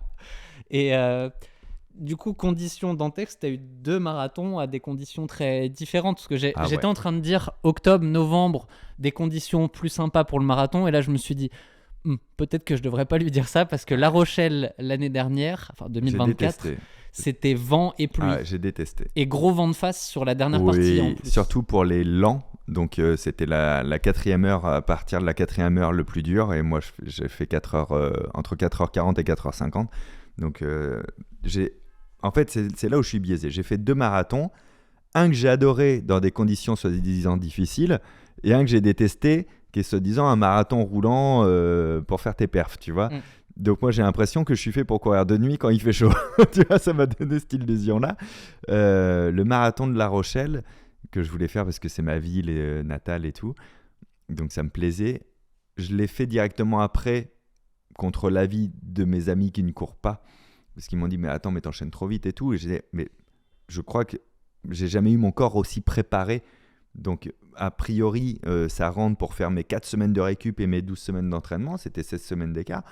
Et du coup, conditions Dantex, tu as eu 2 marathons à des conditions très différentes. Parce que Ah j'étais ouais. en train de dire octobre, novembre, des conditions plus sympas pour le marathon. Et là, je me suis dit, peut-être que je devrais pas lui dire ça parce que La Rochelle, l'année dernière, enfin J'ai 2024, détesté. c'était vent et pluie. Ah ouais, j'ai détesté. Et gros vent de face sur la dernière partie en Oui, plus. surtout pour les lents. Donc c'était la quatrième heure, à partir de la quatrième heure le plus dur. Et moi, j'ai fait 4 heures, entre 4h40 et 4h50. Donc en fait, c'est là où je suis biaisé. J'ai fait 2 marathons. Un que j'ai adoré dans des conditions soi-disant difficiles. Et un que j'ai détesté, qui est soi-disant un marathon roulant pour faire tes perfs, tu vois. Donc moi j'ai l'impression que je suis fait pour courir de nuit quand il fait chaud. Tu vois, ça m'a donné cette illusion-là. Le marathon de La Rochelle, que je voulais faire parce que c'est ma ville natale et tout, donc ça me plaisait. Je l'ai fait directement après, contre l'avis de mes amis qui ne courent pas, parce qu'ils m'ont dit mais attends, mais t'enchaînes trop vite et tout. Et j'ai dit mais je crois que j'ai jamais eu mon corps aussi préparé. Donc a priori ça rentre pour faire mes 4 semaines de récup et mes 12 semaines d'entraînement, c'était 16 semaines d'écart.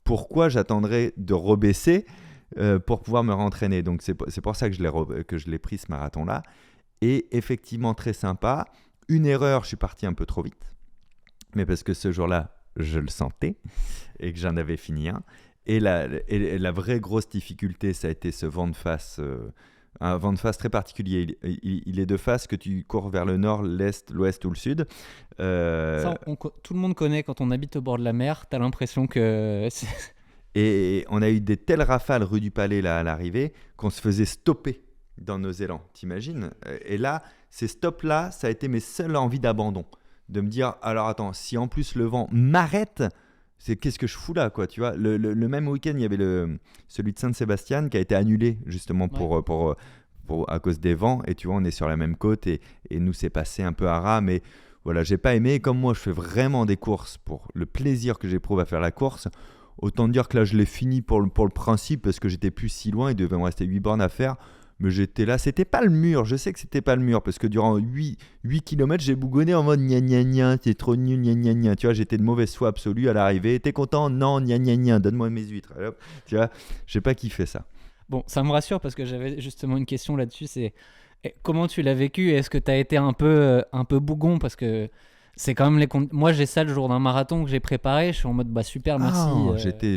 Pourquoi j'attendrais de rebaisser pour pouvoir me rentraîner? Donc c'est pour ça que je l'ai pris ce marathon-là. Et effectivement très sympa. Une erreur, je suis parti un peu trop vite. Mais parce que ce jour-là, je le sentais et que j'en avais fini un. Et la vraie grosse difficulté, ça a été ce vent de face. Un vent de face très particulier. Il est de face que tu cours vers le nord, l'est, l'ouest ou le sud. Ça, tout le monde connaît quand on habite au bord de la mer. T'as l'impression que... Et on a eu des telles rafales rue du Palais là, à l'arrivée qu'on se faisait stopper dans nos élans, t'imagines? Et là, ces stops-là, ça a été mes seules envies d'abandon. De me dire, alors attends, si en plus le vent m'arrête, qu'est-ce que je fous là, quoi, tu vois? Le même week-end, il y avait celui de Saint-Sébastien qui a été annulé justement à cause des vents. Et tu vois, on est sur la même côte et nous, c'est passé un peu à ras, mais voilà, j'ai pas aimé. Comme moi, je fais vraiment des courses pour le plaisir que j'éprouve à faire la course. Autant dire que là, je l'ai fini pour le principe parce que j'étais plus si loin. Il devait me rester 8 bornes à faire. Mais j'étais là. C'était pas le mur. Je sais que c'était pas le mur parce que durant 8 km, j'ai bougonné en mode gna gna gna. T'es trop nul, gna gna gna. Tu vois, j'étais de mauvaise foi absolue à l'arrivée. T'es content? Non, gna gna gna. Donne-moi mes huîtres. Alors, tu vois, j'ai pas kiffé ça. Bon, ça me rassure parce que j'avais justement une question là-dessus. C'est comment tu l'as vécu? Est-ce que tu as été un peu bougon? Parce que c'est quand même moi j'ai ça le jour d'un marathon que j'ai préparé, je suis en mode bah super, merci.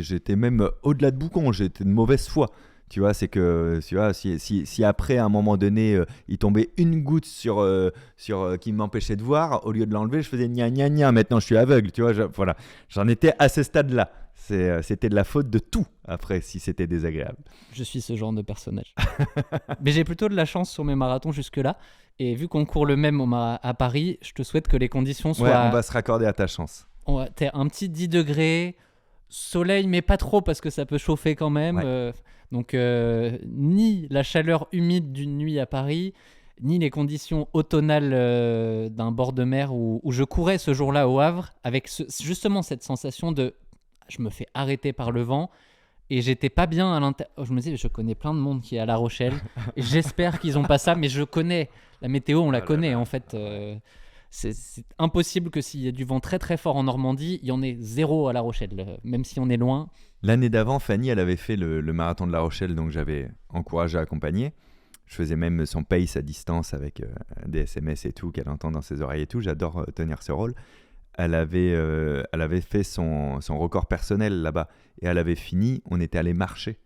J'étais même au-delà de bougon, j'étais de mauvaise foi. Tu vois, c'est que tu vois, si après à un moment donné il tombait une goutte sur qui m'empêchait de voir, au lieu de l'enlever, je faisais gna gna gna. Maintenant je suis aveugle, tu vois. Voilà, j'en étais à ce stade-là. C'était de la faute de tout après si c'était désagréable. Je suis ce genre de personnage. Mais j'ai plutôt de la chance sur mes marathons jusque-là. Et vu qu'on court le même à Paris, je te souhaite que les conditions soient... Ouais, on va se raccorder à ta chance. T'es un petit 10 degrés, soleil, mais pas trop parce que ça peut chauffer quand même. Ouais. Donc, ni la chaleur humide d'une nuit à Paris, ni les conditions automnales d'un bord de mer où je courais ce jour-là au Havre, avec justement cette sensation de... Je me fais arrêter par le vent. Et j'étais pas bien à l'intérieur. Je me disais, je connais plein de monde qui est à La Rochelle. Et j'espère qu'ils ont pas ça, mais je connais. La météo, on la connaît en fait. C'est impossible que s'il y a du vent très très fort en Normandie, il y en ait 0 à La Rochelle, même si on est loin. L'année d'avant, Fanny, elle avait fait le marathon de La Rochelle, donc j'avais encouragé à accompagner. Je faisais même son pace à distance avec des SMS et tout, qu'elle entend dans ses oreilles et tout. J'adore tenir ce rôle. Elle avait fait son record personnel là-bas. Et elle avait fini, on était allé marcher.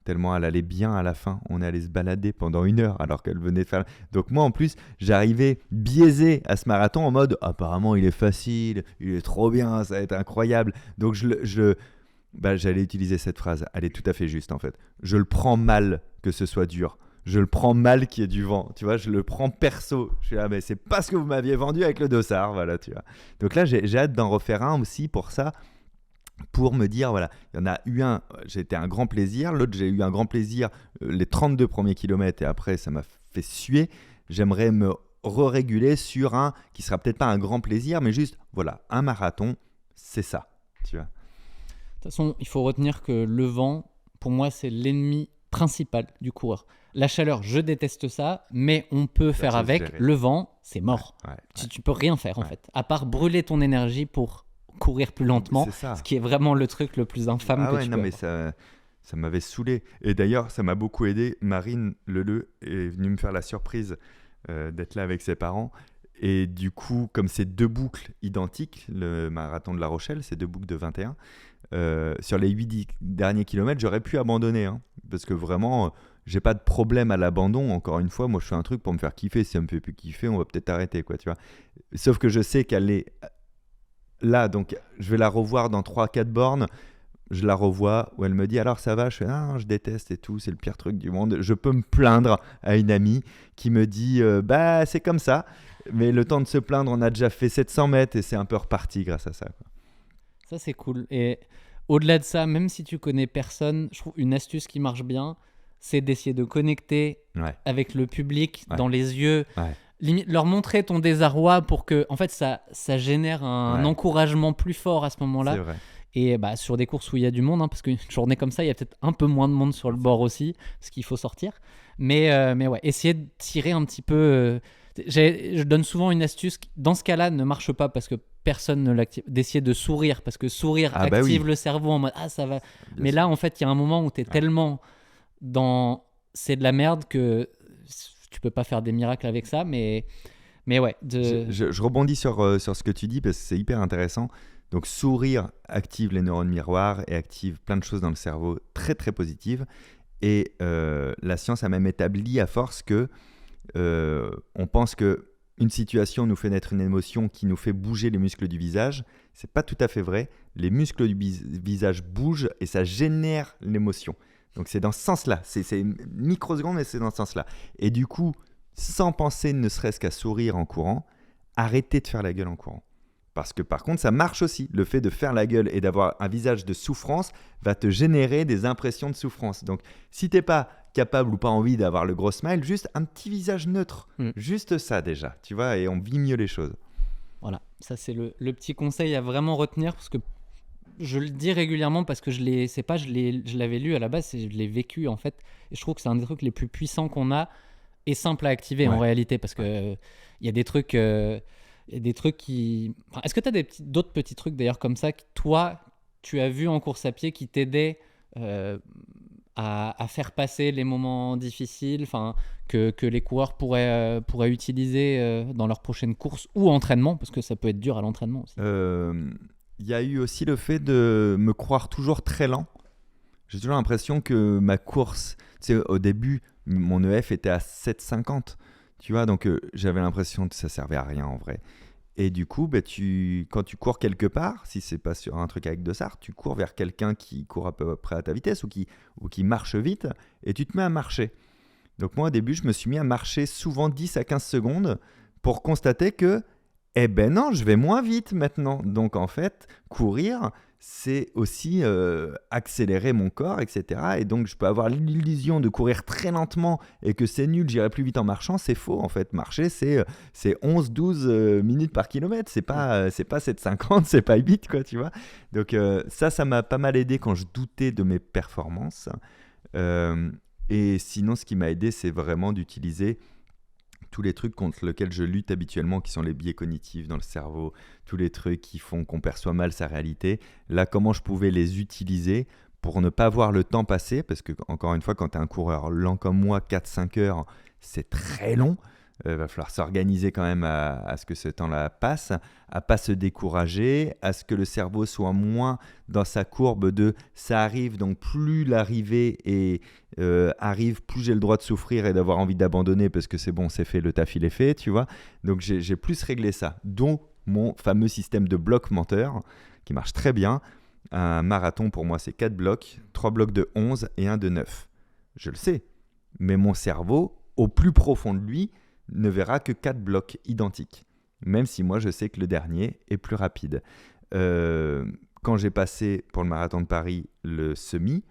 Tellement elle allait bien à la fin. On est allé se balader pendant 1 heure alors qu'elle venait de faire... Donc moi, en plus, j'arrivais biaisé à ce marathon en mode « Apparemment, il est facile, il est trop bien, ça va être incroyable. » Donc j'allais utiliser cette phrase. Elle est tout à fait juste, en fait. Je le prends mal que ce soit dur. Je le prends mal qu'il y ait du vent, tu vois, je le prends perso. Je suis là, mais c'est pas ce que vous m'aviez vendu avec le dossard, voilà, tu vois. Donc là, j'ai hâte d'en refaire un aussi pour ça, pour me dire, voilà, il y en a eu un, j'ai été un grand plaisir, l'autre, j'ai eu un grand plaisir les 32 premiers kilomètres et après, ça m'a fait suer. J'aimerais me re-réguler sur un qui sera peut-être pas un grand plaisir, mais juste, voilà, un marathon, c'est ça, tu vois. De toute façon, il faut retenir que le vent, pour moi, c'est l'ennemi principal du coureur. La chaleur, je déteste ça, mais on peut faire avec. Gérer. Le vent, c'est mort. Ouais. Tu peux rien faire en fait, à part brûler ton énergie pour courir plus lentement, ce qui est vraiment le truc le plus infâme que tu peux mais ça m'avait saoulé. Et d'ailleurs, ça m'a beaucoup aidé. Marine Leleu est venue me faire la surprise d'être là avec ses parents. Et du coup, comme c'est 2 boucles identiques, le marathon de La Rochelle, c'est 2 boucles de 21, sur les 8 derniers kilomètres, j'aurais pu abandonner. Hein, parce que vraiment, j'ai pas de problème à l'abandon. Encore une fois, moi, je fais un truc pour me faire kiffer. Si ça me fait plus kiffer, on va peut-être arrêter, quoi, tu vois. Sauf que je sais qu'elle est là, donc je vais la revoir dans 3-4 bornes. Je la revois où elle me dit alors ça va, je fais ah, je déteste et tout, c'est le pire truc du monde. Je peux me plaindre à une amie qui me dit bah c'est comme ça, mais le temps de se plaindre, on a déjà fait 700 mètres et c'est un peu reparti grâce à ça, quoi. Ça c'est cool. Et au-delà de ça, même si tu connais personne, je trouve une astuce qui marche bien, c'est d'essayer de connecter avec le public dans les yeux. Limite, leur montrer ton désarroi pour que en fait ça génère un encouragement plus fort à ce moment-là. C'est vrai. Et bah, sur des courses où il y a du monde, hein, parce qu'une journée comme ça, il y a peut-être un peu moins de monde sur le bord aussi, parce qu'il faut sortir. Mais ouais, essayer de tirer un petit peu. Je donne souvent une astuce qui, dans ce cas-là, ne marche pas parce que personne ne l'active. D'essayer de sourire, parce que sourire active le cerveau en mode ah ça va. Mais là, en fait, il y a un moment où tu es tellement dans c'est de la merde que tu peux pas faire des miracles avec ça. Mais ouais. Je rebondis sur ce que tu dis parce que c'est hyper intéressant. Donc sourire active les neurones miroirs et active plein de choses dans le cerveau très très positives. Et la science a même établi à force que on pense qu'une situation nous fait naître une émotion qui nous fait bouger les muscles du visage. C'est pas tout à fait vrai. Les muscles du visage bougent et ça génère l'émotion. Donc c'est dans ce sens-là. C'est une microseconde, mais c'est dans ce sens-là. Et du coup, sans penser ne serait-ce qu'à sourire en courant, arrêtez de faire la gueule en courant. Parce que par contre, ça marche aussi. Le fait de faire la gueule et d'avoir un visage de souffrance va te générer des impressions de souffrance. Donc, si tu n'es pas capable ou pas envie d'avoir le gros smile, juste un petit visage neutre. Juste ça déjà, tu vois, et on vit mieux les choses. Voilà, ça c'est le petit conseil à vraiment retenir parce que je le dis régulièrement parce que je l'avais lu à la base et je l'ai vécu en fait. Et je trouve que c'est un des trucs les plus puissants qu'on a et simple à activer en réalité parce que il y a des trucs... Il y a des trucs qui... Enfin, est-ce que tu as d'autres petits trucs d'ailleurs comme ça que toi, tu as vu en course à pied qui t'aidaient à faire passer les moments difficiles, que les coureurs pourraient utiliser dans leur prochaine course ou entraînement, parce que ça peut être dur à l'entraînement aussi. Il y a eu aussi le fait de me croire toujours très lent. J'ai toujours l'impression que ma course... Tu sais, au début, mon EF était à 7,50. Tu vois, donc j'avais l'impression que ça servait à rien en vrai. Et du coup, quand tu cours quelque part, si c'est pas sur un truc avec dossard, tu cours vers quelqu'un qui court à peu près à ta vitesse ou qui marche vite et tu te mets à marcher. Donc moi au début, je me suis mis à marcher souvent 10 à 15 secondes pour constater que, eh ben non, je vais moins vite maintenant. Donc en fait, courir, c'est aussi accélérer mon corps, etc. Et donc, je peux avoir l'illusion de courir très lentement et que c'est nul, j'irai plus vite en marchant. C'est faux, en fait. Marcher, c'est 11-12 minutes par kilomètre. C'est pas 7,50, c'est pas 8, quoi, tu vois. Donc, ça m'a pas mal aidé quand je doutais de mes performances. Et sinon, ce qui m'a aidé, c'est vraiment d'utiliser tous les trucs contre lesquels je lutte habituellement, qui sont les biais cognitifs dans le cerveau, tous les trucs qui font qu'on perçoit mal sa réalité. Là, comment je pouvais les utiliser pour ne pas voir le temps passer, parce que, encore une fois, quand tu es un coureur lent comme moi, 4-5 heures, c'est très long. Va falloir s'organiser quand même à ce que ce temps-là passe, à pas se décourager, à ce que le cerveau soit moins dans sa courbe de ça arrive, donc plus l'arrivée arrive, plus j'ai le droit de souffrir et d'avoir envie d'abandonner parce que c'est bon, c'est fait, le taf il est fait, tu vois. Donc j'ai plus réglé ça, dont mon fameux système de blocs menteurs qui marche très bien. Un marathon pour moi c'est 4 blocs, 3 blocs de 11 et un de 9. Je le sais, mais mon cerveau, au plus profond de lui, ne verra que 4 blocs identiques, même si moi je sais que le dernier est plus rapide. Quand j'ai passé pour le marathon de Paris le semi,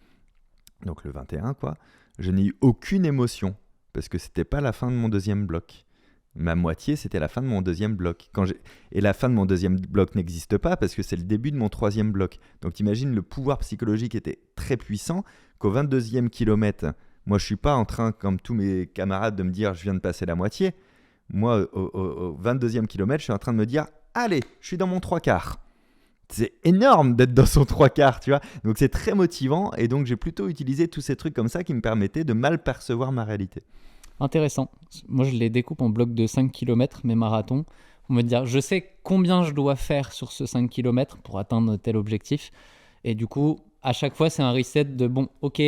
donc le 21 quoi, je n'ai eu aucune émotion parce que c'était pas la fin de mon deuxième bloc. Ma moitié, c'était la fin de mon deuxième bloc. Et la fin de mon deuxième bloc n'existe pas parce que c'est le début de mon troisième bloc. Donc t'imagines, le pouvoir psychologique était très puissant qu'au 22e kilomètre, moi, je ne suis pas en train, comme tous mes camarades, de me dire « je viens de passer la moitié ». Moi, au 22e kilomètre, je suis en train de me dire « allez, je suis dans mon 3/4 ». C'est énorme d'être dans son 3/4, tu vois. Donc, c'est très motivant. Et donc, j'ai plutôt utilisé tous ces trucs comme ça qui me permettaient de mal percevoir ma réalité. Intéressant. Moi, je les découpe en blocs de 5 km, mes marathons, pour me dire je sais combien je dois faire sur ce 5 km pour atteindre tel objectif. Et du coup, à chaque fois, c'est un reset de bon, ok,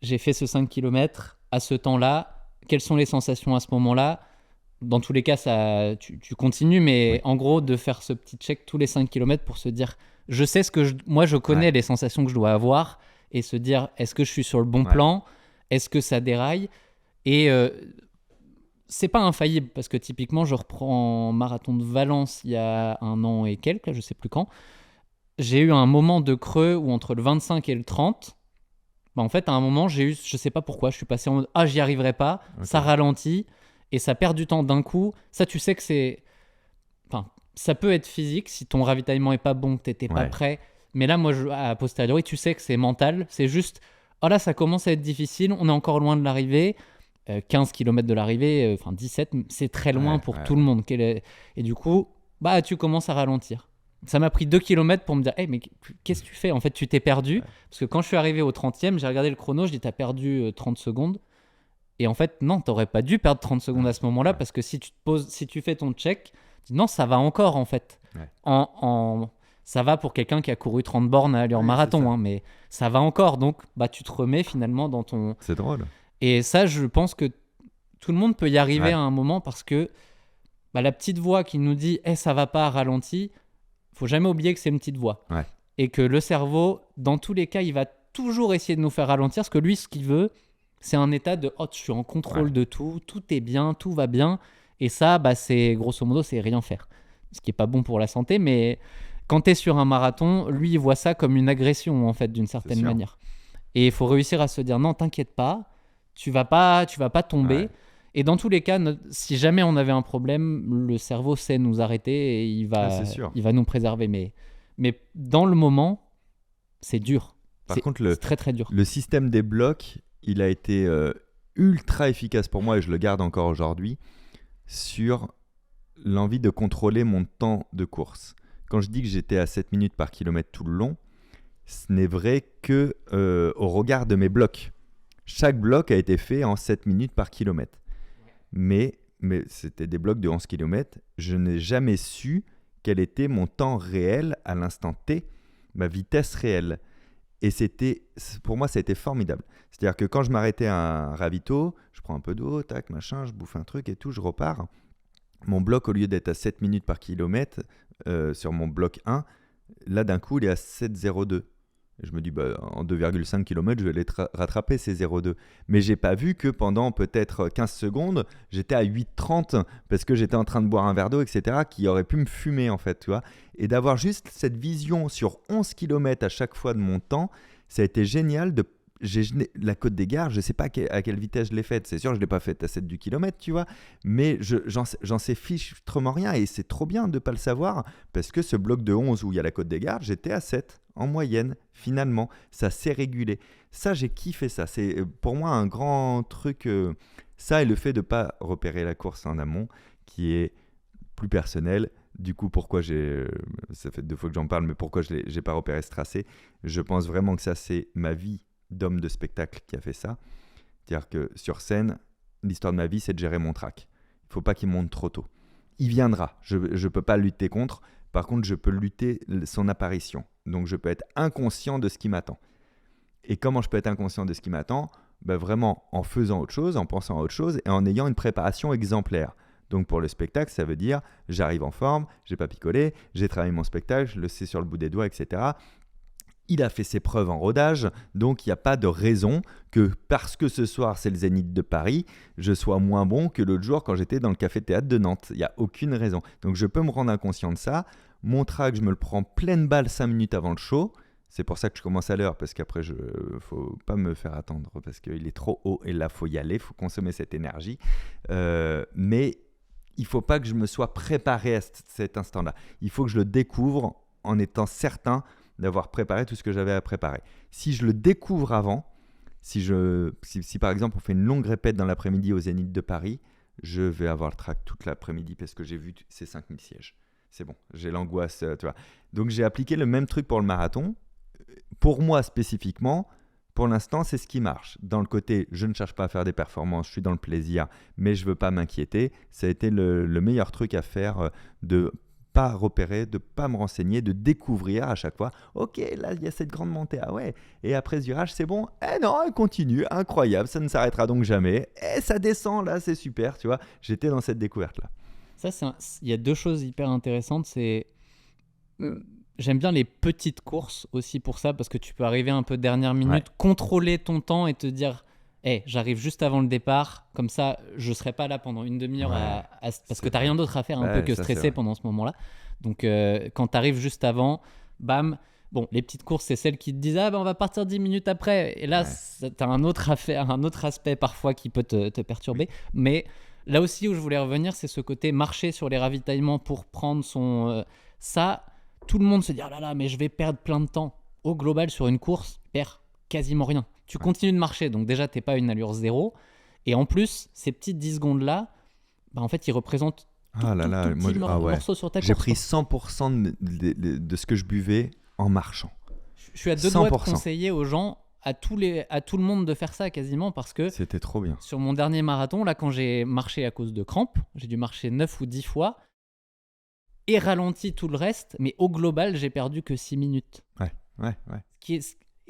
j'ai fait ce 5 km à ce temps-là, quelles sont les sensations à ce moment-là? Dans tous les cas, tu continues, mais Oui. en gros, de faire ce petit check tous les 5 km pour se dire, je sais ce que moi, je connais les sensations que je dois avoir, et se dire, est-ce que je suis sur le bon plan? Est-ce que ça déraille? Et c'est pas infaillible, parce que typiquement, je reprends marathon de Valence il y a 1 an et quelques, je sais plus quand. J'ai eu un moment de creux où entre le 25 et le 30, en fait, à un moment, j'ai eu, je sais pas pourquoi, je suis passé en mode ah, j'y arriverai pas, ça ralentit et ça perd du temps d'un coup. Ça, tu sais que c'est. Enfin, ça peut être physique si ton ravitaillement est pas bon, que t'étais pas prêt. Mais là, moi, a posteriori, tu sais que c'est mental. C'est juste, oh là, ça commence à être difficile, on est encore loin de l'arrivée. 15 km de l'arrivée, enfin 17, c'est très loin pour tout le monde. Et du coup, bah, tu commences à ralentir. Ça m'a pris 2 km pour me dire hey, mais qu'est-ce que tu fais? En fait, tu t'es perdu. Parce que quand je suis arrivé au 30e, j'ai regardé le chrono, je dis t'as perdu 30 secondes. Et en fait, non, t'aurais pas dû perdre 30 secondes à ce moment-là parce que si tu fais ton check, tu dis non, ça va encore en fait. Ça va pour quelqu'un qui a couru 30 bornes à allure marathon, mais ça va encore. Donc, bah, tu te remets finalement dans ton. C'est drôle. Et ça, je pense que tout le monde peut y arriver à un moment parce que bah, la petite voix qui nous dit hey, ça va pas, ralentis. Faut jamais oublier que c'est une petite voix. Et que le cerveau, dans tous les cas, il va toujours essayer de nous faire ralentir parce que lui, ce qu'il veut, c'est un état de « oh, je suis en contrôle de tout est bien, tout va bien ». Et ça, bah, c'est grosso modo, c'est rien faire. Ce qui est pas bon pour la santé, mais quand tu es sur un marathon, lui, il voit ça comme une agression, en fait, d'une certaine manière. Et il faut réussir à se dire « non, t'inquiète pas, tu vas pas tomber ». Et dans tous les cas, si jamais on avait un problème, le cerveau sait nous arrêter et il va nous préserver. Mais dans le moment, c'est dur. Par contre, c'est très très dur. Le système des blocs, il a été ultra efficace pour moi et je le garde encore aujourd'hui sur l'envie de contrôler mon temps de course. Quand je dis que j'étais à 7 minutes par kilomètre tout le long, ce n'est vrai que au regard de mes blocs. Chaque bloc a été fait en 7 minutes par kilomètre. Mais c'était des blocs de 11 km. Je n'ai jamais su quel était mon temps réel à l'instant T, ma vitesse réelle. Et pour moi, ça a été formidable. C'est-à-dire que quand je m'arrêtais à un ravito, je prends un peu d'eau, tac, machin, je bouffe un truc et tout, je repars. Mon bloc, au lieu d'être à 7 minutes par kilomètre, sur mon bloc 1, là, d'un coup, il est à 7,02. Et je me dis, en 2,5 km, je vais les rattraper, ces 0,2. Mais j'ai pas vu que pendant peut-être 15 secondes, j'étais à 8,30 parce que j'étais en train de boire un verre d'eau, etc., qui aurait pu me fumer, en fait, tu vois. Et d'avoir juste cette vision sur 11 km à chaque fois de mon temps, ça a été génial de la Côte des Gares, je sais pas à quelle vitesse je l'ai faite. C'est sûr, je ne l'ai pas faite à 7 du kilomètre, tu vois. Mais j'en sais fichtrement rien. Et c'est trop bien de ne pas le savoir. Parce que ce bloc de 11 où il y a la Côte des Gares, j'étais à 7 en moyenne. Finalement, ça s'est régulé. Ça, j'ai kiffé ça. C'est pour moi un grand truc. Ça et le fait de ne pas repérer la course en amont, qui est plus personnel. Du coup, pourquoi ça fait 2 fois que j'en parle, mais pourquoi je n'ai pas repéré ce tracé. Je pense vraiment que ça, c'est ma vie d'homme de spectacle qui a fait ça. C'est-à-dire que sur scène, l'histoire de ma vie, c'est de gérer mon trac. Il ne faut pas qu'il monte trop tôt. Il viendra. Je ne peux pas lutter contre. Par contre, je peux lutter son apparition. Donc, je peux être inconscient de ce qui m'attend. Et comment je peux être inconscient de ce qui m'attend ? Vraiment en faisant autre chose, en pensant à autre chose et en ayant une préparation exemplaire. Donc pour le spectacle, ça veut dire j'arrive en forme, j'ai pas picolé, j'ai travaillé mon spectacle, je le sais sur le bout des doigts, etc. Il a fait ses preuves en rodage, donc il n'y a pas de raison que parce que ce soir c'est le Zénith de Paris, je sois moins bon que l'autre jour quand j'étais dans le café-théâtre de Nantes. Il n'y a aucune raison. Donc je peux me rendre inconscient de ça. Mon track, je me le prends pleine balle 5 minutes avant le show. C'est pour ça que je commence à l'heure, parce qu'après, il ne faut pas me faire attendre, parce qu'il est trop haut et là, il faut y aller, il faut consommer cette énergie. Mais il ne faut pas que je me sois préparé à cet instant-là. Il faut que je le découvre en étant certain d'avoir préparé tout ce que j'avais à préparer. Si je le découvre avant, si par exemple on fait une longue répète dans l'après-midi au Zénith de Paris, je vais avoir le trac toute l'après-midi parce que j'ai vu ces 5000 sièges. C'est bon, j'ai l'angoisse, tu vois. Donc j'ai appliqué le même truc pour le marathon. Pour moi spécifiquement, pour l'instant, c'est ce qui marche. Dans le côté, je ne cherche pas à faire des performances, je suis dans le plaisir, mais je ne veux pas m'inquiéter. Ça a été le meilleur truc à faire de pas repérer, de pas me renseigner, de découvrir à chaque fois. Ok, là il y a cette grande montée, ah ouais. Et après ce virage, c'est bon. Eh non, elle continue, incroyable, ça ne s'arrêtera donc jamais. Et ça descend là, c'est super, tu vois. J'étais dans cette découverte là. Ça, il y a 2 choses hyper intéressantes. C'est j'aime bien les petites courses aussi pour ça parce que tu peux arriver un peu dernière minute, contrôler ton temps et te dire. J'arrive juste avant le départ, comme ça je serai pas là pendant une demi-heure parce que t'as rien d'autre à faire un peu que stresser pendant ce moment-là. Donc quand t'arrives juste avant, bam, bon, les petites courses c'est celles qui te disent on va partir 10 minutes après, et là t'as un autre affaire, un autre aspect parfois qui peut te perturber. Mais là aussi où je voulais revenir, c'est ce côté marcher sur les ravitaillements pour prendre son ça, tout le monde se dit oh là là mais je vais perdre plein de temps. Au global sur une course, perds quasiment rien. Tu continues de marcher, donc déjà, tu n'es pas à une allure zéro. Et en plus, ces petites 10 secondes-là, en fait, ils représentent tout petit morceau sur ta course. J'ai pris 100% de ce que je buvais en marchant. Je suis à 2 doigts de conseiller aux gens, à tout le monde de faire ça quasiment, parce que c'était trop bien. Sur mon dernier marathon, là, quand j'ai marché à cause de crampes, j'ai dû marcher 9 ou 10 fois et ralenti tout le reste, mais au global, j'ai perdu que 6 minutes. Ouais.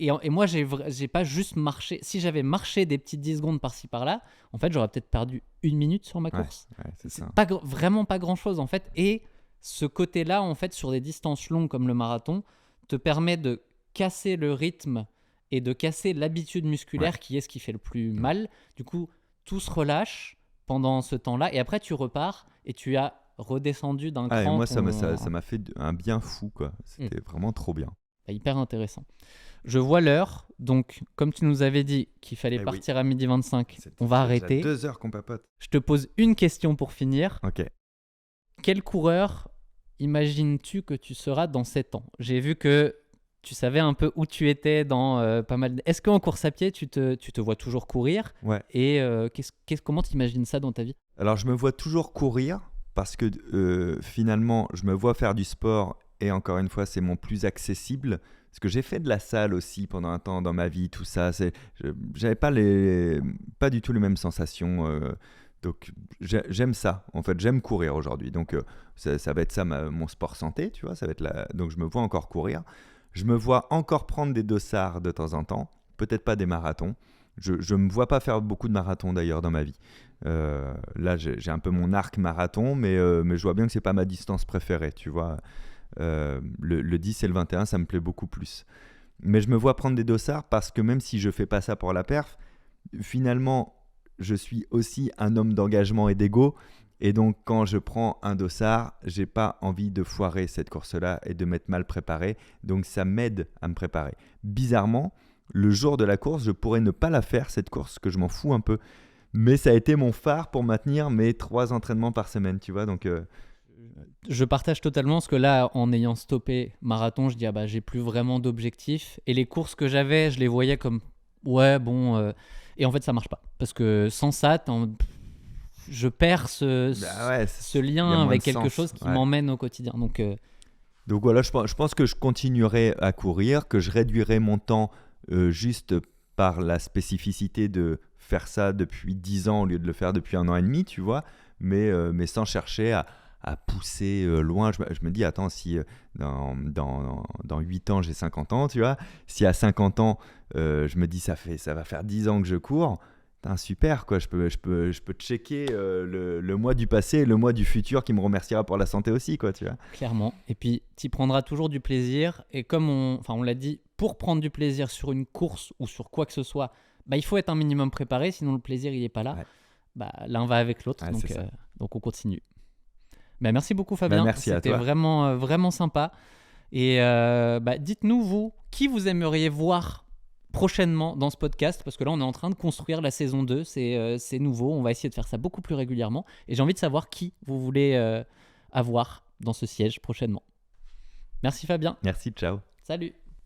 Et moi, j'ai pas juste marché. Si j'avais marché des petites 10 secondes par-ci par-là, en fait, j'aurais peut-être perdu 1 minute sur ma course. C'est ça. Vraiment pas grand-chose, en fait. Et ce côté-là, en fait, sur des distances longues comme le marathon, te permet de casser le rythme et de casser l'habitude musculaire qui est ce qui fait le plus mal. Du coup, tout se relâche pendant ce temps-là. Et après, tu repars et tu as redescendu d'un cran. Et moi, ça m'a fait un bien fou, quoi. C'était vraiment trop bien. Hyper intéressant. Je vois l'heure, donc comme tu nous avais dit qu'il fallait partir à 12h25, on va arrêter. 2 heures qu'on papote. Je te pose une question pour finir. Ok. Quel coureur imagines-tu que tu seras dans 7 ans ? J'ai vu que tu savais un peu où tu étais dans pas mal. Est-ce qu'en course à pied, tu te vois toujours courir ? Ouais. Et comment tu imagines ça dans ta vie ? Alors, je me vois toujours courir parce que finalement, je me vois faire du sport et encore une fois, c'est mon plus accessible. Parce que j'ai fait de la salle aussi pendant un temps dans ma vie, tout ça. J'avais pas du tout les mêmes sensations. Donc j'aime ça. En fait, j'aime courir aujourd'hui. Donc ça va être ça mon sport santé, tu vois. Donc je me vois encore courir. Je me vois encore prendre des dossards de temps en temps. Peut-être pas des marathons. Je me vois pas faire beaucoup de marathons d'ailleurs dans ma vie. Là, j'ai un peu mon arc marathon, mais je vois bien que c'est pas ma distance préférée, tu vois. Le 10 et le 21, ça me plaît beaucoup plus. Mais je me vois prendre des dossards parce que même si je fais pas ça pour la perf, finalement, je suis aussi un homme d'engagement et d'ego. Et donc, quand je prends un dossard, j'ai pas envie de foirer cette course-là et de m'être mal préparé. Donc, ça m'aide à me préparer. Bizarrement, le jour de la course, je pourrais ne pas la faire, cette course, que je m'en fous un peu. Mais ça a été mon phare pour maintenir mes 3 entraînements par semaine, tu vois. Donc, Je partage totalement parce que là, en ayant stoppé marathon, je dis j'ai plus vraiment d'objectifs. Et les courses que j'avais, je les voyais comme ouais, bon. Et en fait, ça marche pas. Parce que sans ça, je perds ce il y a lien moins avec de quelque sens. chose qui Ouais. m'emmène au quotidien. Donc voilà, je pense que je continuerai à courir, que je réduirai mon temps juste par la spécificité de faire ça depuis 10 ans au lieu de le faire depuis 1 an et demi, tu vois, mais sans chercher à pousser loin. Je me dis, attends, si dans 8 ans j'ai 50 ans, tu vois, si à 50 ans je me dis ça va faire 10 ans que je cours, putain, super, quoi, je peux checker le mois du passé et le mois du futur qui me remerciera pour la santé aussi, quoi, tu vois. Clairement. Et puis, tu prendras toujours du plaisir. Et comme on l'a dit, pour prendre du plaisir sur une course ou sur quoi que ce soit, il faut être un minimum préparé, sinon le plaisir, il n'est pas là. Ouais. L'un va avec l'autre. Ouais, c'est ça. Donc, on continue. Merci beaucoup, Fabien. Merci à C'était toi. vraiment, vraiment sympa. Et dites-nous, vous, qui vous aimeriez voir prochainement dans ce podcast, parce que là on est en train de construire la saison 2, c'est nouveau, on va essayer de faire ça beaucoup plus régulièrement et j'ai envie de savoir qui vous voulez avoir dans ce siège prochainement. Merci Fabien. Merci, ciao. Salut.